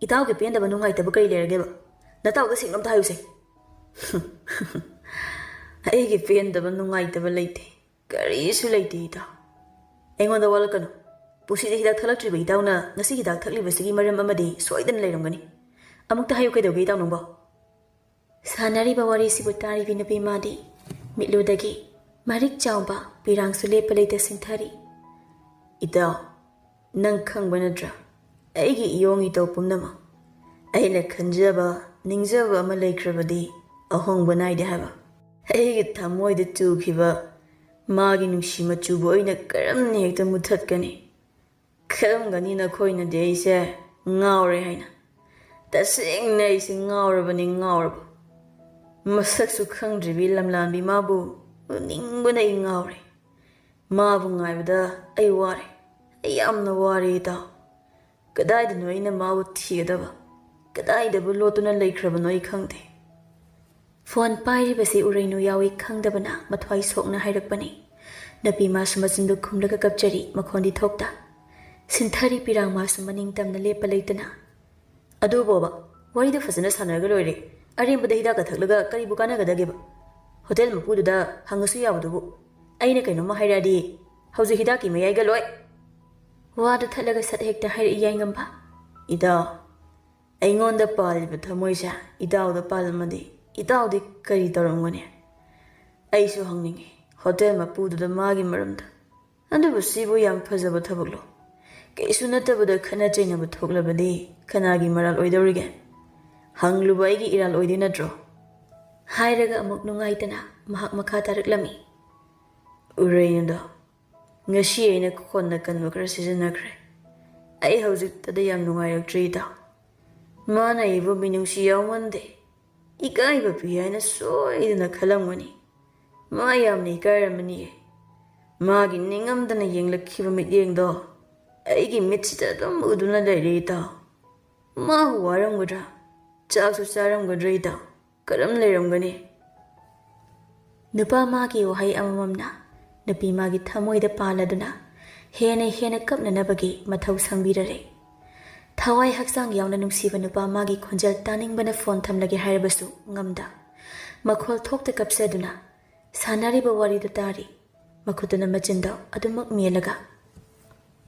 A: ꯏꯇꯥꯎꯒꯤ ꯄꯦꯟꯗꯕ ꯅꯨꯡꯉꯥꯏꯇꯕ ꯀꯔꯤ ꯂꯩꯔꯒꯦꯕ ꯅꯇꯥꯎꯗ ꯁꯦꯡꯅ ꯍꯥꯏꯌꯨꯁꯦ ꯑꯩꯒꯤ ꯄꯦꯟꯗꯕ ꯅꯨꯡꯉꯥꯏꯇꯕ ꯂꯩꯇꯦ ꯀꯔꯤꯁꯨ ꯂꯩꯇꯦ ꯏꯇꯥꯎ ꯑꯩꯉꯣꯟꯗ ꯋꯥꯠꯂꯛꯀꯅꯨ ꯄꯨꯟꯁꯤꯗ ꯍꯤꯗꯥꯛ ꯊꯛꯂꯛꯇ꯭ꯔꯤꯕ ꯏꯇꯥꯎꯅ ꯉꯁꯤ ꯍꯤꯗꯥꯛ ꯊꯛꯂꯤꯕꯁꯤꯒꯤ ꯃꯔꯝ ꯑꯃꯗꯤ ꯁꯣꯏꯗꯅ ꯂꯩꯔꯝꯒꯅꯤ ꯑꯃꯨꯛꯇ ꯍꯥꯏꯌꯨ ꯀꯩꯗꯧꯒꯦ ꯏꯇꯥꯎ ꯅꯪꯕꯣ ꯁꯥꯟꯅꯔꯤꯕ ꯋꯥꯔꯤꯁꯤꯕꯨ ꯇꯥꯔꯤꯕꯤ ꯅꯨꯄꯤ ꯃꯥꯗꯤ ꯃꯤꯠꯂꯨꯗꯒꯤ ꯃꯔꯤꯛ ꯆꯥꯎꯕ ꯄꯤꯔꯥꯡꯁꯨ ꯂꯦꯞꯄ ꯂꯩꯇ ꯁꯤꯡꯊꯔꯤ ꯏꯇꯥꯎ ꯅꯪ ꯈꯪꯕ ꯅꯠꯇ꯭ꯔꯥ ꯑꯩꯒꯤ ꯏꯌꯣꯡ ꯏꯇꯧ ꯄꯨꯝꯅꯃꯛ ꯑꯩꯅ ꯈꯟꯖꯕ ꯅꯤꯡꯖꯕ ꯑꯃ ꯂꯩꯈ꯭ꯔꯕꯗꯤ ꯑꯍꯣꯡꯕ ꯅꯥꯏꯗꯦ ꯍꯥꯏꯕ ꯑꯩꯒꯤ ꯊꯃꯣꯏꯗ ꯆꯨꯈꯤꯕ ꯃꯥꯒꯤ ꯅꯨꯡꯁꯤ ꯃꯆꯨꯕꯨ ꯑꯩꯅ ꯀꯔꯝꯅ ꯍꯦꯛꯇ ꯃꯨꯊꯠꯀꯅꯤ ꯈꯜꯂꯝꯒꯅꯤ ꯅꯈꯣꯏꯅꯗꯤ ꯑꯩꯁꯦ ꯉꯥꯎꯔꯦ ꯍꯥꯏꯅ ꯇꯁꯦꯡꯅ ꯑꯩꯁꯦ ꯉꯥꯎꯔꯕ ꯃꯁꯛꯁꯨ ꯈꯪꯗ꯭ꯔꯤꯕꯤ ꯂꯝꯂꯥꯟꯕꯤ ꯃꯥꯕꯨ ꯎꯅꯤꯡꯕꯅ ꯑꯩ ꯉꯥꯎꯔꯦ ꯃꯥꯕꯨ ꯉꯥꯏꯕꯗ ꯑꯩ ꯋꯥꯔꯦ ꯑꯩ ꯌꯥꯝꯅ ꯋꯥꯔꯦ ꯏꯇꯥꯎ ꯀꯗꯥꯏꯗꯅꯣ ꯑꯩꯅ ꯃꯥꯕꯨ ꯊꯤꯒꯗꯕ ꯀꯗꯥꯏꯗꯕꯨ ꯂꯣꯠꯇꯨꯅ ꯂꯩꯈ꯭ꯔꯕꯅꯣ ꯑꯩ ꯈꯪꯗꯦ ꯐꯣꯟ ꯄꯥꯏꯔꯤꯕꯁꯤ ꯎꯔꯩꯅꯨ ꯌꯥꯎꯏ ꯈꯪꯗꯕꯅ ꯃꯊ꯭ꯋꯥꯏ ꯁꯣꯛꯅ ꯍꯥꯏꯔꯛꯄꯅꯤ ꯅꯨꯄꯤ ꯃꯥꯁꯨ ꯃꯆꯤꯟꯗꯨ ꯈꯨꯝꯂꯒ ꯀꯞꯆꯔꯤ ꯃꯈꯣꯟꯗꯤ ꯊꯣꯛꯇ ꯁꯤꯟꯊꯔꯤ ꯄꯤꯔꯥꯡ ꯃꯥꯁꯨ ꯃꯅꯤꯡ ꯇꯝꯅ ꯂꯦꯞꯄ ꯂꯩꯇꯅ ꯑꯗꯨꯕꯣꯕ ꯋꯥꯔꯤꯗꯣ ꯐꯖꯅ ꯁꯥꯟꯅꯔꯒ ꯂꯣꯏꯔꯦ ꯑꯔꯦꯝꯕꯗ ꯍꯤꯗꯥꯛꯀ ꯊꯛꯂꯒ ꯀꯔꯤꯕꯨ ꯀꯥꯟꯅꯒꯗꯒꯦꯕ ꯍꯣꯇꯦꯜ ꯃꯄꯨꯗꯨꯗ ꯍꯪꯉꯁꯨ ꯌꯥꯕꯗꯨꯕꯨ ꯑꯩꯅ ꯀꯩꯅꯣꯝꯃ ꯍꯥꯏꯔꯛꯑꯗꯤ ꯍꯧꯖꯤꯛ ꯍꯤꯗꯥꯛꯀꯤ ꯃꯌꯥꯏꯒ ꯂꯣꯏ ꯋꯥꯗꯨ ꯊꯠꯂꯒ ꯁꯠ ꯍꯦꯛꯇ ꯍꯥꯏꯔꯛꯏ ꯌꯥꯏꯉꯝꯕ ꯏꯇꯥꯎ ꯑꯩꯉꯣꯟꯗ ꯄꯥꯜꯂꯤꯕ ꯊꯃꯣꯏꯁꯦ ꯏꯇꯥꯎꯗ ꯄꯥꯜꯂꯝꯃꯗꯤ ꯏꯇꯥꯎꯗꯤ ꯀꯔꯤ ꯇꯧꯔꯝꯒꯅꯤ ꯑꯩꯁꯨ ꯍꯪꯅꯤꯡꯉꯤ ꯍꯣꯇꯦꯜ ꯃꯄꯨꯗꯨꯗ ꯃꯥꯒꯤ ꯃꯔꯝꯗ ꯑꯗꯨꯕꯨ ꯁꯤꯕꯨ ꯌꯥꯝ ꯐꯖꯕ ꯊꯕꯛꯂꯣ ꯀꯩꯁꯨ ꯅꯠꯇꯕꯗ ꯈꯠꯅ ꯆꯩꯅꯕ ꯊꯣꯛꯂꯕꯗꯤ ꯀꯅꯥꯒꯤ ꯃꯔꯥꯜ ꯑꯣꯏꯗꯧꯔꯤꯒꯦ ꯍꯪꯂꯨꯕ ꯑꯩꯒꯤ ꯏꯔꯥꯜ ꯑꯣꯏꯗꯣꯏ ꯅꯠꯇ꯭ꯔꯣ ꯍꯥꯏꯔꯒ ꯑꯃꯨꯛ ꯅꯨꯡꯉꯥꯏꯇꯅ ꯃꯍꯥꯛ ꯃꯈꯥ ꯇꯥꯔꯛꯂꯝꯃꯤ ꯎꯔꯩꯅꯨꯗꯣ ꯉꯁꯤ ꯑꯩꯅ ꯈꯣꯟꯅ ꯀꯟꯕ ꯈꯔ ꯁꯤꯖꯤꯟꯅꯈ꯭ꯔꯦ ꯑꯩ ꯍꯧꯖꯤꯛꯇꯗ ꯌꯥꯝ ꯅꯨꯡꯉꯥꯏꯔꯛꯇ꯭ꯔꯤ ꯏꯇꯥꯎ ꯃꯥꯅ ꯑꯩꯕꯨ ꯃꯤꯅꯨꯡꯁꯤ ꯌꯥꯎꯃꯟꯗꯦ ꯏꯀꯥꯏꯕ ꯄꯤ ꯍꯥꯏꯅ ꯁꯣꯏꯗꯅ ꯈꯜꯂꯝꯒꯅꯤ ꯃꯥ ꯌꯥꯝꯅ ꯏꯀꯥꯏꯔꯝꯃꯅꯤꯌꯦ ꯃꯥꯒꯤ ꯅꯤꯡꯉꯝꯗꯅ ꯌꯦꯡꯂꯛꯈꯤꯕ ꯃꯤꯠꯌꯦꯡꯗꯣ ꯑꯩꯒꯤ ꯃꯤꯠꯁꯤꯗ ꯑꯗꯨꯝ ꯎꯗꯨꯅ ꯂꯩꯔꯦ ꯏꯇꯥꯎ ꯃꯥꯕꯨ ꯋꯥꯔꯝꯒꯗ꯭ꯔꯥ ꯆꯥꯛꯁꯨ ꯆꯥꯔꯝꯒꯗ꯭ꯔꯥ ꯏꯇꯥꯎ ꯀꯔꯝ ꯂꯩꯔꯝꯒꯅꯤ ꯅꯨꯄꯥ ꯃꯥꯒꯤ ꯋꯥꯍꯩ ꯑꯃꯃꯝꯅ ꯅꯨꯄꯤ ꯃꯥꯒꯤ ꯊꯃꯣꯏꯗ ꯄꯥꯜꯂꯗꯨꯅ ꯍꯦꯟꯅ ꯀꯞꯅꯅꯕꯒꯤ ꯃꯊꯧ ꯁꯪꯕꯤꯔꯔꯦ ꯊꯋꯥꯏ ꯍꯛꯆꯥꯡ ꯌꯥꯎꯅ ꯅꯨꯡꯁꯤꯕ ꯅꯨꯄꯥ ꯃꯥꯒꯤ ꯈꯣꯟꯖꯦꯜ ꯇꯥꯅꯤꯡꯕꯅ ꯐꯣꯟ ꯊꯝꯂꯒꯦ ꯍꯥꯏꯔꯕꯁꯨ ꯉꯝꯗ ꯃꯈꯣꯜ ꯊꯣꯛꯇ ꯀꯞꯆꯗꯨꯅ ꯁꯥꯟꯅꯔꯤꯕ ꯋꯥꯔꯤꯗꯨ ꯇꯥꯔꯤ ꯃꯈꯨꯠꯇꯨꯅ ꯃꯆꯤꯟꯗ ꯑꯗꯨꯃꯛ ꯃꯦꯜꯂꯒ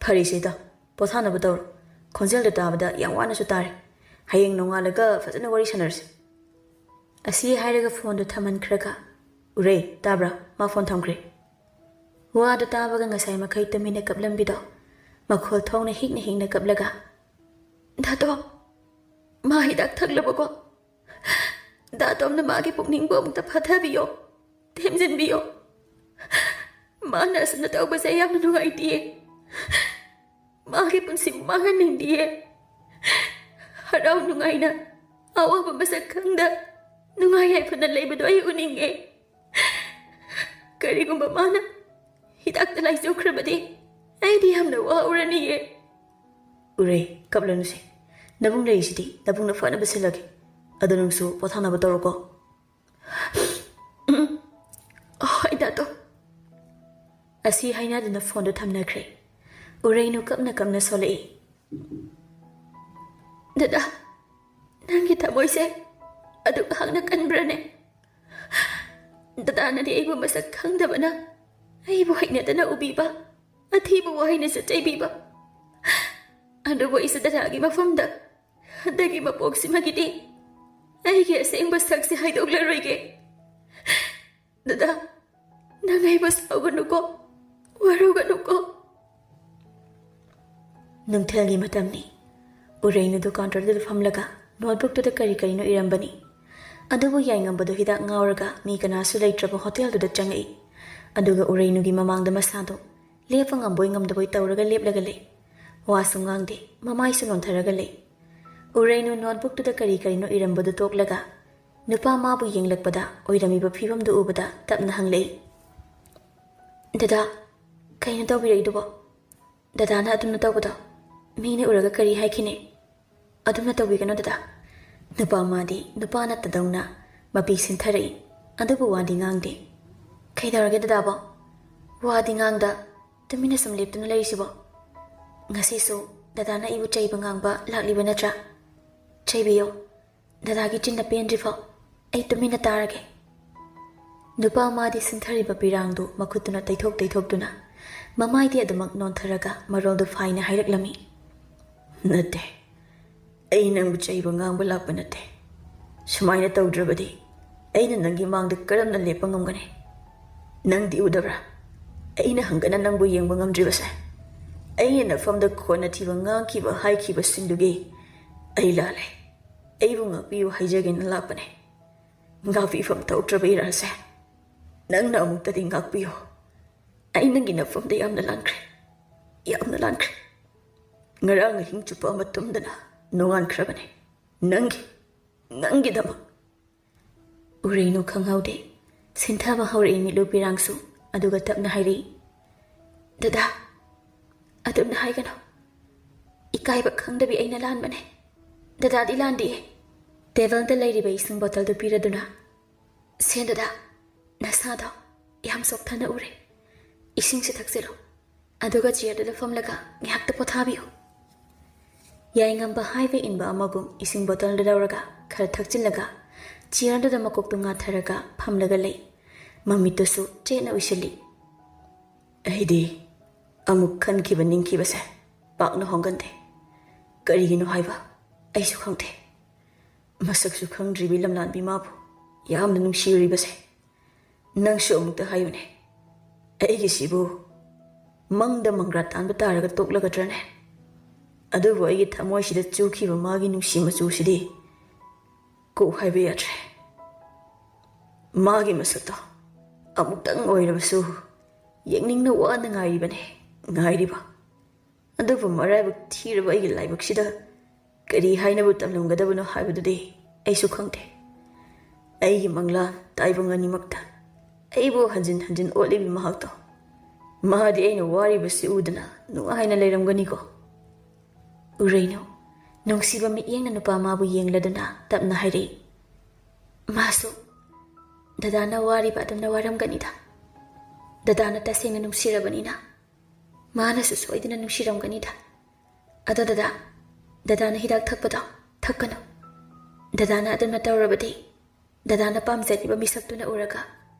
A: ꯐꯔꯤꯁꯦ ꯏꯇꯥꯎ ꯄꯣꯊꯥꯅꯕ ꯇꯧꯔꯣ ꯈꯣꯟꯖꯦꯜꯗꯨ ꯇꯥꯕꯗ ꯌꯥꯝ ꯋꯥꯅꯁꯨ ꯇꯥꯔꯦ ꯍꯌꯦꯡ ꯅꯣꯡꯉꯥꯜꯂꯒ ꯐꯖꯅ ꯋꯥꯔꯤ ꯁꯥꯟꯅꯔꯁꯤ ꯑꯁꯤ ꯍꯥꯏꯔꯒ ꯐꯣꯟꯗꯨ ꯊꯝꯍꯟꯈ꯭ꯔꯒ ꯎꯔꯩ ꯇꯥꯕ꯭ꯔꯥ ꯃꯥ ꯐꯣꯟ ꯊꯝꯈ꯭ꯔꯦ ꯋꯥꯗꯨ ꯇꯥꯕꯒ ꯉꯁꯥꯏ ꯃꯈꯩ ꯇꯨꯃꯤꯟꯅ ꯀꯞꯂꯝꯕꯤꯗꯣ ꯃꯈꯣꯜ ꯊꯣꯛꯅ ꯍꯤꯛꯅ ꯀꯞꯂꯒ ꯗꯥꯇꯣ ꯃꯥ ꯍꯤꯗꯥꯛ ꯊꯛꯂꯕꯀꯣ ꯗꯥꯇꯣꯝꯅ ꯃꯥꯒꯤ ꯄꯨꯛꯅꯤꯡꯕꯨ ꯑꯃꯨꯛꯇ ꯐꯊꯕꯤꯌꯣ ꯊꯦꯝꯖꯤꯟꯕꯤꯌꯣ
B: ꯃꯥꯅ ꯑꯁꯨꯝꯅ ꯇꯧꯕꯁꯦ ꯌꯥꯝꯅ ꯅꯨꯡꯉꯥꯏꯇꯤꯌꯦ. ꯃꯥꯒꯤ ꯄꯨꯟꯁꯤꯕꯨ ꯃꯥꯡꯍꯟꯅꯤꯡꯗꯤꯌꯦ. ꯍꯔꯥꯎ ꯅꯨꯡꯉꯥꯏꯅ ꯑꯋꯥꯕ ꯃꯁꯛ ꯈꯪꯗ ꯅꯨꯡꯉꯥꯏ ꯌꯥꯏꯐꯅ ꯂꯩꯕꯗꯣ ꯑꯩ ꯎꯅꯤꯡꯉꯦ. ꯀꯔꯤꯒꯨꯝꯕ ꯃꯥꯅ ꯍꯤꯗꯥꯛꯇ ꯂꯥꯏꯆꯨꯈ꯭ꯔꯕꯗꯤ ꯑꯩꯗꯤ ꯌꯥꯝꯅ ꯋꯥꯎꯔꯅꯤꯌꯦ.
C: ꯎꯔꯩ, ꯀꯞꯂꯅꯨꯁꯦ. ꯅꯕꯨꯡ ꯂꯩꯔꯤꯁꯤꯗꯤ ꯅꯕꯨꯡꯅ ꯐꯅꯕ ꯁꯤꯜꯂꯒꯦ. ꯑꯗꯣ ꯅꯪꯁꯨ ꯄꯣꯊꯥꯅꯕ ꯇꯧꯔꯣꯀꯣ.
B: ꯍꯣꯏ ꯗꯥꯇꯣ.
C: ꯑꯁꯤ ꯍꯥꯏꯅꯗꯨꯅ ꯐꯣꯟꯗꯨ ꯊꯝꯅꯈ꯭ꯔꯦ꯫ ꯎꯔꯩꯅꯨ ꯀꯞꯅ ꯀꯞꯅ ꯁꯣꯜꯂꯛꯏ꯫
B: ꯗꯗꯥ, ꯅꯪꯒꯤ ꯊꯃꯣꯏꯁꯦ ꯑꯗꯨꯛ ꯍꯥꯛꯅ ꯀꯟꯕ꯭ꯔꯅꯦ? ꯗꯗꯥꯅꯗꯤ ꯑꯩꯕꯨ ꯃꯁꯛ ꯈꯪꯗꯕꯅ ꯑꯩꯕꯨ ꯍꯩꯅꯗꯅ ꯎꯕꯤꯕ, ꯑꯊꯤꯕ ꯋꯥꯍꯩꯅꯁꯨ ꯆꯩꯕꯤꯕ. ꯑꯗꯨꯕꯨ ꯑꯩꯁꯨ ꯗꯗꯥꯒꯤ ꯃꯐꯝꯗ ꯍꯟꯗꯛꯀꯤ ꯃꯄꯣꯛꯁꯤꯃꯒꯤꯗꯤ ꯑꯩꯒꯤ ꯑꯁꯦꯡꯕ ꯁꯛꯁꯦ ꯍꯥꯏꯗꯣꯛꯂꯔꯣꯏꯒꯦ. ꯗꯗꯥ, ꯅꯪ ꯑꯩꯕꯨ ꯁꯥꯎꯒꯅꯨꯀꯣ, ꯋꯥꯔꯧꯒꯅꯨꯀꯣ.
C: ꯅꯨꯡꯊꯤꯜꯒꯤ ꯃꯇꯝꯅꯤ꯫ ꯎꯔꯩꯅꯨꯗꯨ ꯀꯥꯎꯟꯇꯔꯗꯨꯗ ꯐꯝꯂꯒ ꯅꯣꯠꯕꯨꯛꯇꯨꯗ ꯀꯔꯤ ꯀꯔꯤꯅꯣ ꯏꯔꯝꯕꯅꯤ꯫ ꯑꯗꯨꯕꯨ ꯌꯥꯏꯉꯝꯕꯗꯨ ꯍꯤꯗꯥꯛ ꯉꯥꯎꯔꯒ ꯃꯤ ꯀꯅꯥꯁꯨ ꯂꯩꯇ꯭ꯔꯕ ꯍꯣꯇꯦꯜꯗꯨꯗ ꯆꯪꯉꯛꯏ꯫ ꯑꯗꯨꯒ ꯎꯔꯩꯅꯨꯒꯤ ꯃꯃꯥꯡꯗ ꯃꯁꯥꯗꯣ ꯂꯦꯞꯄ ꯉꯝꯕꯣꯏ ꯉꯝꯗꯕꯣꯏ ꯇꯧꯔꯒ ꯂꯦꯞꯂꯒ ꯂꯩ꯫ ꯋꯥꯁꯨ ꯉꯥꯡꯗꯦ, ꯃꯃꯥꯏꯁꯨ ꯅꯣꯟꯊꯔꯒ ꯂꯩ꯫ ꯎꯔꯩꯅꯨ ꯅꯣꯠꯕꯨꯛꯇꯨꯗ ꯀꯔꯤ ꯀꯔꯤꯅꯣ ꯏꯔꯝꯕꯗꯨ ꯇꯣꯛꯂꯒ ꯅꯨꯄꯥ ꯃꯥꯕꯨ ꯌꯦꯡꯂꯛꯄꯗ ꯑꯣꯏꯔꯝꯃꯤꯕ ꯐꯤꯕꯝꯗꯨ ꯎꯕꯗ ꯇꯞꯅ ꯍꯪꯂꯛꯏ꯫ ꯗꯗꯥ, ꯀꯩꯅꯣ ꯇꯧꯕꯤꯔꯛꯏꯗꯨꯕꯣ? ꯗꯗꯥꯅ ꯑꯗꯨꯝꯅ ꯇꯧꯕꯗꯣ ꯃꯤꯅ ꯎꯔꯒ ꯀꯔꯤ ꯍꯥꯏꯈꯤꯅꯤ? ꯑꯗꯨꯝꯅ ꯇꯧꯕꯤꯒꯅꯣ ꯗꯗꯥ꯫ ꯅꯨꯄꯥ ꯃꯥꯗꯤ ꯅꯨꯄꯥ ꯅꯠꯇꯗꯧꯅ ꯃꯄꯤ ꯁꯤꯟꯊꯔꯛꯏ, ꯑꯗꯨꯕꯨ ꯋꯥꯗꯤ ꯉꯥꯡꯗꯦ꯫ ꯀꯩꯗꯧꯔꯒꯦ ꯗꯗꯥꯕꯣ? ꯋꯥꯗꯤ ꯉꯥꯡꯗ ꯇꯨꯃꯤꯟꯅ ꯁꯨꯝ ꯂꯦꯞꯇꯨꯅ ꯂꯩꯔꯤꯁꯤꯕꯣ? ꯉꯁꯤꯁꯨ ꯗꯗꯥꯅ ꯑꯩꯕꯨ ꯆꯩꯕ ꯉꯥꯡꯕ ꯂꯥꯛꯂꯤꯕ ꯅꯠꯇ꯭ꯔꯥ? ꯆꯩꯕꯤꯌꯣ, ꯗꯗꯥꯒꯤ ꯆꯤꯟꯅ ꯄꯦꯟꯗ꯭ꯔꯤꯐꯥꯎ ꯑꯩ ꯇꯨꯃꯤꯟꯅ ꯇꯥꯔꯒꯦ꯫ ꯅꯨꯄꯥ ꯃꯥꯗꯤ ꯁꯤꯟꯊꯔꯤꯕ ꯄꯤꯔꯥꯡꯗꯨ ꯃꯈꯨꯠꯇꯨꯅ ꯇꯩꯊꯣꯛ ꯇꯩꯊꯣꯛꯇꯨꯅ ꯃꯃꯥꯏꯗꯤ ꯑꯗꯨꯃꯛ ꯅꯣꯟꯊꯔꯒ ꯃꯔꯣꯜꯗꯨ ꯐꯥꯏꯅ ꯍꯥꯏꯔꯛꯂꯝꯃꯤ꯫ ꯅꯠꯇꯦ, ꯑꯩ ꯅꯪꯕꯨ ꯆꯩꯕ ꯉꯥꯡꯕ ꯂꯥꯛꯄ ꯅꯠꯇꯦ. ꯁꯨꯃꯥꯏꯅ ꯇꯧꯗ꯭ꯔꯕꯗꯤ ꯑꯩꯅ ꯅꯪꯒꯤ ꯃꯥꯡꯗ ꯀꯔꯝꯅ ꯂꯦꯞꯄ ꯉꯝꯒꯅꯤ? ꯅꯪꯗꯤ ꯎꯗꯕ꯭ꯔꯥ ꯑꯩꯅ ꯍꯪꯒꯅ ꯅꯪꯕꯨ ꯌꯦꯡꯕ ꯉꯝꯗ꯭ꯔꯤꯕꯁꯦ? ꯑꯩꯅ ꯅꯐꯝꯗ ꯈꯣꯟꯅ ꯊꯤꯕ ꯉꯥꯡꯈꯤꯕ ꯍꯥꯏꯈꯤꯕꯁꯤꯡꯗꯨꯒꯤ ꯑꯩ ꯂꯥꯜꯂꯦ, ꯑꯩꯕꯨ ꯉꯥꯛꯄꯤꯌꯨ ꯍꯥꯏꯖꯒꯦꯅ ꯂꯥꯛꯄꯅꯦ. ꯉꯥꯛꯄꯤꯐꯝ ꯊꯣꯛꯇ꯭ꯔꯕ ꯏꯔꯥꯜꯁꯦ ꯅꯪꯅ ꯑꯃꯨꯛꯇꯗꯤ ꯉꯥꯛꯄꯤꯌꯨ. ꯑꯩ ꯅꯪꯒꯤ ꯅꯐꯝꯗ ꯌꯥꯝꯅ ꯂꯥꯟꯈ꯭ꯔꯦ, ꯌꯥꯝꯅ ꯂꯥꯟꯈ꯭ꯔꯦ. ꯉꯔꯥꯡ ꯑꯍꯤꯡ ꯆꯨꯞꯄ ꯑꯃ ꯇꯨꯝꯗꯅ ꯅꯣꯡꯉꯥꯟꯈ꯭ꯔꯕꯅꯦ ꯅꯪꯒꯤꯗꯃꯛ. ꯎꯔꯩꯅꯨ ꯈꯪꯍꯧꯗꯦ, ꯁꯤꯟꯊꯕ ꯍꯧꯔꯛꯏ ꯃꯤꯠꯂꯨ ꯄꯤꯔꯥꯡꯁꯨ, ꯑꯗꯨꯒ ꯇꯞꯅ ꯍꯥꯏꯔꯛꯏ꯫ ꯗꯗꯥ, ꯑꯗꯨꯝꯅ ꯍꯥꯏꯒꯅꯨ. ꯏꯀꯥꯏꯕ ꯈꯪꯗꯕꯤ ꯑꯩꯅ ꯂꯥꯟꯕꯅꯦ. ꯗꯗꯥꯗꯤ ꯂꯥꯟꯗꯤꯌꯦ. ꯇꯦꯕꯜꯗ ꯂꯩꯔꯤꯕ ꯏꯁꯤꯡ ꯕꯣꯇꯜꯗꯨ ꯄꯤꯔꯗꯨꯅ, ꯁꯦ ꯗꯗꯥ, ꯅꯁꯥꯗꯣ ꯌꯥꯝ ꯆꯣꯛꯊꯅ ꯎꯔꯦ. ꯏꯁꯤꯡꯁꯦ ꯊꯛꯆꯤꯜꯂꯨ, ꯑꯗꯨꯒ ꯆꯤꯌꯔꯗꯨꯗ ꯐꯝꯂꯒ ꯉꯥꯏꯍꯥꯛꯇ ꯄꯣꯊꯥꯕꯤꯌꯨ꯫ ꯌꯥꯏꯉꯝꯕ ꯍꯥꯏꯕ ꯏꯟꯕ ꯑꯃꯒꯨꯝ ꯏꯁꯤꯡ ꯕꯣꯇꯜꯗꯨ ꯂꯧꯔꯒ ꯈꯔ ꯊꯛꯆꯤꯜꯂꯒ ꯆꯤꯌꯔꯗꯨꯗ ꯃꯀꯣꯛꯇꯨ ꯉꯥꯊꯔꯒ ꯐꯝꯂꯒ ꯂꯩ꯫ ꯃꯃꯤꯠꯇꯨꯁꯨ ꯆꯦꯠꯅ ꯎꯏꯁꯤꯜꯂꯤ꯫ ꯑꯩꯗꯤ ꯑꯃꯨꯛ ꯈꯟꯈꯤꯕ ꯅꯤꯡꯈꯤꯕꯁꯦ ꯄꯥꯛꯅ ꯍꯣꯡꯒꯟꯗꯦ. ꯀꯔꯤꯒꯤꯅꯣ ꯍꯥꯏꯕ ꯑꯩꯁꯨ ꯈꯪꯗꯦ. ꯃꯁꯛꯁꯨ ꯈꯪꯗ꯭ꯔꯤꯕꯤ ꯂꯝꯂꯥꯟꯕꯤ ꯃꯥꯕꯨ ꯌꯥꯝꯅ ꯅꯨꯡꯁꯤꯔꯤꯕꯁꯦ ꯅꯪꯁꯨ ꯑꯃꯨꯛꯇ ꯍꯥꯏꯌꯨꯅꯦ. ꯑꯩꯒꯤꯁꯤꯕꯨ ꯃꯪꯗ ꯃꯪꯒ꯭ꯔꯥ ꯇꯥꯟꯕ ꯇꯥꯔꯒ ꯇꯣꯛꯂꯒꯗ꯭ꯔꯅꯦ? ꯑꯗꯨꯕꯨ ꯑꯩꯒꯤ ꯊꯃꯣꯏꯁꯤꯗ ꯆꯨꯈꯤꯕ ꯃꯥꯒꯤ ꯅꯨꯡꯁꯤ ꯃꯆꯨꯁꯤꯗꯤ ꯀꯣꯛ ꯍꯥꯏꯕ ꯌꯥꯗ꯭ꯔꯦ. ꯃꯥꯒꯤ ꯃꯁꯛꯇꯣ ꯑꯃꯨꯛꯇꯪ ꯑꯣꯏꯔꯕꯁꯨ ꯌꯦꯡꯅꯤꯡꯅ ꯋꯥꯅ ꯉꯥꯏꯔꯤꯕ. ꯑꯗꯨꯕꯨ ꯃꯔꯥꯏꯕꯛ ꯊꯤꯔꯕ ꯑꯩꯒꯤ ꯂꯥꯏꯕꯛꯁꯤꯗ ꯀꯔꯤ ꯍꯥꯏꯅꯕꯨ ꯇꯝꯂꯝꯒꯗꯕꯅꯣ ꯍꯥꯏꯕꯗꯨꯗꯤ ꯑꯩꯁꯨ ꯈꯪꯗꯦ. ꯑꯩꯒꯤ ꯃꯪꯂꯥꯟ ꯇꯥꯏꯕꯪ ꯑꯅꯤꯃꯛꯇ ꯑꯩꯕꯨ ꯍꯟꯖꯤꯟ ꯍꯟꯖꯤꯟ ꯑꯣꯠꯂꯤꯕꯤ ꯃꯍꯥꯛꯇꯣ, ꯃꯥꯗꯤ ꯑꯩꯅ ꯋꯥꯔꯤꯕꯁꯤ ꯎꯗꯅ ꯅꯨꯡꯉꯥꯏꯅ ꯂꯩꯔꯝꯒꯅꯤꯀꯣ. ꯎꯔꯩꯅꯨ ꯅꯨꯡꯁꯤꯕ ꯃꯤꯠꯌꯦꯡꯅ ꯅꯨꯄꯥ ꯃꯥꯕꯨ ꯌꯦꯡꯂꯗꯨꯅ ꯇꯞꯅ ꯍꯥꯏꯔꯛꯏ꯫ ꯃꯥꯁꯨ ꯗꯗꯥꯅ ꯋꯥꯔꯤꯕ ꯑꯗꯨꯝꯅ ꯋꯥꯔꯝꯒꯅꯤꯗ. ꯗꯗꯥꯅ ꯇꯁꯦꯡꯅ ꯅꯨꯡꯁꯤꯔꯕꯅꯤꯅ ꯃꯥꯅꯁꯨ ꯁꯣꯏꯗꯅ ꯅꯨꯡꯁꯤꯔꯝꯒꯅꯤꯗ. ꯑꯗꯣ ꯗꯗꯥꯅ ꯍꯤꯗꯥꯛ ꯊꯛꯄꯗꯣ ꯊꯛꯀꯅꯨ. ꯗꯗꯥꯅ ꯑꯗꯨꯝꯅ ꯇꯧꯔꯕꯗꯤ ꯗꯗꯥꯅ ꯄꯥꯝꯖꯔꯤꯕ ꯃꯤꯁꯛꯇꯨꯅ ꯎꯔꯒ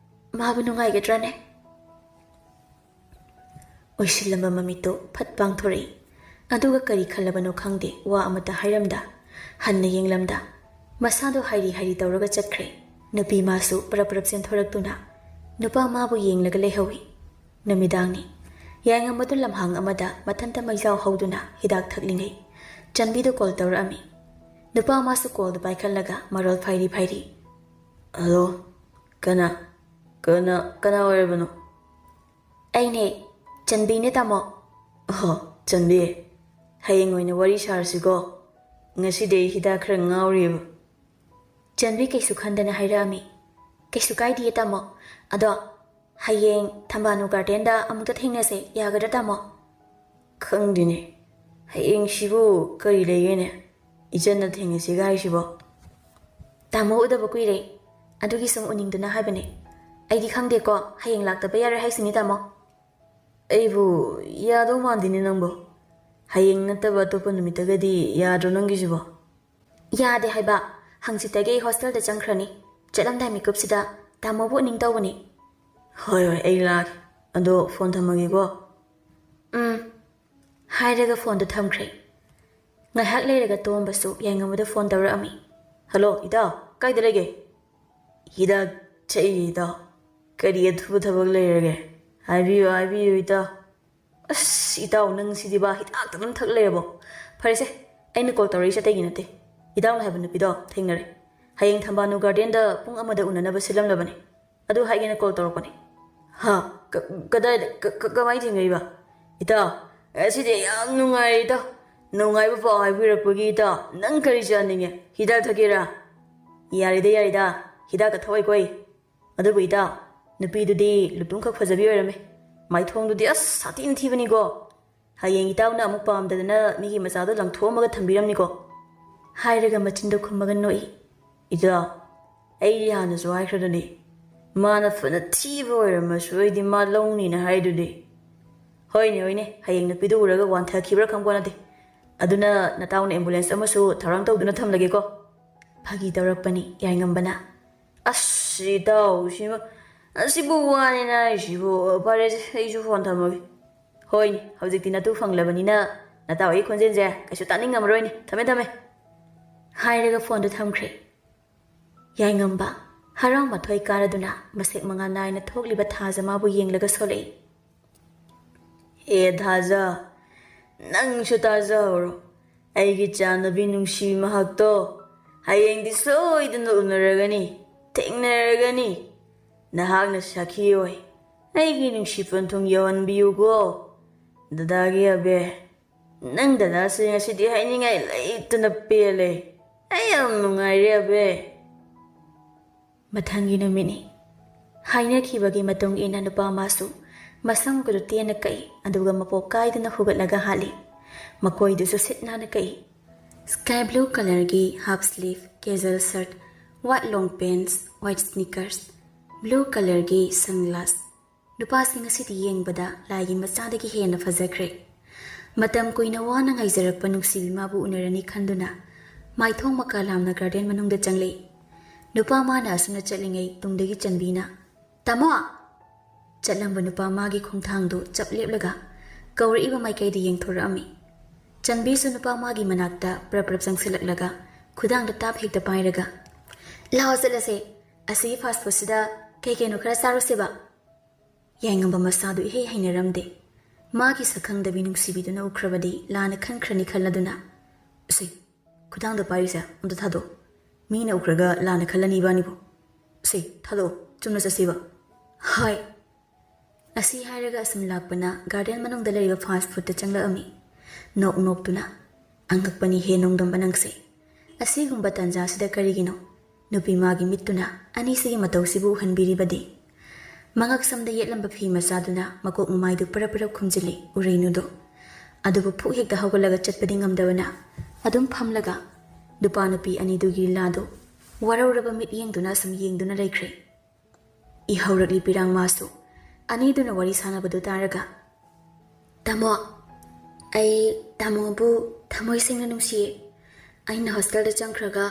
C: ꯃꯥꯕꯨ ꯅꯨꯡꯉꯥꯏꯒꯗ꯭ꯔꯥꯅꯦ? ꯑꯣꯏꯁꯤꯜꯂꯝꯕ ꯃꯃꯤꯠꯇꯨ ꯐꯠ ꯄꯥꯡꯊꯣꯔꯛꯏ, ꯑꯗꯨꯒ ꯀꯔꯤ ꯈꯜꯂꯕꯅꯣ ꯈꯪꯗꯦ ꯋꯥ ꯑꯃꯠꯇ ꯍꯥꯏꯔꯝꯗ, ꯍꯟꯅ ꯌꯦꯡꯂꯝꯗ, ꯃꯁꯥꯗꯣ ꯍꯥꯏꯔꯤ ꯍꯥꯏꯔꯤ ꯇꯧꯔꯒ ꯆꯠꯈ꯭ꯔꯦ꯫ ꯅꯨꯄꯤ ꯃꯥꯁꯨ ꯄꯔꯞ ꯄꯔꯞ ꯆꯦꯟꯊꯣꯔꯛꯇꯨꯅ ꯅꯨꯄꯥ ꯃꯥꯕꯨ ꯌꯦꯡꯂꯒ ꯂꯩꯍꯧꯏ꯫ ꯅꯨꯃꯤꯗꯥꯡꯅꯤ꯫ ꯌꯥꯏꯉꯝꯕꯗꯨ ꯂꯝꯍꯥꯡ ꯑꯃꯗ ꯃꯊꯟꯇ ꯃꯩꯖꯥꯎ ꯍꯧꯗꯨꯅ ꯍꯤꯗꯥꯛ ꯊꯛꯂꯤꯉꯩ ꯆꯟꯕꯤꯗꯨ ꯀꯣꯜ ꯇꯧꯔꯛꯑꯝꯃꯤ꯫ ꯅꯨꯄꯥ ꯃꯥꯁꯨ ꯀꯣꯜꯗꯨ ꯄꯥꯏꯈꯠꯂꯒ ꯃꯔꯣꯜ ꯐꯥꯏꯔꯤ꯫ ꯍꯜꯂꯣ, ꯀꯅꯥ ꯑꯣꯏꯔꯕꯅꯣ? ꯑꯩꯅꯦ ꯆꯟꯕꯤꯅꯦ ꯇꯥꯃꯣ. ꯑꯣ ꯆꯟꯕꯤ, ꯍꯌꯦꯡ ꯑꯣꯏꯅ ꯋꯥꯔꯤ ꯁꯥꯔꯁꯤꯀꯣ. ꯉꯁꯤꯗꯤ ꯑꯩ ꯍꯤꯗꯥꯛ ꯈꯔ ꯉꯥꯎꯔꯤꯕ. ꯆꯟꯕꯤ ꯀꯩꯁꯨ ꯈꯟꯗꯅ ꯍꯥꯏꯔꯛꯑꯝꯃꯤ. ꯀꯩꯁꯨ ꯀꯥꯏꯗꯤꯌꯦ ꯇꯥꯃꯣ. ꯑꯗꯣ ꯍꯌꯦꯡ ꯊꯝꯕꯥꯅꯨ ꯒꯥꯔꯗꯦꯟꯗ ꯑꯃꯨꯛꯇ ꯊꯦꯡꯅꯁꯦ, ꯌꯥꯒꯗ꯭ꯔꯥ ꯇꯥꯃꯣ? ꯈꯪꯗꯦꯅꯦ, ꯍꯌꯦꯡꯁꯤꯕꯨ ꯀꯔꯤ ꯂꯩꯒꯦꯅꯦ? 이젠나 ꯊꯦꯡꯅꯁꯤꯒ 하시보.
A: ꯇꯥꯃꯣ ꯎꯗꯕ ꯀꯨꯏꯔꯦ. ꯑꯗꯨꯒꯤ ꯁꯨꯝ 우닝ꯗꯨꯅ ꯍꯥꯏꯕꯅꯦ. ꯑꯩꯗꯤ ꯈꯪꯗꯦꯀꯣ, ꯍꯌꯦꯡ ꯂꯥꯛꯇꯕ ꯌꯥꯔꯣꯏ ꯍꯥꯏꯁꯤꯅꯤ ꯇꯥꯃꯣ.
C: ꯑꯩꯕꯨ ꯌꯥꯗꯧ ꯃꯥꯟꯗꯦꯅꯦ ꯅꯪꯕꯨ. ꯍꯌꯦꯡ ꯅꯠꯇꯕ ꯑꯇꯣꯞꯄ ꯅꯨꯃꯤꯠꯇꯒꯗꯤ ꯌꯥꯗ꯭ꯔꯣ ꯅꯪꯒꯤꯁꯤꯕꯣ?
A: ꯌꯥꯗꯦ ꯍꯥꯏꯕ. ꯍꯪꯆꯤꯠꯇꯒꯤ ꯑꯩ ꯍꯣꯁꯇꯦꯜꯗ ꯆꯪꯈ꯭ꯔꯅꯤ. ꯆꯠꯂꯝꯗꯥꯏ ꯃꯤꯀꯨꯞꯁꯤꯗ ꯇꯥꯃꯣꯕꯨ ꯎꯅꯤꯡ ꯇꯧꯕꯅꯤ.
C: ꯍꯣꯏ ꯑꯩ ꯂꯥꯛꯀꯦ. ꯑꯗꯣ ꯐꯣꯟ ꯊꯝꯃꯒꯦꯀꯣ.
A: ꯍꯥꯏꯔꯒ ꯐꯣꯟꯗꯣ ꯊꯝꯈ꯭ꯔꯦ. ꯉꯥꯏꯍꯥꯛ ꯂꯩꯔꯒ ꯇꯣꯝꯕꯁꯨ ꯌꯥꯏꯉꯝꯕꯗ ꯐꯣꯟ ꯇꯧꯔꯛꯑꯝꯃꯤ.
C: ꯍꯜꯂꯣ ꯏꯇꯥꯎ, ꯀꯥꯏꯗ ꯂꯩꯒꯦ? ꯍꯤꯗꯥꯛ ꯆꯩ ꯏꯇꯥꯎ. ꯀꯔꯤ ꯑꯊꯨꯕ ꯊꯕꯛ ꯂꯩꯔꯒꯦ? ꯍꯥꯏꯕꯤꯌꯨ ꯏꯇꯥꯎ. ꯑꯁ ꯏꯇꯥꯎ ꯅꯪꯁꯤꯗꯤꯕꯥ ꯍꯤꯗꯥꯛꯇ ꯑꯗꯨꯝ ꯊꯛ ꯂꯩꯔꯕꯣ? ꯐꯔꯦꯁꯦ, ꯑꯩꯅ ꯀꯣꯜ ꯇꯧꯔꯛꯏꯁꯦ ꯑꯇꯩꯒꯤ ꯅꯠꯇꯦ. ꯏꯇꯥꯎꯅ ꯍꯥꯏꯕ ꯅꯨꯄꯤꯗꯣ ꯊꯦꯡꯅꯔꯦ. ꯍꯌꯦꯡ ꯊꯝꯕꯥꯅꯨ ꯒꯥꯔꯗꯦꯟꯗ ꯄꯨꯡ 1ꯗ ꯎꯅꯅꯕ ꯁꯤꯜꯂꯝꯂꯕꯅꯤ. ꯑꯗꯨ ꯍꯥꯏꯒꯦꯅ ꯀꯣꯜ ꯇꯧꯔꯛꯄꯅꯤ. ꯍꯥ, ꯀꯗꯥꯏꯗ ꯀꯃꯥꯏꯅ ꯊꯦꯡꯅꯔꯤꯕ? ꯏꯇꯥꯎ, ꯉꯁꯤꯗꯤ ꯌꯥꯝ ꯅꯨꯡꯉꯥꯏꯔꯦ ꯏꯇꯥꯎ. ꯅꯨꯡꯉꯥꯏꯕ ꯄꯥꯎ ꯍꯥꯏꯕꯤꯔꯛꯄꯒꯤ ꯏꯇꯥꯎ. ꯅꯪ ꯀꯔꯤ ꯆꯥꯅꯤꯡꯉꯦ? ꯍꯤꯗꯥꯛ ꯊꯛꯀꯦꯔꯥ? ꯌꯥꯔꯦꯗ. ꯍꯤꯗꯥꯛꯀ ꯊꯛꯑꯣꯏꯀꯣ ꯑꯩ. ꯑꯗꯨꯕꯨ ꯏꯇꯥꯎ, ꯅꯨꯄꯤꯗꯨꯗꯤ ꯂꯨꯇꯨꯡꯈꯛ ꯐꯖꯕꯤ ꯑꯣꯏꯔꯝꯃꯦ. ꯃꯥꯏꯊꯣꯡꯗꯨꯗꯤ ꯑꯁ ꯁꯥꯊꯤꯅ ꯊꯤꯕꯅꯤꯀꯣ. ꯍꯌꯦꯡ ꯏꯇꯥꯎꯅ ꯑꯃꯨꯛ ꯄꯥꯝꯗꯗꯅ ꯃꯤꯒꯤ ꯃꯆꯥꯗꯣ ꯂꯪꯊꯣꯛꯑꯝꯃꯒ ꯊꯝꯕꯤꯔꯝꯅꯤꯀꯣ.
A: ꯍꯥꯏꯔꯒ ꯃꯆꯤꯟꯗꯣ ꯈꯨꯝꯃꯒ ꯅꯣꯛꯏ.
C: ꯏꯇꯥꯎ, ꯑꯩꯗꯤ ꯍꯥꯟꯅꯁꯨ ꯍꯥꯏꯈ꯭ꯔꯗꯨꯅꯤ. ꯃꯥꯅ ꯐꯅ ꯊꯤꯕ ꯑꯣꯏꯔꯝꯃꯁꯨ ꯑꯩꯗꯤ ꯃꯥ ꯂꯧꯅꯤꯅ ꯍꯥꯏꯗꯨꯗꯤ. ꯍꯣꯏꯅꯦ, ꯍꯌꯦꯡ ꯅꯨꯄꯤꯗꯨ ꯎꯔꯒ ꯋꯥꯟꯊꯈꯤꯕ꯭ꯔꯥ ꯈꯪꯄꯣ ꯅꯠꯇꯦ. ꯑꯗꯨꯅ ꯅꯇꯥꯎꯅ ꯑꯦꯝꯕꯨꯂꯦꯟꯁ ꯑꯃꯁꯨ ꯊꯧꯔꯥꯡ ꯇꯧꯗꯨꯅ ꯊꯝꯂꯒꯦꯀꯣ.
A: ꯐꯥꯒꯤ ꯇꯧꯔꯛꯄꯅꯤ ꯌꯥꯏꯉꯝꯕꯅ.
C: ꯑꯁ ꯏꯇꯥꯎ, ꯑꯁꯤꯕꯨ ꯋꯥꯅꯤꯅ ꯑꯩꯁꯤꯕꯨ. ꯐꯔꯦꯁꯦ, ꯑꯩꯁꯨ ꯐꯣꯟ ꯊꯝꯃꯒꯦ. ꯍꯣꯏꯅꯦ, ꯍꯧꯖꯤꯛꯇꯤ ꯅꯇꯨ ꯐꯪꯂꯕꯅꯤꯅ ꯅꯇꯥꯎ ꯑꯩ ꯈꯣꯟꯖꯦꯜꯁꯦ ꯀꯩꯁꯨ ꯇꯥꯅꯤꯡꯉꯝꯃꯔꯣꯏꯅꯦ. ꯊꯝꯃꯦ.
A: ꯍꯥꯏꯔꯒ ꯐꯣꯟꯗꯣ ꯊꯝꯈ꯭ꯔꯦ. ꯌꯥꯏꯉꯝꯕ ꯍꯔꯥꯎ ꯃꯊꯣꯏ ꯀꯥꯔꯗꯨꯅ ꯃꯁꯦꯛ ꯃꯉꯥ ꯅꯥꯏꯅ ꯊꯣꯛꯂꯤꯕ ꯊꯥꯖ ꯃꯥꯕꯨ ꯌꯦꯡꯂꯒ ꯁꯣꯜꯂꯛꯏ.
C: ꯍꯦ ꯊꯥꯖ, ꯅꯪꯁꯨ ꯇꯥꯖꯍꯧꯔꯣ. ꯑꯩꯒꯤ ꯆꯥꯟꯅꯕꯤ ꯅꯨꯡꯁꯤ ꯃꯍꯥꯛꯇꯣ ꯍꯌꯦꯡꯗꯤ ꯁꯣꯏꯗꯅ ꯎꯅꯔꯒꯅꯤ, ꯊꯦꯡꯅꯔꯒꯅꯤ. ꯅꯍꯥꯛꯅ ꯁꯥꯈꯤ ꯑꯣꯏ ꯑꯩꯒꯤ ꯅꯨꯡꯁꯤ ꯄꯟꯊꯨꯡ ꯌꯧꯍꯟꯕꯤꯌꯨꯀꯣ. ꯗꯗꯥꯒꯤ ꯑꯕꯦ, ꯅꯪ ꯗꯗꯥꯁꯦ ꯉꯁꯤꯗꯤ ꯍꯥꯏꯅꯤꯡꯉꯥꯏ ꯂꯩꯇꯅ ꯄꯦꯜꯂꯦ. ꯑꯩ ꯌꯥꯝ ꯅꯨꯡꯉꯥꯏꯔꯦ ꯑꯕꯦ.
A: ꯃꯊꯪꯒꯤ ꯅꯨꯃꯤꯠꯅꯤ. ꯍꯥꯏꯅꯈꯤꯕꯒꯤ ꯃꯇꯨꯡ ꯏꯟꯅ ꯅꯨꯄꯥ ꯑꯃꯁꯨ ꯃꯁꯝꯒꯗꯨ ꯇꯦꯟꯅ ꯀꯛꯏ, ꯑꯗꯨꯒ ꯃꯄꯣꯞ ꯀꯥꯏꯗꯅ ꯍꯨꯒꯠꯂꯒ ꯍꯥꯠꯂꯤ. ꯃꯈꯣꯏꯗꯨꯁꯨ ꯁꯤꯠ ꯅꯥꯟꯅ ꯀꯛꯏ. ꯁ꯭ꯀꯥꯏ ꯕ꯭ꯂꯨ ꯀꯂꯔꯒꯤ ꯍꯥꯞ ꯁ꯭ꯂꯤꯚ ꯀꯦꯖꯨꯑꯦꯜ ꯁꯔꯠ, ꯋꯥꯏꯠ ꯂꯣꯡ ꯄꯦꯟꯁ, ꯋꯥꯏꯠ ꯁ꯭ꯅꯤꯀꯔꯁ, ꯕ꯭ꯂꯨ ꯀꯂꯔꯒꯤ ꯁꯟꯒ꯭ꯂꯥꯁ. ꯅꯨꯄꯥꯁꯤꯡ ꯑꯁꯤꯗꯤ ꯌꯦꯡꯕꯗ ꯂꯥꯏꯒꯤ ꯃꯆꯥꯗꯒꯤ ꯍꯦꯟꯅ ꯐꯖꯈ꯭ꯔꯦ. ꯃꯇꯝ ꯀꯨꯏꯅ ꯋꯥꯅ ꯉꯥꯏꯖꯔꯛꯄ ꯅꯨꯡꯁꯤꯕꯤ ꯃꯥꯕꯨ ꯎꯅꯔꯅꯤ ꯈꯟꯗꯨꯅ ꯃꯥꯏꯊꯣꯡ ꯃꯀꯥ ꯂꯥꯝꯅ ꯒꯥꯔꯗꯦꯟ ꯃꯅꯨꯡꯗ ꯆꯪꯂꯛꯏ. ꯅꯨꯄꯥ ꯃꯥꯅ ꯑꯁꯨꯝꯅ ꯆꯠꯂꯤꯉꯩ ꯇꯨꯡꯗꯒꯤ ꯆꯟꯕꯤꯅ "ꯇꯥꯃꯣ!" ꯆꯠꯂꯝꯕ ꯅꯨꯄꯥ ꯃꯥꯒꯤ ꯈꯣꯡꯊꯥꯡꯗꯨ ꯆꯞ ꯂꯦꯞꯂꯒ ꯀꯧꯔꯛꯏꯕ ꯃꯥꯏꯀꯩꯗ ꯌꯦꯡꯊꯣꯔꯛꯑꯝꯃꯤ. ꯆꯟꯕꯤꯁꯨ ꯅꯨꯄꯥ ꯃꯥꯒꯤ ꯃꯅꯥꯛꯇ ꯄ꯭ꯔꯞ ꯆꯪꯁꯤꯜꯂꯛꯂꯒ ꯈꯨꯗꯥꯡꯗ ꯇꯥꯞ ꯍꯦꯛꯇ ꯄꯥꯏꯔꯒ "ꯂꯥꯛꯑꯣ ꯆꯠꯂꯁꯦ. ꯑꯁꯤꯒꯤ ꯐꯥꯁ ꯐꯨꯗꯁꯤꯗ ꯀꯩꯅꯣ ꯈꯔ ꯆꯥꯔꯨꯁꯦꯕ." ꯌꯥꯏꯉꯝꯕ ꯃꯁꯥꯗꯨ ꯏꯍꯩ ꯍꯩꯅꯔꯝꯗꯦ. ꯃꯥꯒꯤ ꯁꯛꯈꯪꯗꯕꯤ ꯅꯨꯡꯁꯤꯕꯤꯗꯨꯅ ꯎꯈ꯭ꯔꯕꯗꯤ ꯂꯥꯟꯅ ꯈꯟꯈ꯭ꯔꯅꯤ ꯈꯜꯂꯗꯨꯅ "ꯑꯁꯤ ꯈꯨꯗꯥꯡꯗ ꯄꯥꯏꯔꯤꯁꯦ ꯑꯝꯇ ꯊꯥꯗꯣꯛ. ꯃꯤꯅ ꯎꯈ꯭ꯔꯒ ꯂꯥꯟꯅ ꯈꯜꯂꯅꯤ ꯏꯕꯥꯅꯤꯕꯨ. ꯑꯁꯤ ꯊꯥꯗꯣꯛ, ꯆꯨꯝꯅ ꯆꯠꯁꯤꯕ." "ꯍꯣꯏ." ꯑꯁꯤ ꯍꯥꯏꯔꯒ ꯑꯁꯨꯝ ꯂꯥꯛꯄꯅ ꯒꯥꯔꯗꯦꯟ ꯃꯅꯨꯡꯗ ꯂꯩꯔꯤꯕ ꯐꯥꯁ ꯐꯨꯗꯇ ꯆꯪꯂꯛꯑꯝꯃꯤ. ꯅꯣꯛꯇꯨꯅ "ꯑꯉꯛꯄꯅꯤ ꯍꯦ ꯅꯣꯡꯗꯝꯕ ꯅꯪꯁꯦ. ꯑꯁꯤꯒꯨꯝꯕ ꯇꯥꯟꯖꯥꯁꯤꯗ ꯀꯔꯤꯒꯤꯅꯣ ꯅꯨꯄꯤ ꯃꯥꯒꯤ ꯃꯤꯠꯇꯨꯅ ꯑꯅꯤꯁꯤꯒꯤ ꯃꯇꯧꯁꯤꯕꯨ ꯎꯍꯟꯕꯤꯔꯤꯕꯗꯤ?" ꯃꯉꯛꯁꯝꯗ ꯌꯦꯠꯂꯝꯕ ꯐꯤ ꯃꯆꯥꯗꯨꯅ ꯃꯀꯣꯛ ꯃꯃꯥꯏꯗꯨ ꯄꯔꯞ ꯈꯨꯝꯖꯤꯜꯂꯤ ꯎꯔꯩꯅꯨꯗꯣ. ꯑꯗꯨꯕꯨ ꯄꯨꯛ ꯍꯦꯛꯇ ꯍꯧꯒꯠꯂꯒ ꯆꯠꯄꯗꯤ ꯉꯝꯗꯕꯅ ꯑꯗꯨꯝ ꯐꯝꯂꯒ ꯅꯨꯄꯥ ꯅꯨꯄꯤ ꯑꯅꯤꯗꯨꯒꯤ ꯂꯤꯂꯥꯗꯨ ꯋꯥꯔꯧꯔꯕ ꯃꯤꯠꯌꯦꯡꯗꯨꯅ ꯑꯁꯨꯝ ꯌꯦꯡꯗꯨꯅ ꯂꯩꯈ꯭ꯔꯦ. ꯏꯍꯧꯔꯛꯂꯤ ꯄꯤꯔꯥꯡ ꯃꯥꯁꯨ ꯑꯅꯤꯗꯨꯅ ꯋꯥꯔꯤ ꯁꯥꯟꯅꯕꯗꯨ ꯇꯥꯔꯒ "ꯇꯥꯃꯣ, ꯑꯩ ꯇꯥꯃꯣꯕꯨ ꯊꯃꯣꯏ ꯁꯦꯡꯅ ꯅꯨꯡꯁꯤꯌꯦ. ꯑꯩꯅ ꯍꯣꯁꯇꯦꯜꯗ ꯆꯪꯈ꯭ꯔꯒ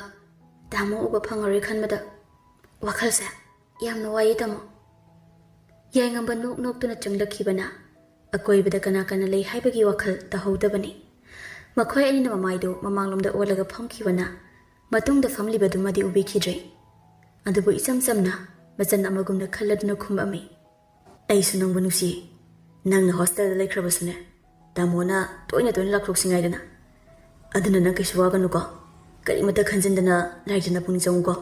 A: ꯇꯥꯃꯣ ꯎꯕ ꯐꯪꯉꯔꯣꯏ ꯈꯟꯕꯗ ꯋꯥꯈꯜꯁꯦ ꯌꯥꯝꯅ ꯋꯥꯏꯌꯦ ꯇꯥꯃꯣ." ꯌꯥꯏꯉꯝꯕ ꯅꯣꯛꯇꯨꯅ ꯆꯪꯂꯛꯈꯤꯕꯅ ꯑꯀꯣꯏꯕꯗ ꯀꯅꯥ ꯂꯩ ꯍꯥꯏꯕꯒꯤ ꯋꯥꯈꯜ ꯇꯧꯍꯧꯗꯕꯅꯤ. ꯃꯈꯣꯏ ꯑꯅꯤꯅ ꯃꯃꯥꯏꯗꯨ ꯃꯃꯥꯡꯂꯣꯝꯗ ꯑꯣꯜꯂꯒ ꯐꯝꯈꯤꯕꯅ ꯃꯇꯨꯡꯗ ꯐꯝꯂꯤꯕꯗꯨꯃꯗꯤ ꯎꯕꯤꯈꯤꯗ꯭ꯔꯦ. ꯑꯗꯨꯕꯨ ꯏꯆꯝ ꯆꯝꯅ ꯃꯆꯟ ꯑꯃꯒꯨꯝꯅ ꯈꯜꯂꯗꯨꯅ ꯈꯨꯝꯑꯝꯃꯤ. "ꯑꯩꯁꯨ ꯅꯪꯕꯨ ꯅꯨꯡꯁꯤꯌꯦ. ꯅꯪꯅ ꯍꯣꯁꯇꯦꯜꯗ ꯂꯩꯈ꯭ꯔꯕꯁꯨꯅꯦ, ꯇꯥꯃꯣꯅ ꯇꯣꯏꯅ ꯂꯥꯛꯊꯣꯛꯁꯤꯉꯥꯏꯗꯅ. ꯑꯗꯨꯅ ꯅꯪ ꯀꯩꯁꯨ ꯋꯥꯒꯅꯨꯀꯣ. ꯀꯔꯤꯃꯠꯇ ꯈꯟꯖꯤꯟꯗꯅ ꯂꯥꯏꯖꯅ ꯄꯨꯛꯅꯤꯡ ꯆꯪꯉꯨꯀꯣ."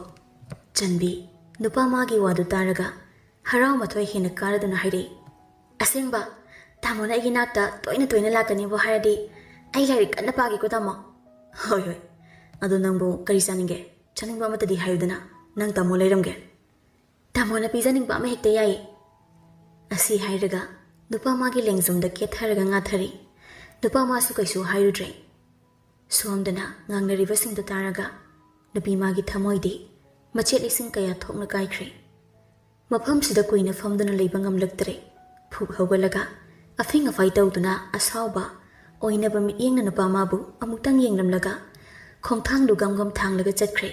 A: ꯆꯟꯕꯤ ꯅꯨꯄꯥ ꯃꯥꯒꯤ ꯋꯥꯗꯨ ꯇꯥꯔꯒ ꯍꯔꯥꯎ ꯃꯊꯣꯏ ꯍꯦꯟꯅ ꯀꯥꯔꯗꯨꯅ ꯍꯥꯏꯔꯛꯏ.
C: ꯑꯁꯦꯡꯕ ꯇꯥꯃꯣꯅ ꯑꯩꯒꯤ ꯅꯥꯛꯇ ꯇꯣꯏꯅ ꯇꯣꯏꯅ ꯂꯥꯛꯀꯅꯤꯕꯨ ꯍꯥꯏꯔꯗꯤ ꯑꯩ ꯂꯥꯏꯔꯤꯛ ꯀꯟꯅ ꯄꯥꯒꯦꯀꯣ ꯇꯥꯃꯣ ꯍꯣꯏ ꯍꯣꯏ ꯑꯗꯣ ꯅꯪꯕꯨ ꯀꯔꯤ ꯆꯥꯅꯤꯡꯒꯦ ꯆꯥꯅꯤꯡꯕ ꯑꯃꯠꯇꯗꯤ ꯍꯥꯏꯌꯨꯗꯅ ꯅꯪ ꯇꯥꯃꯣ ꯂꯩꯔꯝꯒꯦ ꯇꯥꯃꯣꯅ ꯄꯤꯖꯅꯤꯡꯕ ꯑꯃ ꯍꯦꯛꯇ ꯌꯥꯏꯌꯦ ꯑꯁꯤ ꯍꯥꯏꯔꯒ ꯅꯨꯄꯥ ꯃꯥꯒꯤ ꯂꯦꯡꯖꯨꯝꯗ ꯀꯦꯊꯔꯒ ꯉꯥꯊꯔꯤ ꯅꯨꯄꯥ ꯃꯥꯁꯨ ꯀꯩꯁꯨ ꯍꯥꯏꯔꯨꯗ꯭ꯔꯦ ꯁꯣꯝꯗꯅ ꯉꯥꯡꯅꯔꯤꯕꯁꯤꯡꯗꯨ ꯇꯥꯔꯒ ꯅꯨꯄꯤ ꯃꯥꯒꯤ ꯊꯃꯣꯏꯗꯤ ꯃꯆꯦꯠ ꯂꯤꯁꯤꯡ ꯀꯌꯥ ꯊꯣꯛꯅ ꯀꯥꯏꯈ꯭ꯔꯦ ꯃꯐꯝꯁꯤꯗ ꯀꯨꯏꯅ ꯐꯝꯗꯨꯅ ꯂꯩꯕ ꯉꯝꯂꯛꯇ꯭ꯔꯦ ꯐꯨꯛ ꯍꯧꯒꯠꯂꯒ ꯑꯐꯤꯡ ꯑꯐꯥꯏ ꯇꯧꯗꯨꯅ ꯑꯁꯥꯎꯕ ꯑꯣꯏꯅꯕ ꯃꯤꯠꯌꯦꯡꯅ ꯅꯨꯄꯥ ꯃꯥꯕꯨ ꯑꯃꯨꯛꯇꯪ ꯌꯦꯡꯂꯝꯂꯒ ꯈꯣꯡꯊꯥꯡꯗꯨ ꯒꯝ ꯊꯥꯡꯂꯒ ꯆꯠꯈ꯭ꯔꯦ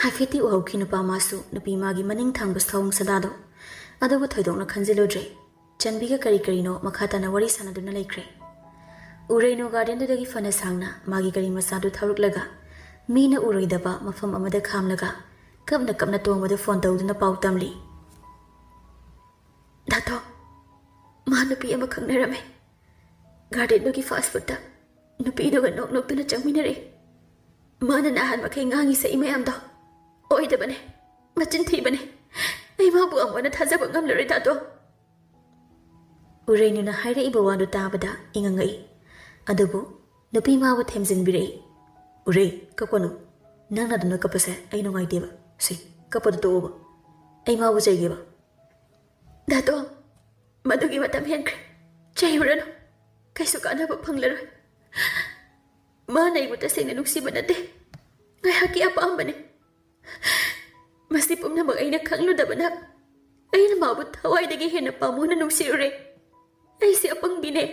C: ꯍꯥꯏꯐꯦꯠꯇꯤ ꯎꯍꯧꯈꯤ ꯅꯨꯄꯥ ꯃꯥꯁꯨ ꯅꯨꯄꯤ ꯃꯥꯒꯤ ꯃꯅꯤꯡ ꯊꯪꯕ ꯁꯑꯣꯡ ꯁꯗꯥꯗꯣ ꯑꯗꯨꯕꯨ ꯊꯣꯏꯗꯣꯛꯅ ꯈꯟꯖꯤꯜꯂꯨꯗ꯭ꯔꯦ ꯆꯟꯕꯤꯒ ꯀꯔꯤ ꯀꯔꯤꯅꯣ ꯃꯈꯥ ꯇꯥꯅ ꯋꯥꯔꯤ ꯁꯥꯟꯅꯗꯨꯅ ꯂꯩꯈ꯭ꯔꯦ ꯎꯔꯩꯅꯨ ꯒꯥꯔꯗꯦꯟꯗꯨꯗꯒꯤ ꯐꯅ ꯁꯥꯡꯅ ꯃꯥꯒꯤ ꯒꯥꯔꯤ ꯃꯆꯥꯗꯨ ꯊꯧꯔꯛꯂꯒ ꯃꯤꯅ ꯎꯔꯣꯏꯗꯕ ꯃꯐꯝ ꯑꯃꯗ ꯈꯥꯝꯂꯒ ꯀꯞꯅ ꯀꯞꯅ ꯇꯣꯡꯕꯗ ꯐꯣꯟ ꯇꯧꯗꯨꯅ ꯄꯥꯎ ꯇꯝꯂꯤ ꯗꯥꯇꯣ ꯃꯥ ꯅꯨꯄꯤ ꯑꯃ ꯈꯪꯅꯔꯝꯃꯦ ꯒꯥꯔꯗꯦꯟꯗꯨꯒꯤ ꯐꯥꯁ ꯐꯨꯗꯇ ꯅꯨꯄꯤꯗꯨꯒ ꯅꯣꯛ ꯅꯣꯛꯇꯨꯅ ꯆꯪꯃꯤꯟꯅꯔꯛꯏ ꯃꯥꯅ ꯅꯍꯥꯟ ꯃꯈꯩ ꯉꯥꯡꯉꯤ ꯁꯛꯏ ꯃꯌꯥꯝꯗꯣ ꯑꯣꯏꯗꯕꯅꯦ ꯃꯆꯤꯟ ꯊꯤꯕꯅꯦ ꯑꯩ ꯃꯥꯕꯨ ꯑꯃꯨꯛ ꯊꯥꯖꯕ ꯉꯝꯂꯔꯣꯏ ꯗꯥꯇꯣ ꯎꯔꯩꯅꯨꯅ ꯍꯥꯏꯔꯛꯏꯕ ꯋꯥꯗꯨ ꯇꯥꯕꯗ ꯏꯉꯉꯛꯏ ꯑꯗꯨꯕꯨ ꯅꯨꯄꯤ ꯃꯥꯕꯨ ꯊꯦꯝꯖꯤꯟꯕꯤꯔꯛꯏ ꯎꯔꯩ ꯀꯞꯀꯅꯨ ꯅꯪꯅ ꯑꯗꯨꯅ ꯀꯞꯄꯁꯦ ꯑꯩ ꯅꯨꯡꯉꯥꯏꯇꯦꯕ ꯁꯤ ꯀꯞꯄꯗꯨ ꯇꯣꯛꯑꯣꯕ ꯑꯩ ꯃꯥꯕꯨ ꯆꯩꯒꯦꯕ ꯗꯥꯇꯣ ꯃꯗꯨꯒꯤ ꯃꯇꯝ ꯍꯦꯟꯈ꯭ꯔꯦ ꯆꯩꯔꯨꯔꯅꯨ ꯀꯩꯁꯨ ꯀꯥꯟꯅꯕ ꯐꯪꯂꯔꯣꯏ ꯃꯥꯅ ꯑꯩꯕꯨ ꯇꯁꯦꯡꯅ ꯅꯨꯡꯁꯤꯕ ꯅꯠꯇꯦ ꯉꯥꯏꯍꯥꯛꯀꯤ ꯑꯄꯥꯝꯕꯅꯤ ꯃꯁꯤ ꯄꯨꯝꯅꯃꯛ ꯑꯩꯅ ꯈꯪꯂꯨꯗꯕꯅ ꯑꯩꯅ ꯃꯥꯕꯨ ꯊꯋꯥꯏꯗꯒꯤ ꯍꯦꯟꯅ ꯄꯥꯝꯃꯨꯅ ꯅꯨꯡꯁꯤꯔꯨꯔꯦ ꯑꯩꯁꯦ ꯑꯄꯪꯕꯤꯅꯦ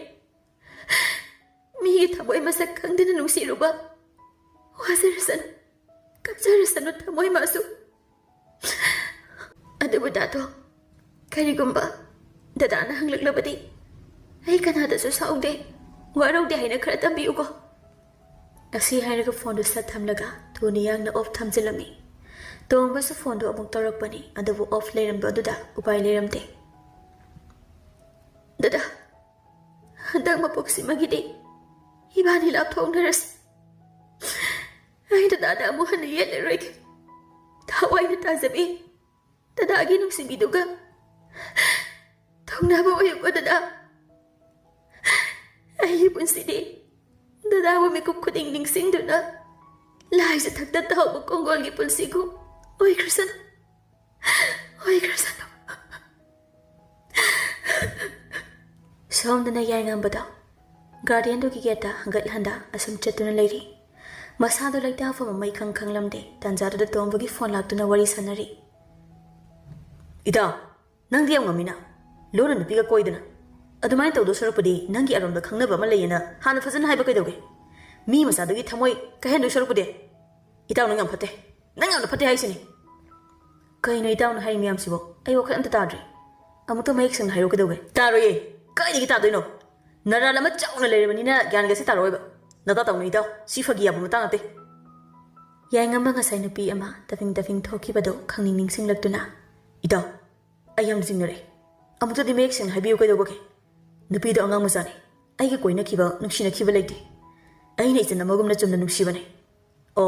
C: ꯃꯤꯒꯤ ꯊꯃꯣꯏ ꯃꯁꯛ ꯈꯪꯗꯅ ꯅꯨꯡꯁꯤꯔꯨꯕ ꯋꯥꯖꯔꯁꯅꯨ ꯀꯞꯆꯔꯁꯅꯨ ꯊꯃꯣꯏ ꯃꯥꯁꯨ ꯑꯗꯨꯕꯨ ꯗꯥꯇꯣ ꯀꯔꯤꯒꯨꯝꯕ ꯗꯗꯥꯅ ꯍꯪꯂꯛꯂꯕꯗꯤ ꯑꯩ ꯀꯅꯥꯗꯁꯨ ꯁꯥꯎꯗꯦ ꯋꯥꯔꯧꯗꯦ ꯍꯥꯏꯅ ꯈꯔ ꯇꯝꯕꯤꯌꯨꯀꯣ ꯑꯁꯤ ꯍꯥꯏꯔꯒ ꯐꯣꯟꯗꯨ ꯁꯠ ꯊꯝꯂꯒ ꯊꯨꯅ ꯌꯥꯡꯅ ꯑꯣꯐ ꯊꯝꯖꯤꯜꯂꯝꯃꯤ ꯇꯣꯡꯕꯁꯨ ꯐꯣꯟꯗꯨ ꯑꯃꯨꯛ ꯇꯧꯔꯛꯄꯅꯤ ꯑꯗꯨꯕꯨ ꯑꯣꯐ ꯂꯩꯔꯝꯕ ꯑꯗꯨꯗ ꯎꯄꯥꯏ ꯂꯩꯔꯝꯗꯦ ꯗꯗꯥ ꯍꯟꯗꯛ ꯃꯄꯣꯛꯁꯤꯃꯒꯤꯗꯤ 이반이 lap통들었어. 아이도 나다 뭐하는 얘네로에게 다와이는 따자비 다다기 놈시비도가 동나보 오였거든요. 아이 분시디 다다와 메고 쿠딩 닝싱도나 라이즈 탁다 타오고 꽁골기 분시고 오이 그러잖아 ꯁꯣꯝꯗꯅ ꯌꯥꯏꯉꯝꯕꯗꯣ ꯒꯥꯔꯗꯦꯟꯗꯨꯒꯤ ꯒꯦꯠꯇ ꯍꯪꯒꯠ-ꯍꯟꯗ ꯑꯁꯨꯝ ꯆꯠꯇꯨꯅ ꯂꯩꯔꯤ ꯃꯁꯥꯗꯣ ꯂꯩꯇꯥꯐꯝ ꯑꯃ ꯏꯈꯪ ꯈꯪꯂꯝꯗꯦ ꯇꯥꯟꯖꯥꯗꯨꯗ ꯇꯣꯝꯕꯒꯤ ꯐꯣꯟ ꯂꯥꯛꯇꯨꯅ ꯋꯥꯔꯤ ꯁꯥꯟꯅꯔꯤ
D: ꯏꯇꯥ ꯅꯪꯗꯤ ꯌꯥꯝ ꯉꯝꯃꯤꯅ ꯂꯣꯟꯅ ꯅꯨꯄꯤꯒ ꯀꯣꯏꯗꯅ ꯑꯗꯨꯃꯥꯏꯅ ꯇꯧꯗꯣ ꯁꯔꯨꯛꯄꯨꯗꯤ ꯅꯪꯒꯤ ꯑꯔꯣꯝꯗ ꯈꯪꯅꯕ ꯑꯃ ꯂꯩꯌꯦꯅ ꯍꯥꯟꯅ ꯐꯖꯅ ꯍꯥꯏꯕ ꯀꯩꯗꯧꯒꯦ ꯃꯤ ꯃꯆꯥꯗꯨꯒꯤ ꯊꯃꯣꯏ ꯀꯥꯏꯍꯟꯗꯣꯏ ꯁꯔꯨꯛꯄꯨꯗꯤ ꯏꯇꯥꯎ ꯅꯪ ꯌꯥꯝ ꯐꯠꯇꯦ ꯅꯪ ꯌꯥꯝꯅ ꯐꯠꯇꯦ ꯍꯥꯏꯁꯤꯅꯤ ꯀꯩꯅꯣ ꯏꯇꯥꯎꯅ ꯍꯥꯏꯔꯤ ꯃꯌꯥꯝꯁꯤꯕꯣ ꯑꯩ ꯋꯥꯈꯜ ꯑꯝꯇ ꯇꯥꯗ꯭ꯔꯤ ꯑꯃꯨꯛꯇ ꯃꯌꯦꯛ ꯁꯦꯡꯅ ꯍꯥꯏꯔꯣ ꯀꯩꯗꯧꯒꯦ ꯇꯥꯔꯣꯏꯌꯦ ꯀꯥꯏꯗꯒꯤ ꯇꯥꯗꯣꯏꯅꯣ ꯅꯔꯥꯜ ꯑꯃ ꯆꯥꯎꯅ ꯂꯩꯔꯕꯅꯤꯅ ꯒ꯭ꯌꯥꯟꯒꯁꯦ ꯇꯥꯔꯣꯏꯕ ꯅꯇꯥ ꯇꯧꯅ ꯏꯇꯥꯎ ꯁꯤ ꯐꯥꯒꯤ ꯌꯥꯕ ꯃꯇꯥꯡ ꯅꯠꯇꯦ
C: ꯌꯥꯏꯉꯝꯕ ꯉꯁꯥꯏ ꯅꯨꯄꯤ ꯑꯃ ꯇꯐꯤꯡ ꯊꯣꯛꯈꯤꯕꯗꯣ ꯈꯪꯅꯤꯡ ꯅꯤꯡꯁꯤꯡꯂꯛꯇꯨꯅ
D: ꯏꯇꯥꯎ ꯑꯩ ꯌꯥꯝ ꯆꯤꯡꯅꯔꯦ ꯑꯃꯨꯛꯇꯗꯤ ꯃꯌꯦꯛ ꯁꯦꯡꯅ ꯍꯥꯏꯕꯤꯌꯨ ꯀꯩꯗꯧꯕꯒꯦ ꯅꯨꯄꯤꯗꯣ ꯑꯉꯥꯡ ꯃꯆꯥꯅꯤ ꯑꯩꯒ ꯀꯣꯏꯅꯈꯤꯕ ꯅꯨꯡꯁꯤꯅꯈꯤꯕ ꯂꯩꯇꯦ ꯑꯩꯅ ꯏꯆꯟ ꯑꯃꯒꯨꯝꯅ ꯆꯨꯝꯅ ꯅꯨꯡꯁꯤꯕꯅꯦ ꯑꯣ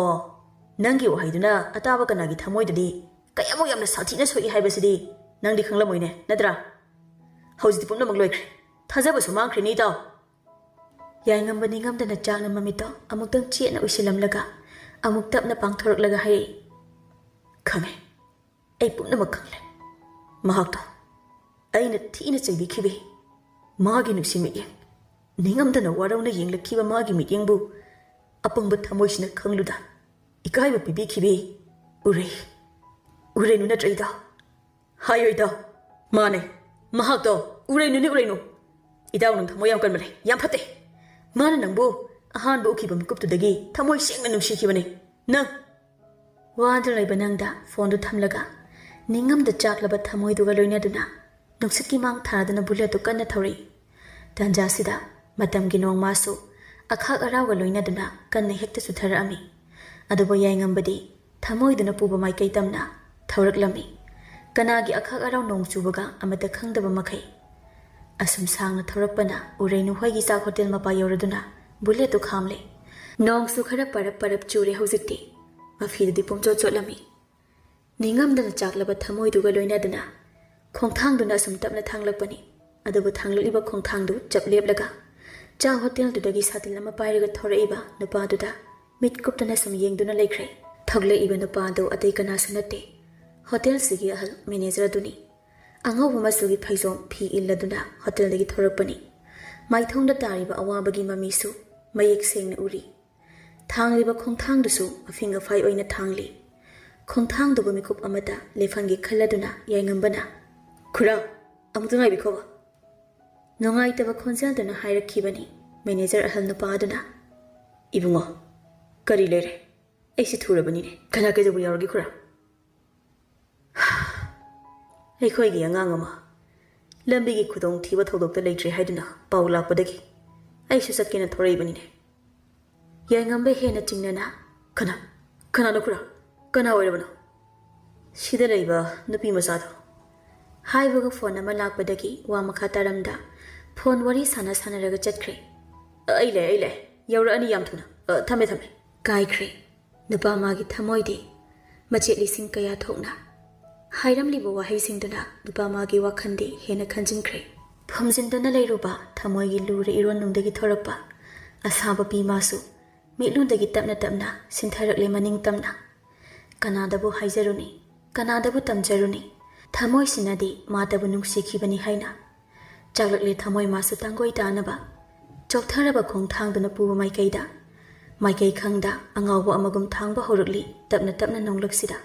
D: ꯅꯪꯒꯤ ꯋꯥꯍꯩꯗꯨꯅ ꯑꯇꯥꯕ ꯀꯅꯥꯒꯤ ꯊꯃꯣꯏꯗꯗꯤ ꯀꯌꯥꯃꯨꯛ ꯌꯥꯝꯅ ꯁꯥꯊꯤꯅ ꯁꯣꯛꯏ ꯍꯥꯏꯕꯁꯤꯗꯤ ꯅꯪꯗꯤ ꯈꯪꯂꯝꯃꯣꯏꯅꯦ ꯅꯠꯇ꯭ꯔꯥ ꯍꯧꯖꯤꯛꯇꯤ ꯄꯨꯝꯅꯃꯛ ꯂꯣꯏꯈ꯭ꯔꯦ ꯊꯥꯖꯕꯁꯨ ꯃꯥꯡꯈ꯭ꯔꯦꯅꯦ ꯏꯇꯥꯎ
C: ꯌꯥꯏꯉꯝꯕ ꯅꯤꯡꯉꯝꯗꯅ ꯆꯥꯛꯅ ꯃꯃꯤꯠꯇꯣ ꯑꯃꯨꯛꯇꯪ ꯆꯦꯠꯅ ꯎꯏꯁꯤꯜꯂꯝꯂꯒ ꯑꯃꯨꯛ ꯇꯞꯅ ꯄꯥꯡꯊꯣꯔꯛꯂꯒ ꯍꯥꯏꯔꯛꯏ
D: ꯈꯪꯉꯦ ꯑꯩ ꯄꯨꯝꯅꯃꯛ ꯈꯪꯂꯦ ꯃꯍꯥꯛꯇꯣ ꯑꯩꯅ ꯊꯤꯅ ꯆꯩꯕꯤꯈꯤꯕꯤ ꯃꯥꯒꯤ ꯅꯨꯡꯁꯤ ꯃꯤꯠꯌꯦꯡ ꯅꯤꯡꯉꯝꯗꯅ ꯋꯥꯔꯧꯅ ꯌꯦꯡꯂꯛꯈꯤꯕ ꯃꯥꯒꯤ ꯃꯤꯠꯌꯦꯡꯕꯨ ꯑꯄꯪꯕ ꯊꯃꯣꯏꯁꯤꯅ ꯈꯪꯂꯨꯗ ꯏꯀꯥꯏꯕ ꯄꯤꯕꯤꯈꯤꯕꯤ ꯎꯔꯩꯅꯨ ꯅꯠꯇ꯭ꯔ ꯏꯇꯥꯎ ꯍꯥꯏꯌꯣ ꯏꯇꯥꯎ ꯃꯥꯅꯦ ꯃꯍꯥꯛꯇꯣ ꯎꯔꯩꯅꯨ ꯏꯇꯥꯎ ꯅꯪ ꯊꯃꯣꯏ ꯌꯥꯝ ꯀꯟꯕꯅꯦ ꯌꯥꯝ ꯐꯠꯇꯦ ꯃꯥꯅ ꯅꯪꯕꯨ ꯑꯍꯥꯟꯕ ꯎꯈꯤꯕ ꯃꯤꯀꯨꯞꯇꯨꯗꯒꯤ ꯊꯃꯣꯏ ꯁꯦꯡꯅ ꯅꯨꯡꯁꯤꯈꯤꯕꯅꯤ ꯅꯪ
C: ꯋꯥꯗꯨ ꯂꯩꯕ ꯅꯪꯗ ꯐꯣꯟꯗꯨ ꯊꯝꯂꯒ ꯅꯤꯡꯉꯝꯗ ꯆꯥꯛꯂꯕ ꯊꯃꯣꯏꯗꯨꯒ ꯂꯣꯏꯅꯗꯨꯅ ꯅꯨꯡꯁꯤꯠꯀꯤ ꯃꯥꯡ ꯊꯥꯗꯨꯅ ꯕꯨꯂꯦꯠꯇꯨ ꯀꯟꯅ ꯊꯧꯔꯛꯏ ꯇꯥꯟꯖꯥꯁꯤꯗ ꯃꯇꯝꯒꯤ ꯅꯣꯡꯃꯥꯁꯨ ꯑꯈꯥꯛ ꯑꯔꯥꯎꯒ ꯂꯣꯏꯅꯗꯨꯅ ꯀꯟꯅ ꯍꯦꯛꯇ ꯆꯨꯊꯔꯛꯑꯝꯃꯤ ꯑꯗꯨꯕꯨ ꯌꯥꯏꯉꯝꯕꯗꯤ ꯊꯃꯣꯏꯗꯨꯅ ꯄꯨꯕ ꯃꯥꯏꯀꯩ ꯇꯝꯅ ꯊꯧꯔꯛꯂꯝꯃꯤ ꯀꯅꯥꯒꯤ ꯑꯈꯥꯛ ꯑꯔꯥꯎ ꯅꯣꯡ ꯆꯨꯕꯒ ꯑꯃꯠꯇ ꯈꯪꯗꯕ ꯃꯈꯩ ꯑꯁꯨꯝ ꯁꯥꯡꯅ ꯊꯧꯔꯛꯄꯅ ꯎꯔꯩꯅꯨ ꯍꯣꯏꯒꯤ ꯆꯥꯛ ꯍꯣꯇꯦꯜ ꯃꯄꯥ ꯌꯧꯔꯗꯨꯅ ꯕꯨꯂꯦꯠꯇꯨ ꯈꯥꯝꯂꯦ ꯅꯣꯡꯁꯨ ꯈꯔ ꯄꯔꯞ ꯆꯨꯔꯦ ꯍꯧꯖꯤꯛꯇꯤ ꯃꯐꯤꯗꯨꯗꯤ ꯄꯨꯡꯆꯣꯠ ꯆꯣꯠꯂꯝꯃꯤ ꯅꯤꯡꯉꯝꯗꯅ ꯆꯥꯛꯂꯕ ꯊꯃꯣꯏꯗꯨꯒ ꯂꯣꯏꯅꯗꯨꯅ ꯈꯣꯡꯊꯥꯡꯗꯨꯅ ꯑꯁꯨꯝ ꯇꯞꯅ ꯊꯥꯡꯂꯛꯄꯅꯤ ꯑꯗꯨꯕꯨ ꯊꯥꯡꯂꯛꯂꯤꯕ ꯈꯣꯡꯊꯥꯡꯗꯨ ꯆꯞ ꯂꯦꯞꯂꯒ ꯆꯥ ꯍꯣꯇꯦꯜꯗꯨꯗꯒꯤ ꯁꯥꯇꯤꯟ ꯑꯃ ꯄꯥꯏꯔꯒ ꯊꯣꯔꯛꯏꯕ ꯅꯨꯄꯥꯗꯨꯗ ꯃꯤꯠ ꯀꯨꯞꯇꯅ ꯁꯨꯝ ꯌꯦꯡꯗꯨꯅ ꯂꯩꯈ꯭ꯔꯦ꯫ ꯊꯣꯛꯂꯛꯏꯕ ꯅꯨꯄꯥꯗꯨ ꯑꯇꯩ ꯀꯅꯥꯁꯨ ꯅꯠꯇꯦ, ꯍꯣꯇꯦꯜꯁꯤꯒꯤ ꯑꯍꯜ ꯃꯦꯅꯦꯖꯔ ꯑꯗꯨꯅꯤ꯫ ꯑꯉꯧꯕ ꯃꯆꯨꯒꯤ ꯐꯩꯖꯣꯝ ꯐꯤ ꯏꯜꯂꯗꯨꯅ ꯍꯣꯇꯦꯜꯗꯒꯤ ꯊꯣꯔꯛꯄꯅꯤ꯫ ꯃꯥꯏꯊꯣꯡꯗ ꯇꯥꯔꯤꯕ ꯑꯋꯥꯕꯒꯤ ꯃꯃꯤꯁꯨ ꯃꯌꯦꯛ ꯁꯦꯡꯅ ꯎꯔꯤ꯫ ꯊꯥꯡꯂꯤꯕ ꯈꯣꯡꯊꯥꯡꯗꯨꯁꯨ ꯑꯐꯤꯡ ꯑꯐꯥꯏ ꯑꯣꯏꯅ ꯊꯥꯡꯂꯤ꯫ ꯈꯣꯡꯊꯥꯡꯗꯨꯕꯨ ꯃꯤꯀꯨꯞ ꯑꯃꯠꯇ ꯂꯦꯞꯍꯟꯒꯦ ꯈꯜꯂꯗꯨꯅ ꯌꯥꯏꯉꯝꯕꯅ "ꯈꯨꯔꯥ, ꯑꯃꯨꯛꯇ ꯉꯥꯏꯕꯤꯈꯣꯕ" ꯅꯨꯡꯉꯥꯏꯇꯕ ꯈꯣꯟꯖꯦꯜꯗꯨꯅ ꯍꯥꯏꯔꯛꯈꯤꯕꯅꯤ꯫ ꯃꯦꯅꯦꯖꯔ ꯑꯍꯜ ꯅꯨꯄꯥ ꯑꯗꯨꯅ "ꯏꯕꯨꯡꯉꯣ, ꯀꯔꯤ ꯂꯩꯔꯦ? ꯑꯩꯁꯤ ꯊꯨꯔꯕꯅꯤꯅꯦ, ꯀꯅꯥ ꯀꯩꯗꯧꯕ ꯌꯥꯎꯔꯒꯦ ꯈꯨꯔꯥ?" "ꯑꯩꯈꯣꯏꯒꯤ ꯑꯉꯥꯡ ꯑꯃ ꯂꯝꯕꯤꯒꯤ ꯈꯨꯗꯣꯡꯊꯤꯕ ꯊꯧꯗꯣꯛꯇ ꯂꯩꯇ꯭ꯔꯦ ꯍꯥꯏꯗꯨꯅ ꯄꯥꯎ ꯂꯥꯛꯄꯗꯒꯤ ꯑꯩꯁꯨ ꯆꯠꯀꯦꯅ ꯊꯣꯔꯛꯏꯕꯅꯤꯅꯦ." ꯌꯥꯏꯉꯝꯕ ꯍꯦꯟꯅ ꯆꯤꯡꯅꯅ "ꯀꯅꯥꯅꯣ ꯈꯨꯔꯥ? ꯀꯅꯥ ꯑꯣꯏꯔꯕꯅꯣ?" "ꯁꯤꯗ ꯂꯩꯕ ꯅꯨꯄꯤ ꯃꯆꯥꯗꯣ" ꯍꯥꯏꯕꯒ ꯐꯣꯟ ꯑꯃ ꯂꯥꯛꯄꯗꯒꯤ ꯋꯥ ꯃꯈꯥ ꯇꯥꯔꯝꯗ ꯐꯣꯟ ꯋꯥꯔꯤ ꯁꯥꯟꯅꯔꯒ ꯆꯠꯈ꯭ꯔꯦ꯫ "ꯑꯩ ꯂꯩ, ꯌꯧꯔꯛꯑꯅꯤ ꯌꯥꯝ ꯊꯨꯅ, ꯊꯝꯃꯦ." ꯀꯥꯏꯈ꯭ꯔꯦ ꯅꯨꯄꯥ ꯃꯥꯒꯤ ꯊꯃꯣꯏꯗꯤ ꯃꯆꯦꯠ ꯂꯤꯁꯤꯡ ꯀꯌꯥ ꯊꯣꯛꯅ꯫ ꯍꯥꯏꯔꯝꯂꯤꯕ ꯋꯥꯍꯩꯁꯤꯡꯗꯨꯅ ꯅꯨꯄꯥ ꯃꯥꯒꯤ ꯋꯥꯈꯜꯗꯤ ꯍꯦꯟꯅ ꯈꯟꯖꯤꯟꯈ꯭ꯔꯦ꯫ ꯐꯨꯝꯖꯤꯟꯗꯨꯅ ꯂꯩꯔꯨꯕ ꯊꯃꯣꯏꯒꯤ ꯂꯨꯔ ꯏꯔꯣꯟꯅꯨꯡꯗꯒꯤ ꯊꯣꯔꯛꯄ ꯑꯁꯥꯕ ꯄꯤ ꯃꯥꯁꯨ ꯃꯤꯠꯂꯨꯟꯗꯒꯤ ꯇꯞꯅ ꯇꯞꯅ ꯁꯤꯟꯊꯔꯛꯂꯦ ꯃꯅꯤꯡ ꯇꯝꯅ꯫ ꯀꯅꯥꯗꯕꯨ ꯍꯥꯏꯖꯔꯨꯅꯤ, ꯀꯅꯥꯗꯕꯨ ꯇꯝꯖꯔꯨꯅꯤ, ꯊꯃꯣꯏꯁꯤꯅꯗꯤ ꯃꯥꯇꯕꯨ ꯅꯨꯡꯁꯤꯈꯤꯕꯅꯤ ꯍꯥꯏꯅ꯫ ꯆꯥꯛꯂꯛꯂꯦ ꯊꯃꯣꯏ ꯃꯥꯁꯨ ꯇꯥꯡꯒꯣꯏ ꯇꯥꯅꯕ꯫ ꯆꯣꯛꯊꯔꯕ ꯈꯣꯡꯊꯥꯡꯗꯨꯅ ꯄꯨꯕ ꯃꯥꯏꯀꯩ ꯈꯪꯗ ꯑꯉꯥꯎꯕ ꯑꯃꯒꯨꯝ ꯊꯥꯡꯕ ꯍꯧꯔꯛꯂꯤ ꯇꯞꯅ ꯇꯞꯅ ꯅꯣꯡꯂꯛꯁꯤꯗ꯫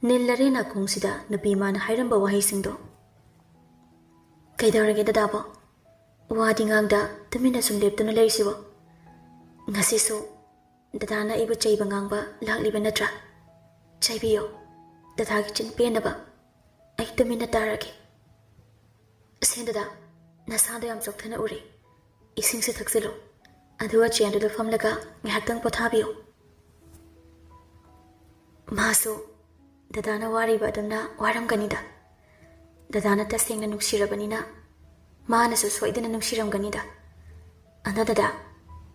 C: ꯅꯤꯜꯂꯔꯦ ꯅꯥꯀꯣꯡꯁꯤꯗ ꯅꯨꯄꯤ ꯃꯥꯅ ꯍꯥꯏꯔꯝꯕ ꯋꯥꯍꯩꯁꯤꯡꯗꯣ꯫ "ꯀꯩꯗꯧꯔꯒꯦ ꯗꯗꯥꯕꯣ? ꯋꯥꯗꯤ ꯉꯥꯡꯗ ꯇꯨꯃꯤꯟꯅ ꯁꯨꯝ ꯂꯦꯞꯇꯨꯅ ꯂꯩꯔꯤꯁꯤꯕꯣ? ꯉꯁꯤꯁꯨ ꯗꯗꯥꯅ ꯑꯩꯕꯨ ꯆꯩꯕ ꯉꯥꯡꯕ ꯂꯥꯛꯂꯤꯕ ꯅꯠꯇ꯭ꯔꯥ? ꯆꯩꯕꯤꯌꯣ, ꯗꯗꯥꯒꯤ ꯆꯤꯟ ꯄꯦꯟꯅꯕ ꯑꯩ ꯇꯨꯃꯤꯟꯅ ꯇꯥꯔꯒꯦ." "ꯁꯦ ꯗꯗꯥ, ꯅꯁꯥꯗꯣ ꯌꯥꯝ ꯆꯣꯛꯊꯅ ꯎꯔꯦ, ꯏꯁꯤꯡꯁꯨ ꯊꯛꯆꯤꯜꯂꯨ, ꯑꯗꯨꯒ ꯆꯦꯟꯗꯨꯗ ꯐꯝꯂꯒ ꯉꯥꯏꯍꯥꯛꯇꯪ ꯄꯣꯊꯥꯕꯤꯌꯨ." "ꯃꯥꯁꯨ ꯗꯗꯥꯅ ꯋꯥꯔꯤꯕ ꯑꯗꯨꯝꯅ ꯋꯥꯔꯝꯒꯅꯤꯗ. ꯗꯗꯥꯅ ꯇꯁꯦꯡꯅ ꯅꯨꯡꯁꯤꯔꯕꯅꯤꯅ ꯃꯥꯅꯁꯨ ꯁꯣꯏꯗꯅ ꯅꯨꯡꯁꯤꯔꯝꯒꯅꯤꯗ. ꯑꯗꯣ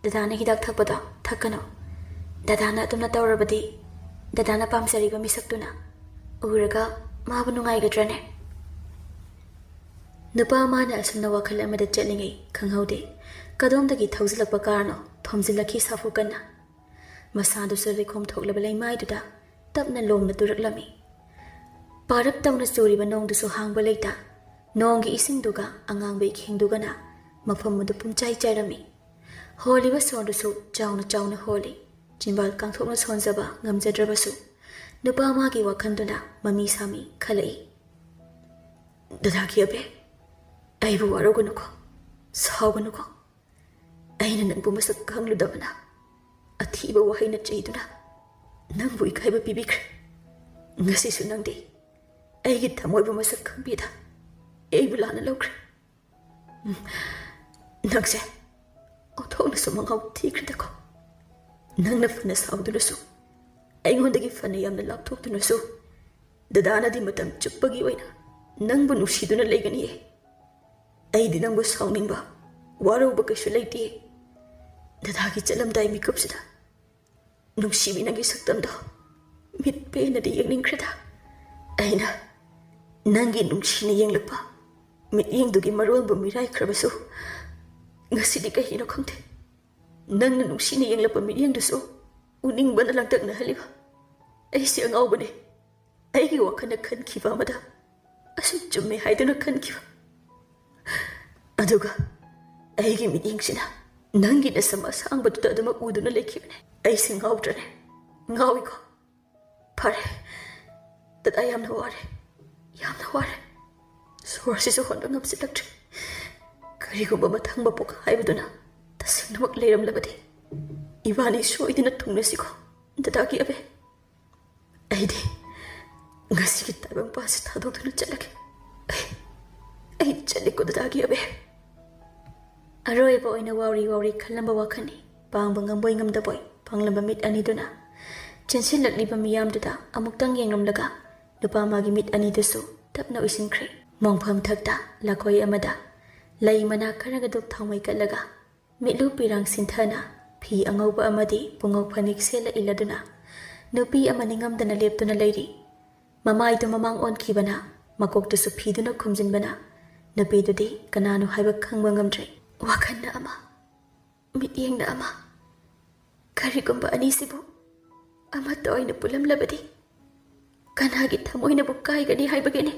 C: ꯗꯗꯥꯅ ꯍꯤꯗꯥꯛ ꯊꯛꯄꯗꯣ ꯊꯛꯀꯅꯨ. ꯗꯗꯥꯅ ꯑꯗꯨꯝꯅ ꯇꯧꯔꯕꯗꯤ ꯗꯗꯥꯅ ꯄꯥꯝꯖꯔꯤꯕ ꯃꯤꯁꯛꯇꯨꯅ ꯎꯔꯒ ꯃꯥꯕꯨ ꯅꯨꯡꯉꯥꯏꯒꯗ꯭ꯔꯅꯦ?" ꯅꯨꯄꯥ ꯃꯥꯅ ꯑꯁꯨꯝꯅ ꯋꯥꯈꯜ ꯑꯃꯗ ꯆꯠꯂꯤꯉꯩ ꯈꯪꯍꯧꯗꯦ ꯀꯗꯣꯝꯗꯒꯤ ꯊꯧꯖꯤꯜꯂꯛꯄ ꯀꯥꯔꯅꯣ ꯊꯣꯝꯖꯤꯜꯂꯛꯈꯤ ꯁꯥꯐꯨ ꯀꯟꯅ꯫ ꯃꯁꯥꯗꯨꯁꯨ ꯂꯩꯈꯣꯝ ꯊꯣꯛꯂꯕ ꯂꯩꯃꯥꯏꯗꯨꯗ ꯇꯞꯅ ꯂꯣꯡꯅ ꯇꯨꯔꯛꯂꯝꯃꯤ꯫ ꯄꯥꯔꯞ ꯇꯧꯅ ꯆꯨꯔꯤꯕ ꯅꯣꯡꯗꯨꯁꯨ ꯍꯥꯡꯕ ꯂꯩꯇ ꯅꯣꯡꯒꯤ ꯏꯁꯤꯡꯗꯨꯒ ꯑꯉꯥꯡꯕ ꯏꯈꯦꯡꯗꯨꯒꯅ ꯃꯐꯝ ꯑꯗꯨ ꯄꯨꯝꯆꯥꯏ ꯆꯥꯏꯔꯝꯃꯤ꯫ ꯍꯣꯜꯂꯤꯕ ꯁꯣꯔꯗꯨꯁꯨ ꯆꯥꯎꯅ ꯆꯥꯎꯅ ꯍꯣꯜꯂꯤ꯫ ꯆꯤꯟꯕꯥꯜ ꯀꯥꯡꯊꯣꯛꯅ ꯁꯣꯟꯖꯕ ꯉꯝꯖꯗ꯭ꯔꯕꯁꯨ ꯅꯨꯄꯥ ꯃꯥꯒꯤ ꯋꯥꯈꯜꯗꯨꯅ ꯃꯃꯤ ꯁꯥꯃꯤ ꯈꯜꯂꯛꯏ꯫ "ꯗꯗꯥꯒꯤ ꯑꯕꯦ, ꯑꯩꯕꯨ ꯋꯥꯔꯧꯒꯅꯨꯀꯣ, ꯁꯥꯎꯒꯅꯨꯀꯣ. ꯑꯩꯅ ꯅꯪꯕꯨ ꯃꯁꯛ ꯈꯪꯂꯨꯗꯕꯅ ꯑꯊꯤꯕ ꯋꯥꯍꯩꯅ ꯆꯩꯗꯨꯅ ꯅꯪꯕꯨ ꯏꯀꯥꯏꯕ ꯄꯤꯕꯤꯈ꯭ꯔꯦ. ꯉꯁꯤꯁꯨ ꯅꯪꯗꯤ ꯑꯩꯒꯤ ꯊꯃꯣꯏꯕꯨ ꯃꯁꯛ ꯈꯪꯕꯤꯗ ꯑꯩꯕꯨ ꯂꯥꯟꯅ ꯂꯧꯈ꯭ꯔꯦ. ꯅꯪꯁꯦ ꯑꯣꯟꯊꯣꯛꯅꯁꯨ ꯃꯉꯥꯎ ꯊꯤꯈ꯭ꯔꯦꯗꯀꯣ. ꯅꯪꯅ ꯐꯅ ꯁꯥꯎꯗꯨꯅꯁꯨ ꯑꯩꯉꯣꯟꯗꯒꯤ ꯐꯅ ꯌꯥꯝꯅ ꯂꯥꯞꯊꯣꯛꯇꯨꯅꯁꯨ ꯗꯗꯥꯅꯗꯤ ꯃꯇꯝ ꯆꯨꯞꯄꯒꯤ ꯑꯣꯏꯅ ꯅꯪꯕꯨ ꯅꯨꯡꯁꯤꯗꯨꯅ ꯂꯩꯒꯅꯤꯌꯦ. ꯑꯩꯗꯤ ꯅꯪꯕꯨ ꯁꯥꯎꯅꯤꯡꯕ ꯋꯥꯔꯧꯕ ꯀꯩꯁꯨ ꯂꯩꯇꯦ. ꯗꯗꯥꯒꯤ ꯆꯠꯂꯝꯗꯥꯏ ꯃꯤꯀꯨꯞꯁꯤꯗ ꯅꯨꯡꯁꯤꯕꯤ ꯅꯪꯒꯤ ꯁꯛꯇꯝꯗꯣ ꯃꯤꯠ ꯄꯦꯟꯅꯗꯤ ꯌꯦꯡꯅꯤꯡꯈ꯭ꯔꯦꯗ. ꯑꯩꯅ ꯅꯪꯒꯤ ꯅꯨꯡꯁꯤꯅ ꯌꯦꯡꯂꯛꯄ ꯃꯤꯠꯌꯦꯡꯗꯨꯒꯤ ꯃꯔꯣꯜꯕꯨ ꯃꯤꯔꯥꯏꯈ꯭ꯔꯕꯁꯨ ꯉꯁꯤꯗꯤ ꯀꯩꯒꯤꯅꯣ ꯈꯪꯗꯦ ꯅꯪꯅ ꯅꯨꯡꯁꯤꯅ ꯌꯦꯡꯂꯛꯄ ꯃꯤꯠꯌꯦꯡꯗꯨꯁꯨ ꯎꯅꯤꯡꯕꯅ ꯂꯥꯡꯇꯛꯅꯍꯜꯂꯤꯕ. ꯑꯩꯁꯦ ꯑꯉꯥꯎꯕꯅꯦ. ꯑꯩꯒꯤ ꯋꯥꯈꯜꯅ ꯈꯟꯈꯤꯕ ꯑꯃꯗ ꯑꯁꯨꯝ ꯆꯨꯝꯃꯦ ꯍꯥꯏꯗꯨꯅ ꯈꯟꯈꯤꯕ. ꯑꯗꯨꯒ ꯑꯩꯒꯤ ꯃꯤꯠꯌꯦꯡꯁꯤꯅ ꯅꯪꯒꯤ ꯅꯁꯝ ꯑꯁꯥꯡꯕꯗꯨꯗ ꯑꯗꯨꯃꯛ ꯎꯗꯨꯅ ꯂꯩꯈꯤꯕꯅꯦ. ꯑꯩꯁꯦ ꯉꯥꯎꯗ꯭ꯔꯅꯦ? ꯉꯥꯎꯏꯀꯣ? ꯐꯔꯦ, ꯗꯗꯥ ꯌꯥꯝꯅ ꯋꯥꯔꯦ, ꯌꯥꯝꯅ ꯋꯥꯔꯦ. ꯁꯣꯔꯁꯤꯁꯨ ꯍꯣꯟꯕ ꯉꯝꯁꯤꯜꯂꯛꯇ꯭ꯔꯦ. ꯀꯔꯤꯒꯨꯝꯕ ꯃꯊꯪ ꯃꯄꯣꯛ ꯍꯥꯏꯕꯗꯨꯅ ꯇꯁꯦꯡꯅꯃꯛ ꯂꯩꯔꯝꯂꯕꯗꯤ ꯏꯕꯥꯅꯤ ꯁꯣꯏꯗꯅ ꯊꯨꯡꯅꯁꯤꯀꯣ ꯗꯗꯥꯒꯤ ꯑꯕꯦ. ꯑꯩꯗꯤ ꯉꯁꯤꯒꯤ ꯇꯥꯏꯕꯪꯄꯥꯟꯁꯤ ꯊꯥꯗꯣꯛꯇꯨꯅ ꯆꯠꯂꯒꯦ. ꯑꯩ ꯆꯠꯂꯦꯀꯣ ꯗꯗꯥꯒꯤ ꯑꯕꯦ." ꯑꯔꯣꯏꯕ ꯑꯣꯏꯅ ꯋꯥꯎꯔꯤ ꯈꯜꯂꯝꯕ ꯋꯥꯈꯜꯅꯤ ꯄꯥꯡꯕ ꯉꯝꯕꯣꯏ ꯉꯝꯗꯕꯣꯏ ꯐꯪꯂꯝꯕ ꯃꯤꯠ ꯑꯅꯤꯗꯨꯅ ꯆꯦꯟꯁꯤꯜꯂꯛꯂꯤꯕ ꯃꯤꯌꯥꯝꯗꯨꯗ ꯑꯃꯨꯛꯇꯪ ꯌꯦꯡꯂꯝꯂꯒ ꯅꯨꯄꯥ ꯃꯥꯒꯤ ꯃꯤꯠ ꯑꯅꯤꯗꯨꯁꯨ ꯇꯞꯅ ꯎꯏꯁꯤꯟꯈ꯭ꯔꯦ꯫ ꯃꯣꯡꯐꯝ ꯊꯛꯇ ꯂꯈꯣꯏ ꯑꯃꯗ ꯂꯩ ꯃꯅꯥ ꯈꯔꯒ ꯗꯨꯛ ꯊꯥꯎꯃꯩ ꯀꯠꯂꯒ ꯃꯤꯠꯂꯨ ꯄꯤꯔꯥꯡ ꯁꯤꯟꯊꯅ ꯐꯤ ꯑꯉꯧꯕ ꯑꯃꯗꯤ ꯄꯨꯉꯧ ꯐꯅꯦꯛ ꯁꯦꯠꯂ ꯏꯜꯂꯗꯨꯅ ꯅꯨꯄꯤ ꯑꯃ ꯅꯤꯡꯉꯝꯗꯅ ꯂꯦꯞꯇꯨꯅ ꯂꯩꯔꯤ꯫ ꯃꯃꯥꯏꯗꯨ ꯃꯃꯥꯡ ꯑꯣꯟꯈꯤꯕꯅ ꯃꯀꯣꯛꯇꯨꯁꯨ ꯐꯤꯗꯨꯅ ꯈꯨꯝꯖꯤꯟꯕꯅ ꯅꯨꯄꯤꯗꯨꯗꯤ ꯀꯅꯥꯅꯣ ꯍꯥꯏꯕ ꯈꯪꯕ ꯉꯝꯗ꯭ꯔꯦ꯫ ꯋꯥꯈꯜꯅ ꯑꯃ, ꯃꯤꯠꯌꯦꯡꯅ ꯑꯃ, ꯀꯔꯤꯒꯨꯝꯕ ꯑꯅꯤꯁꯤꯕꯨ ꯑꯃꯠꯇ ꯑꯣꯏꯅ ꯄꯨꯜꯂꯝꯂꯕꯗꯤ ꯀꯅꯥꯒꯤ ꯊꯃꯣꯏꯅꯕꯨ ꯀꯥꯏꯒꯅꯤ ꯍꯥꯏꯕꯒꯤꯅꯤ꯫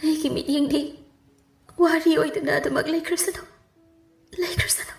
C: ꯑꯩꯒꯤ ꯃꯤꯠꯌꯦꯡꯗꯤ ꯋꯥꯔꯤ ꯑꯣꯏꯗꯨꯅ ꯑꯗꯨꯃꯛ ꯂꯩꯈ꯭ꯔꯁꯅꯨ, ꯂꯩꯈ꯭ꯔꯁꯅꯨ꯫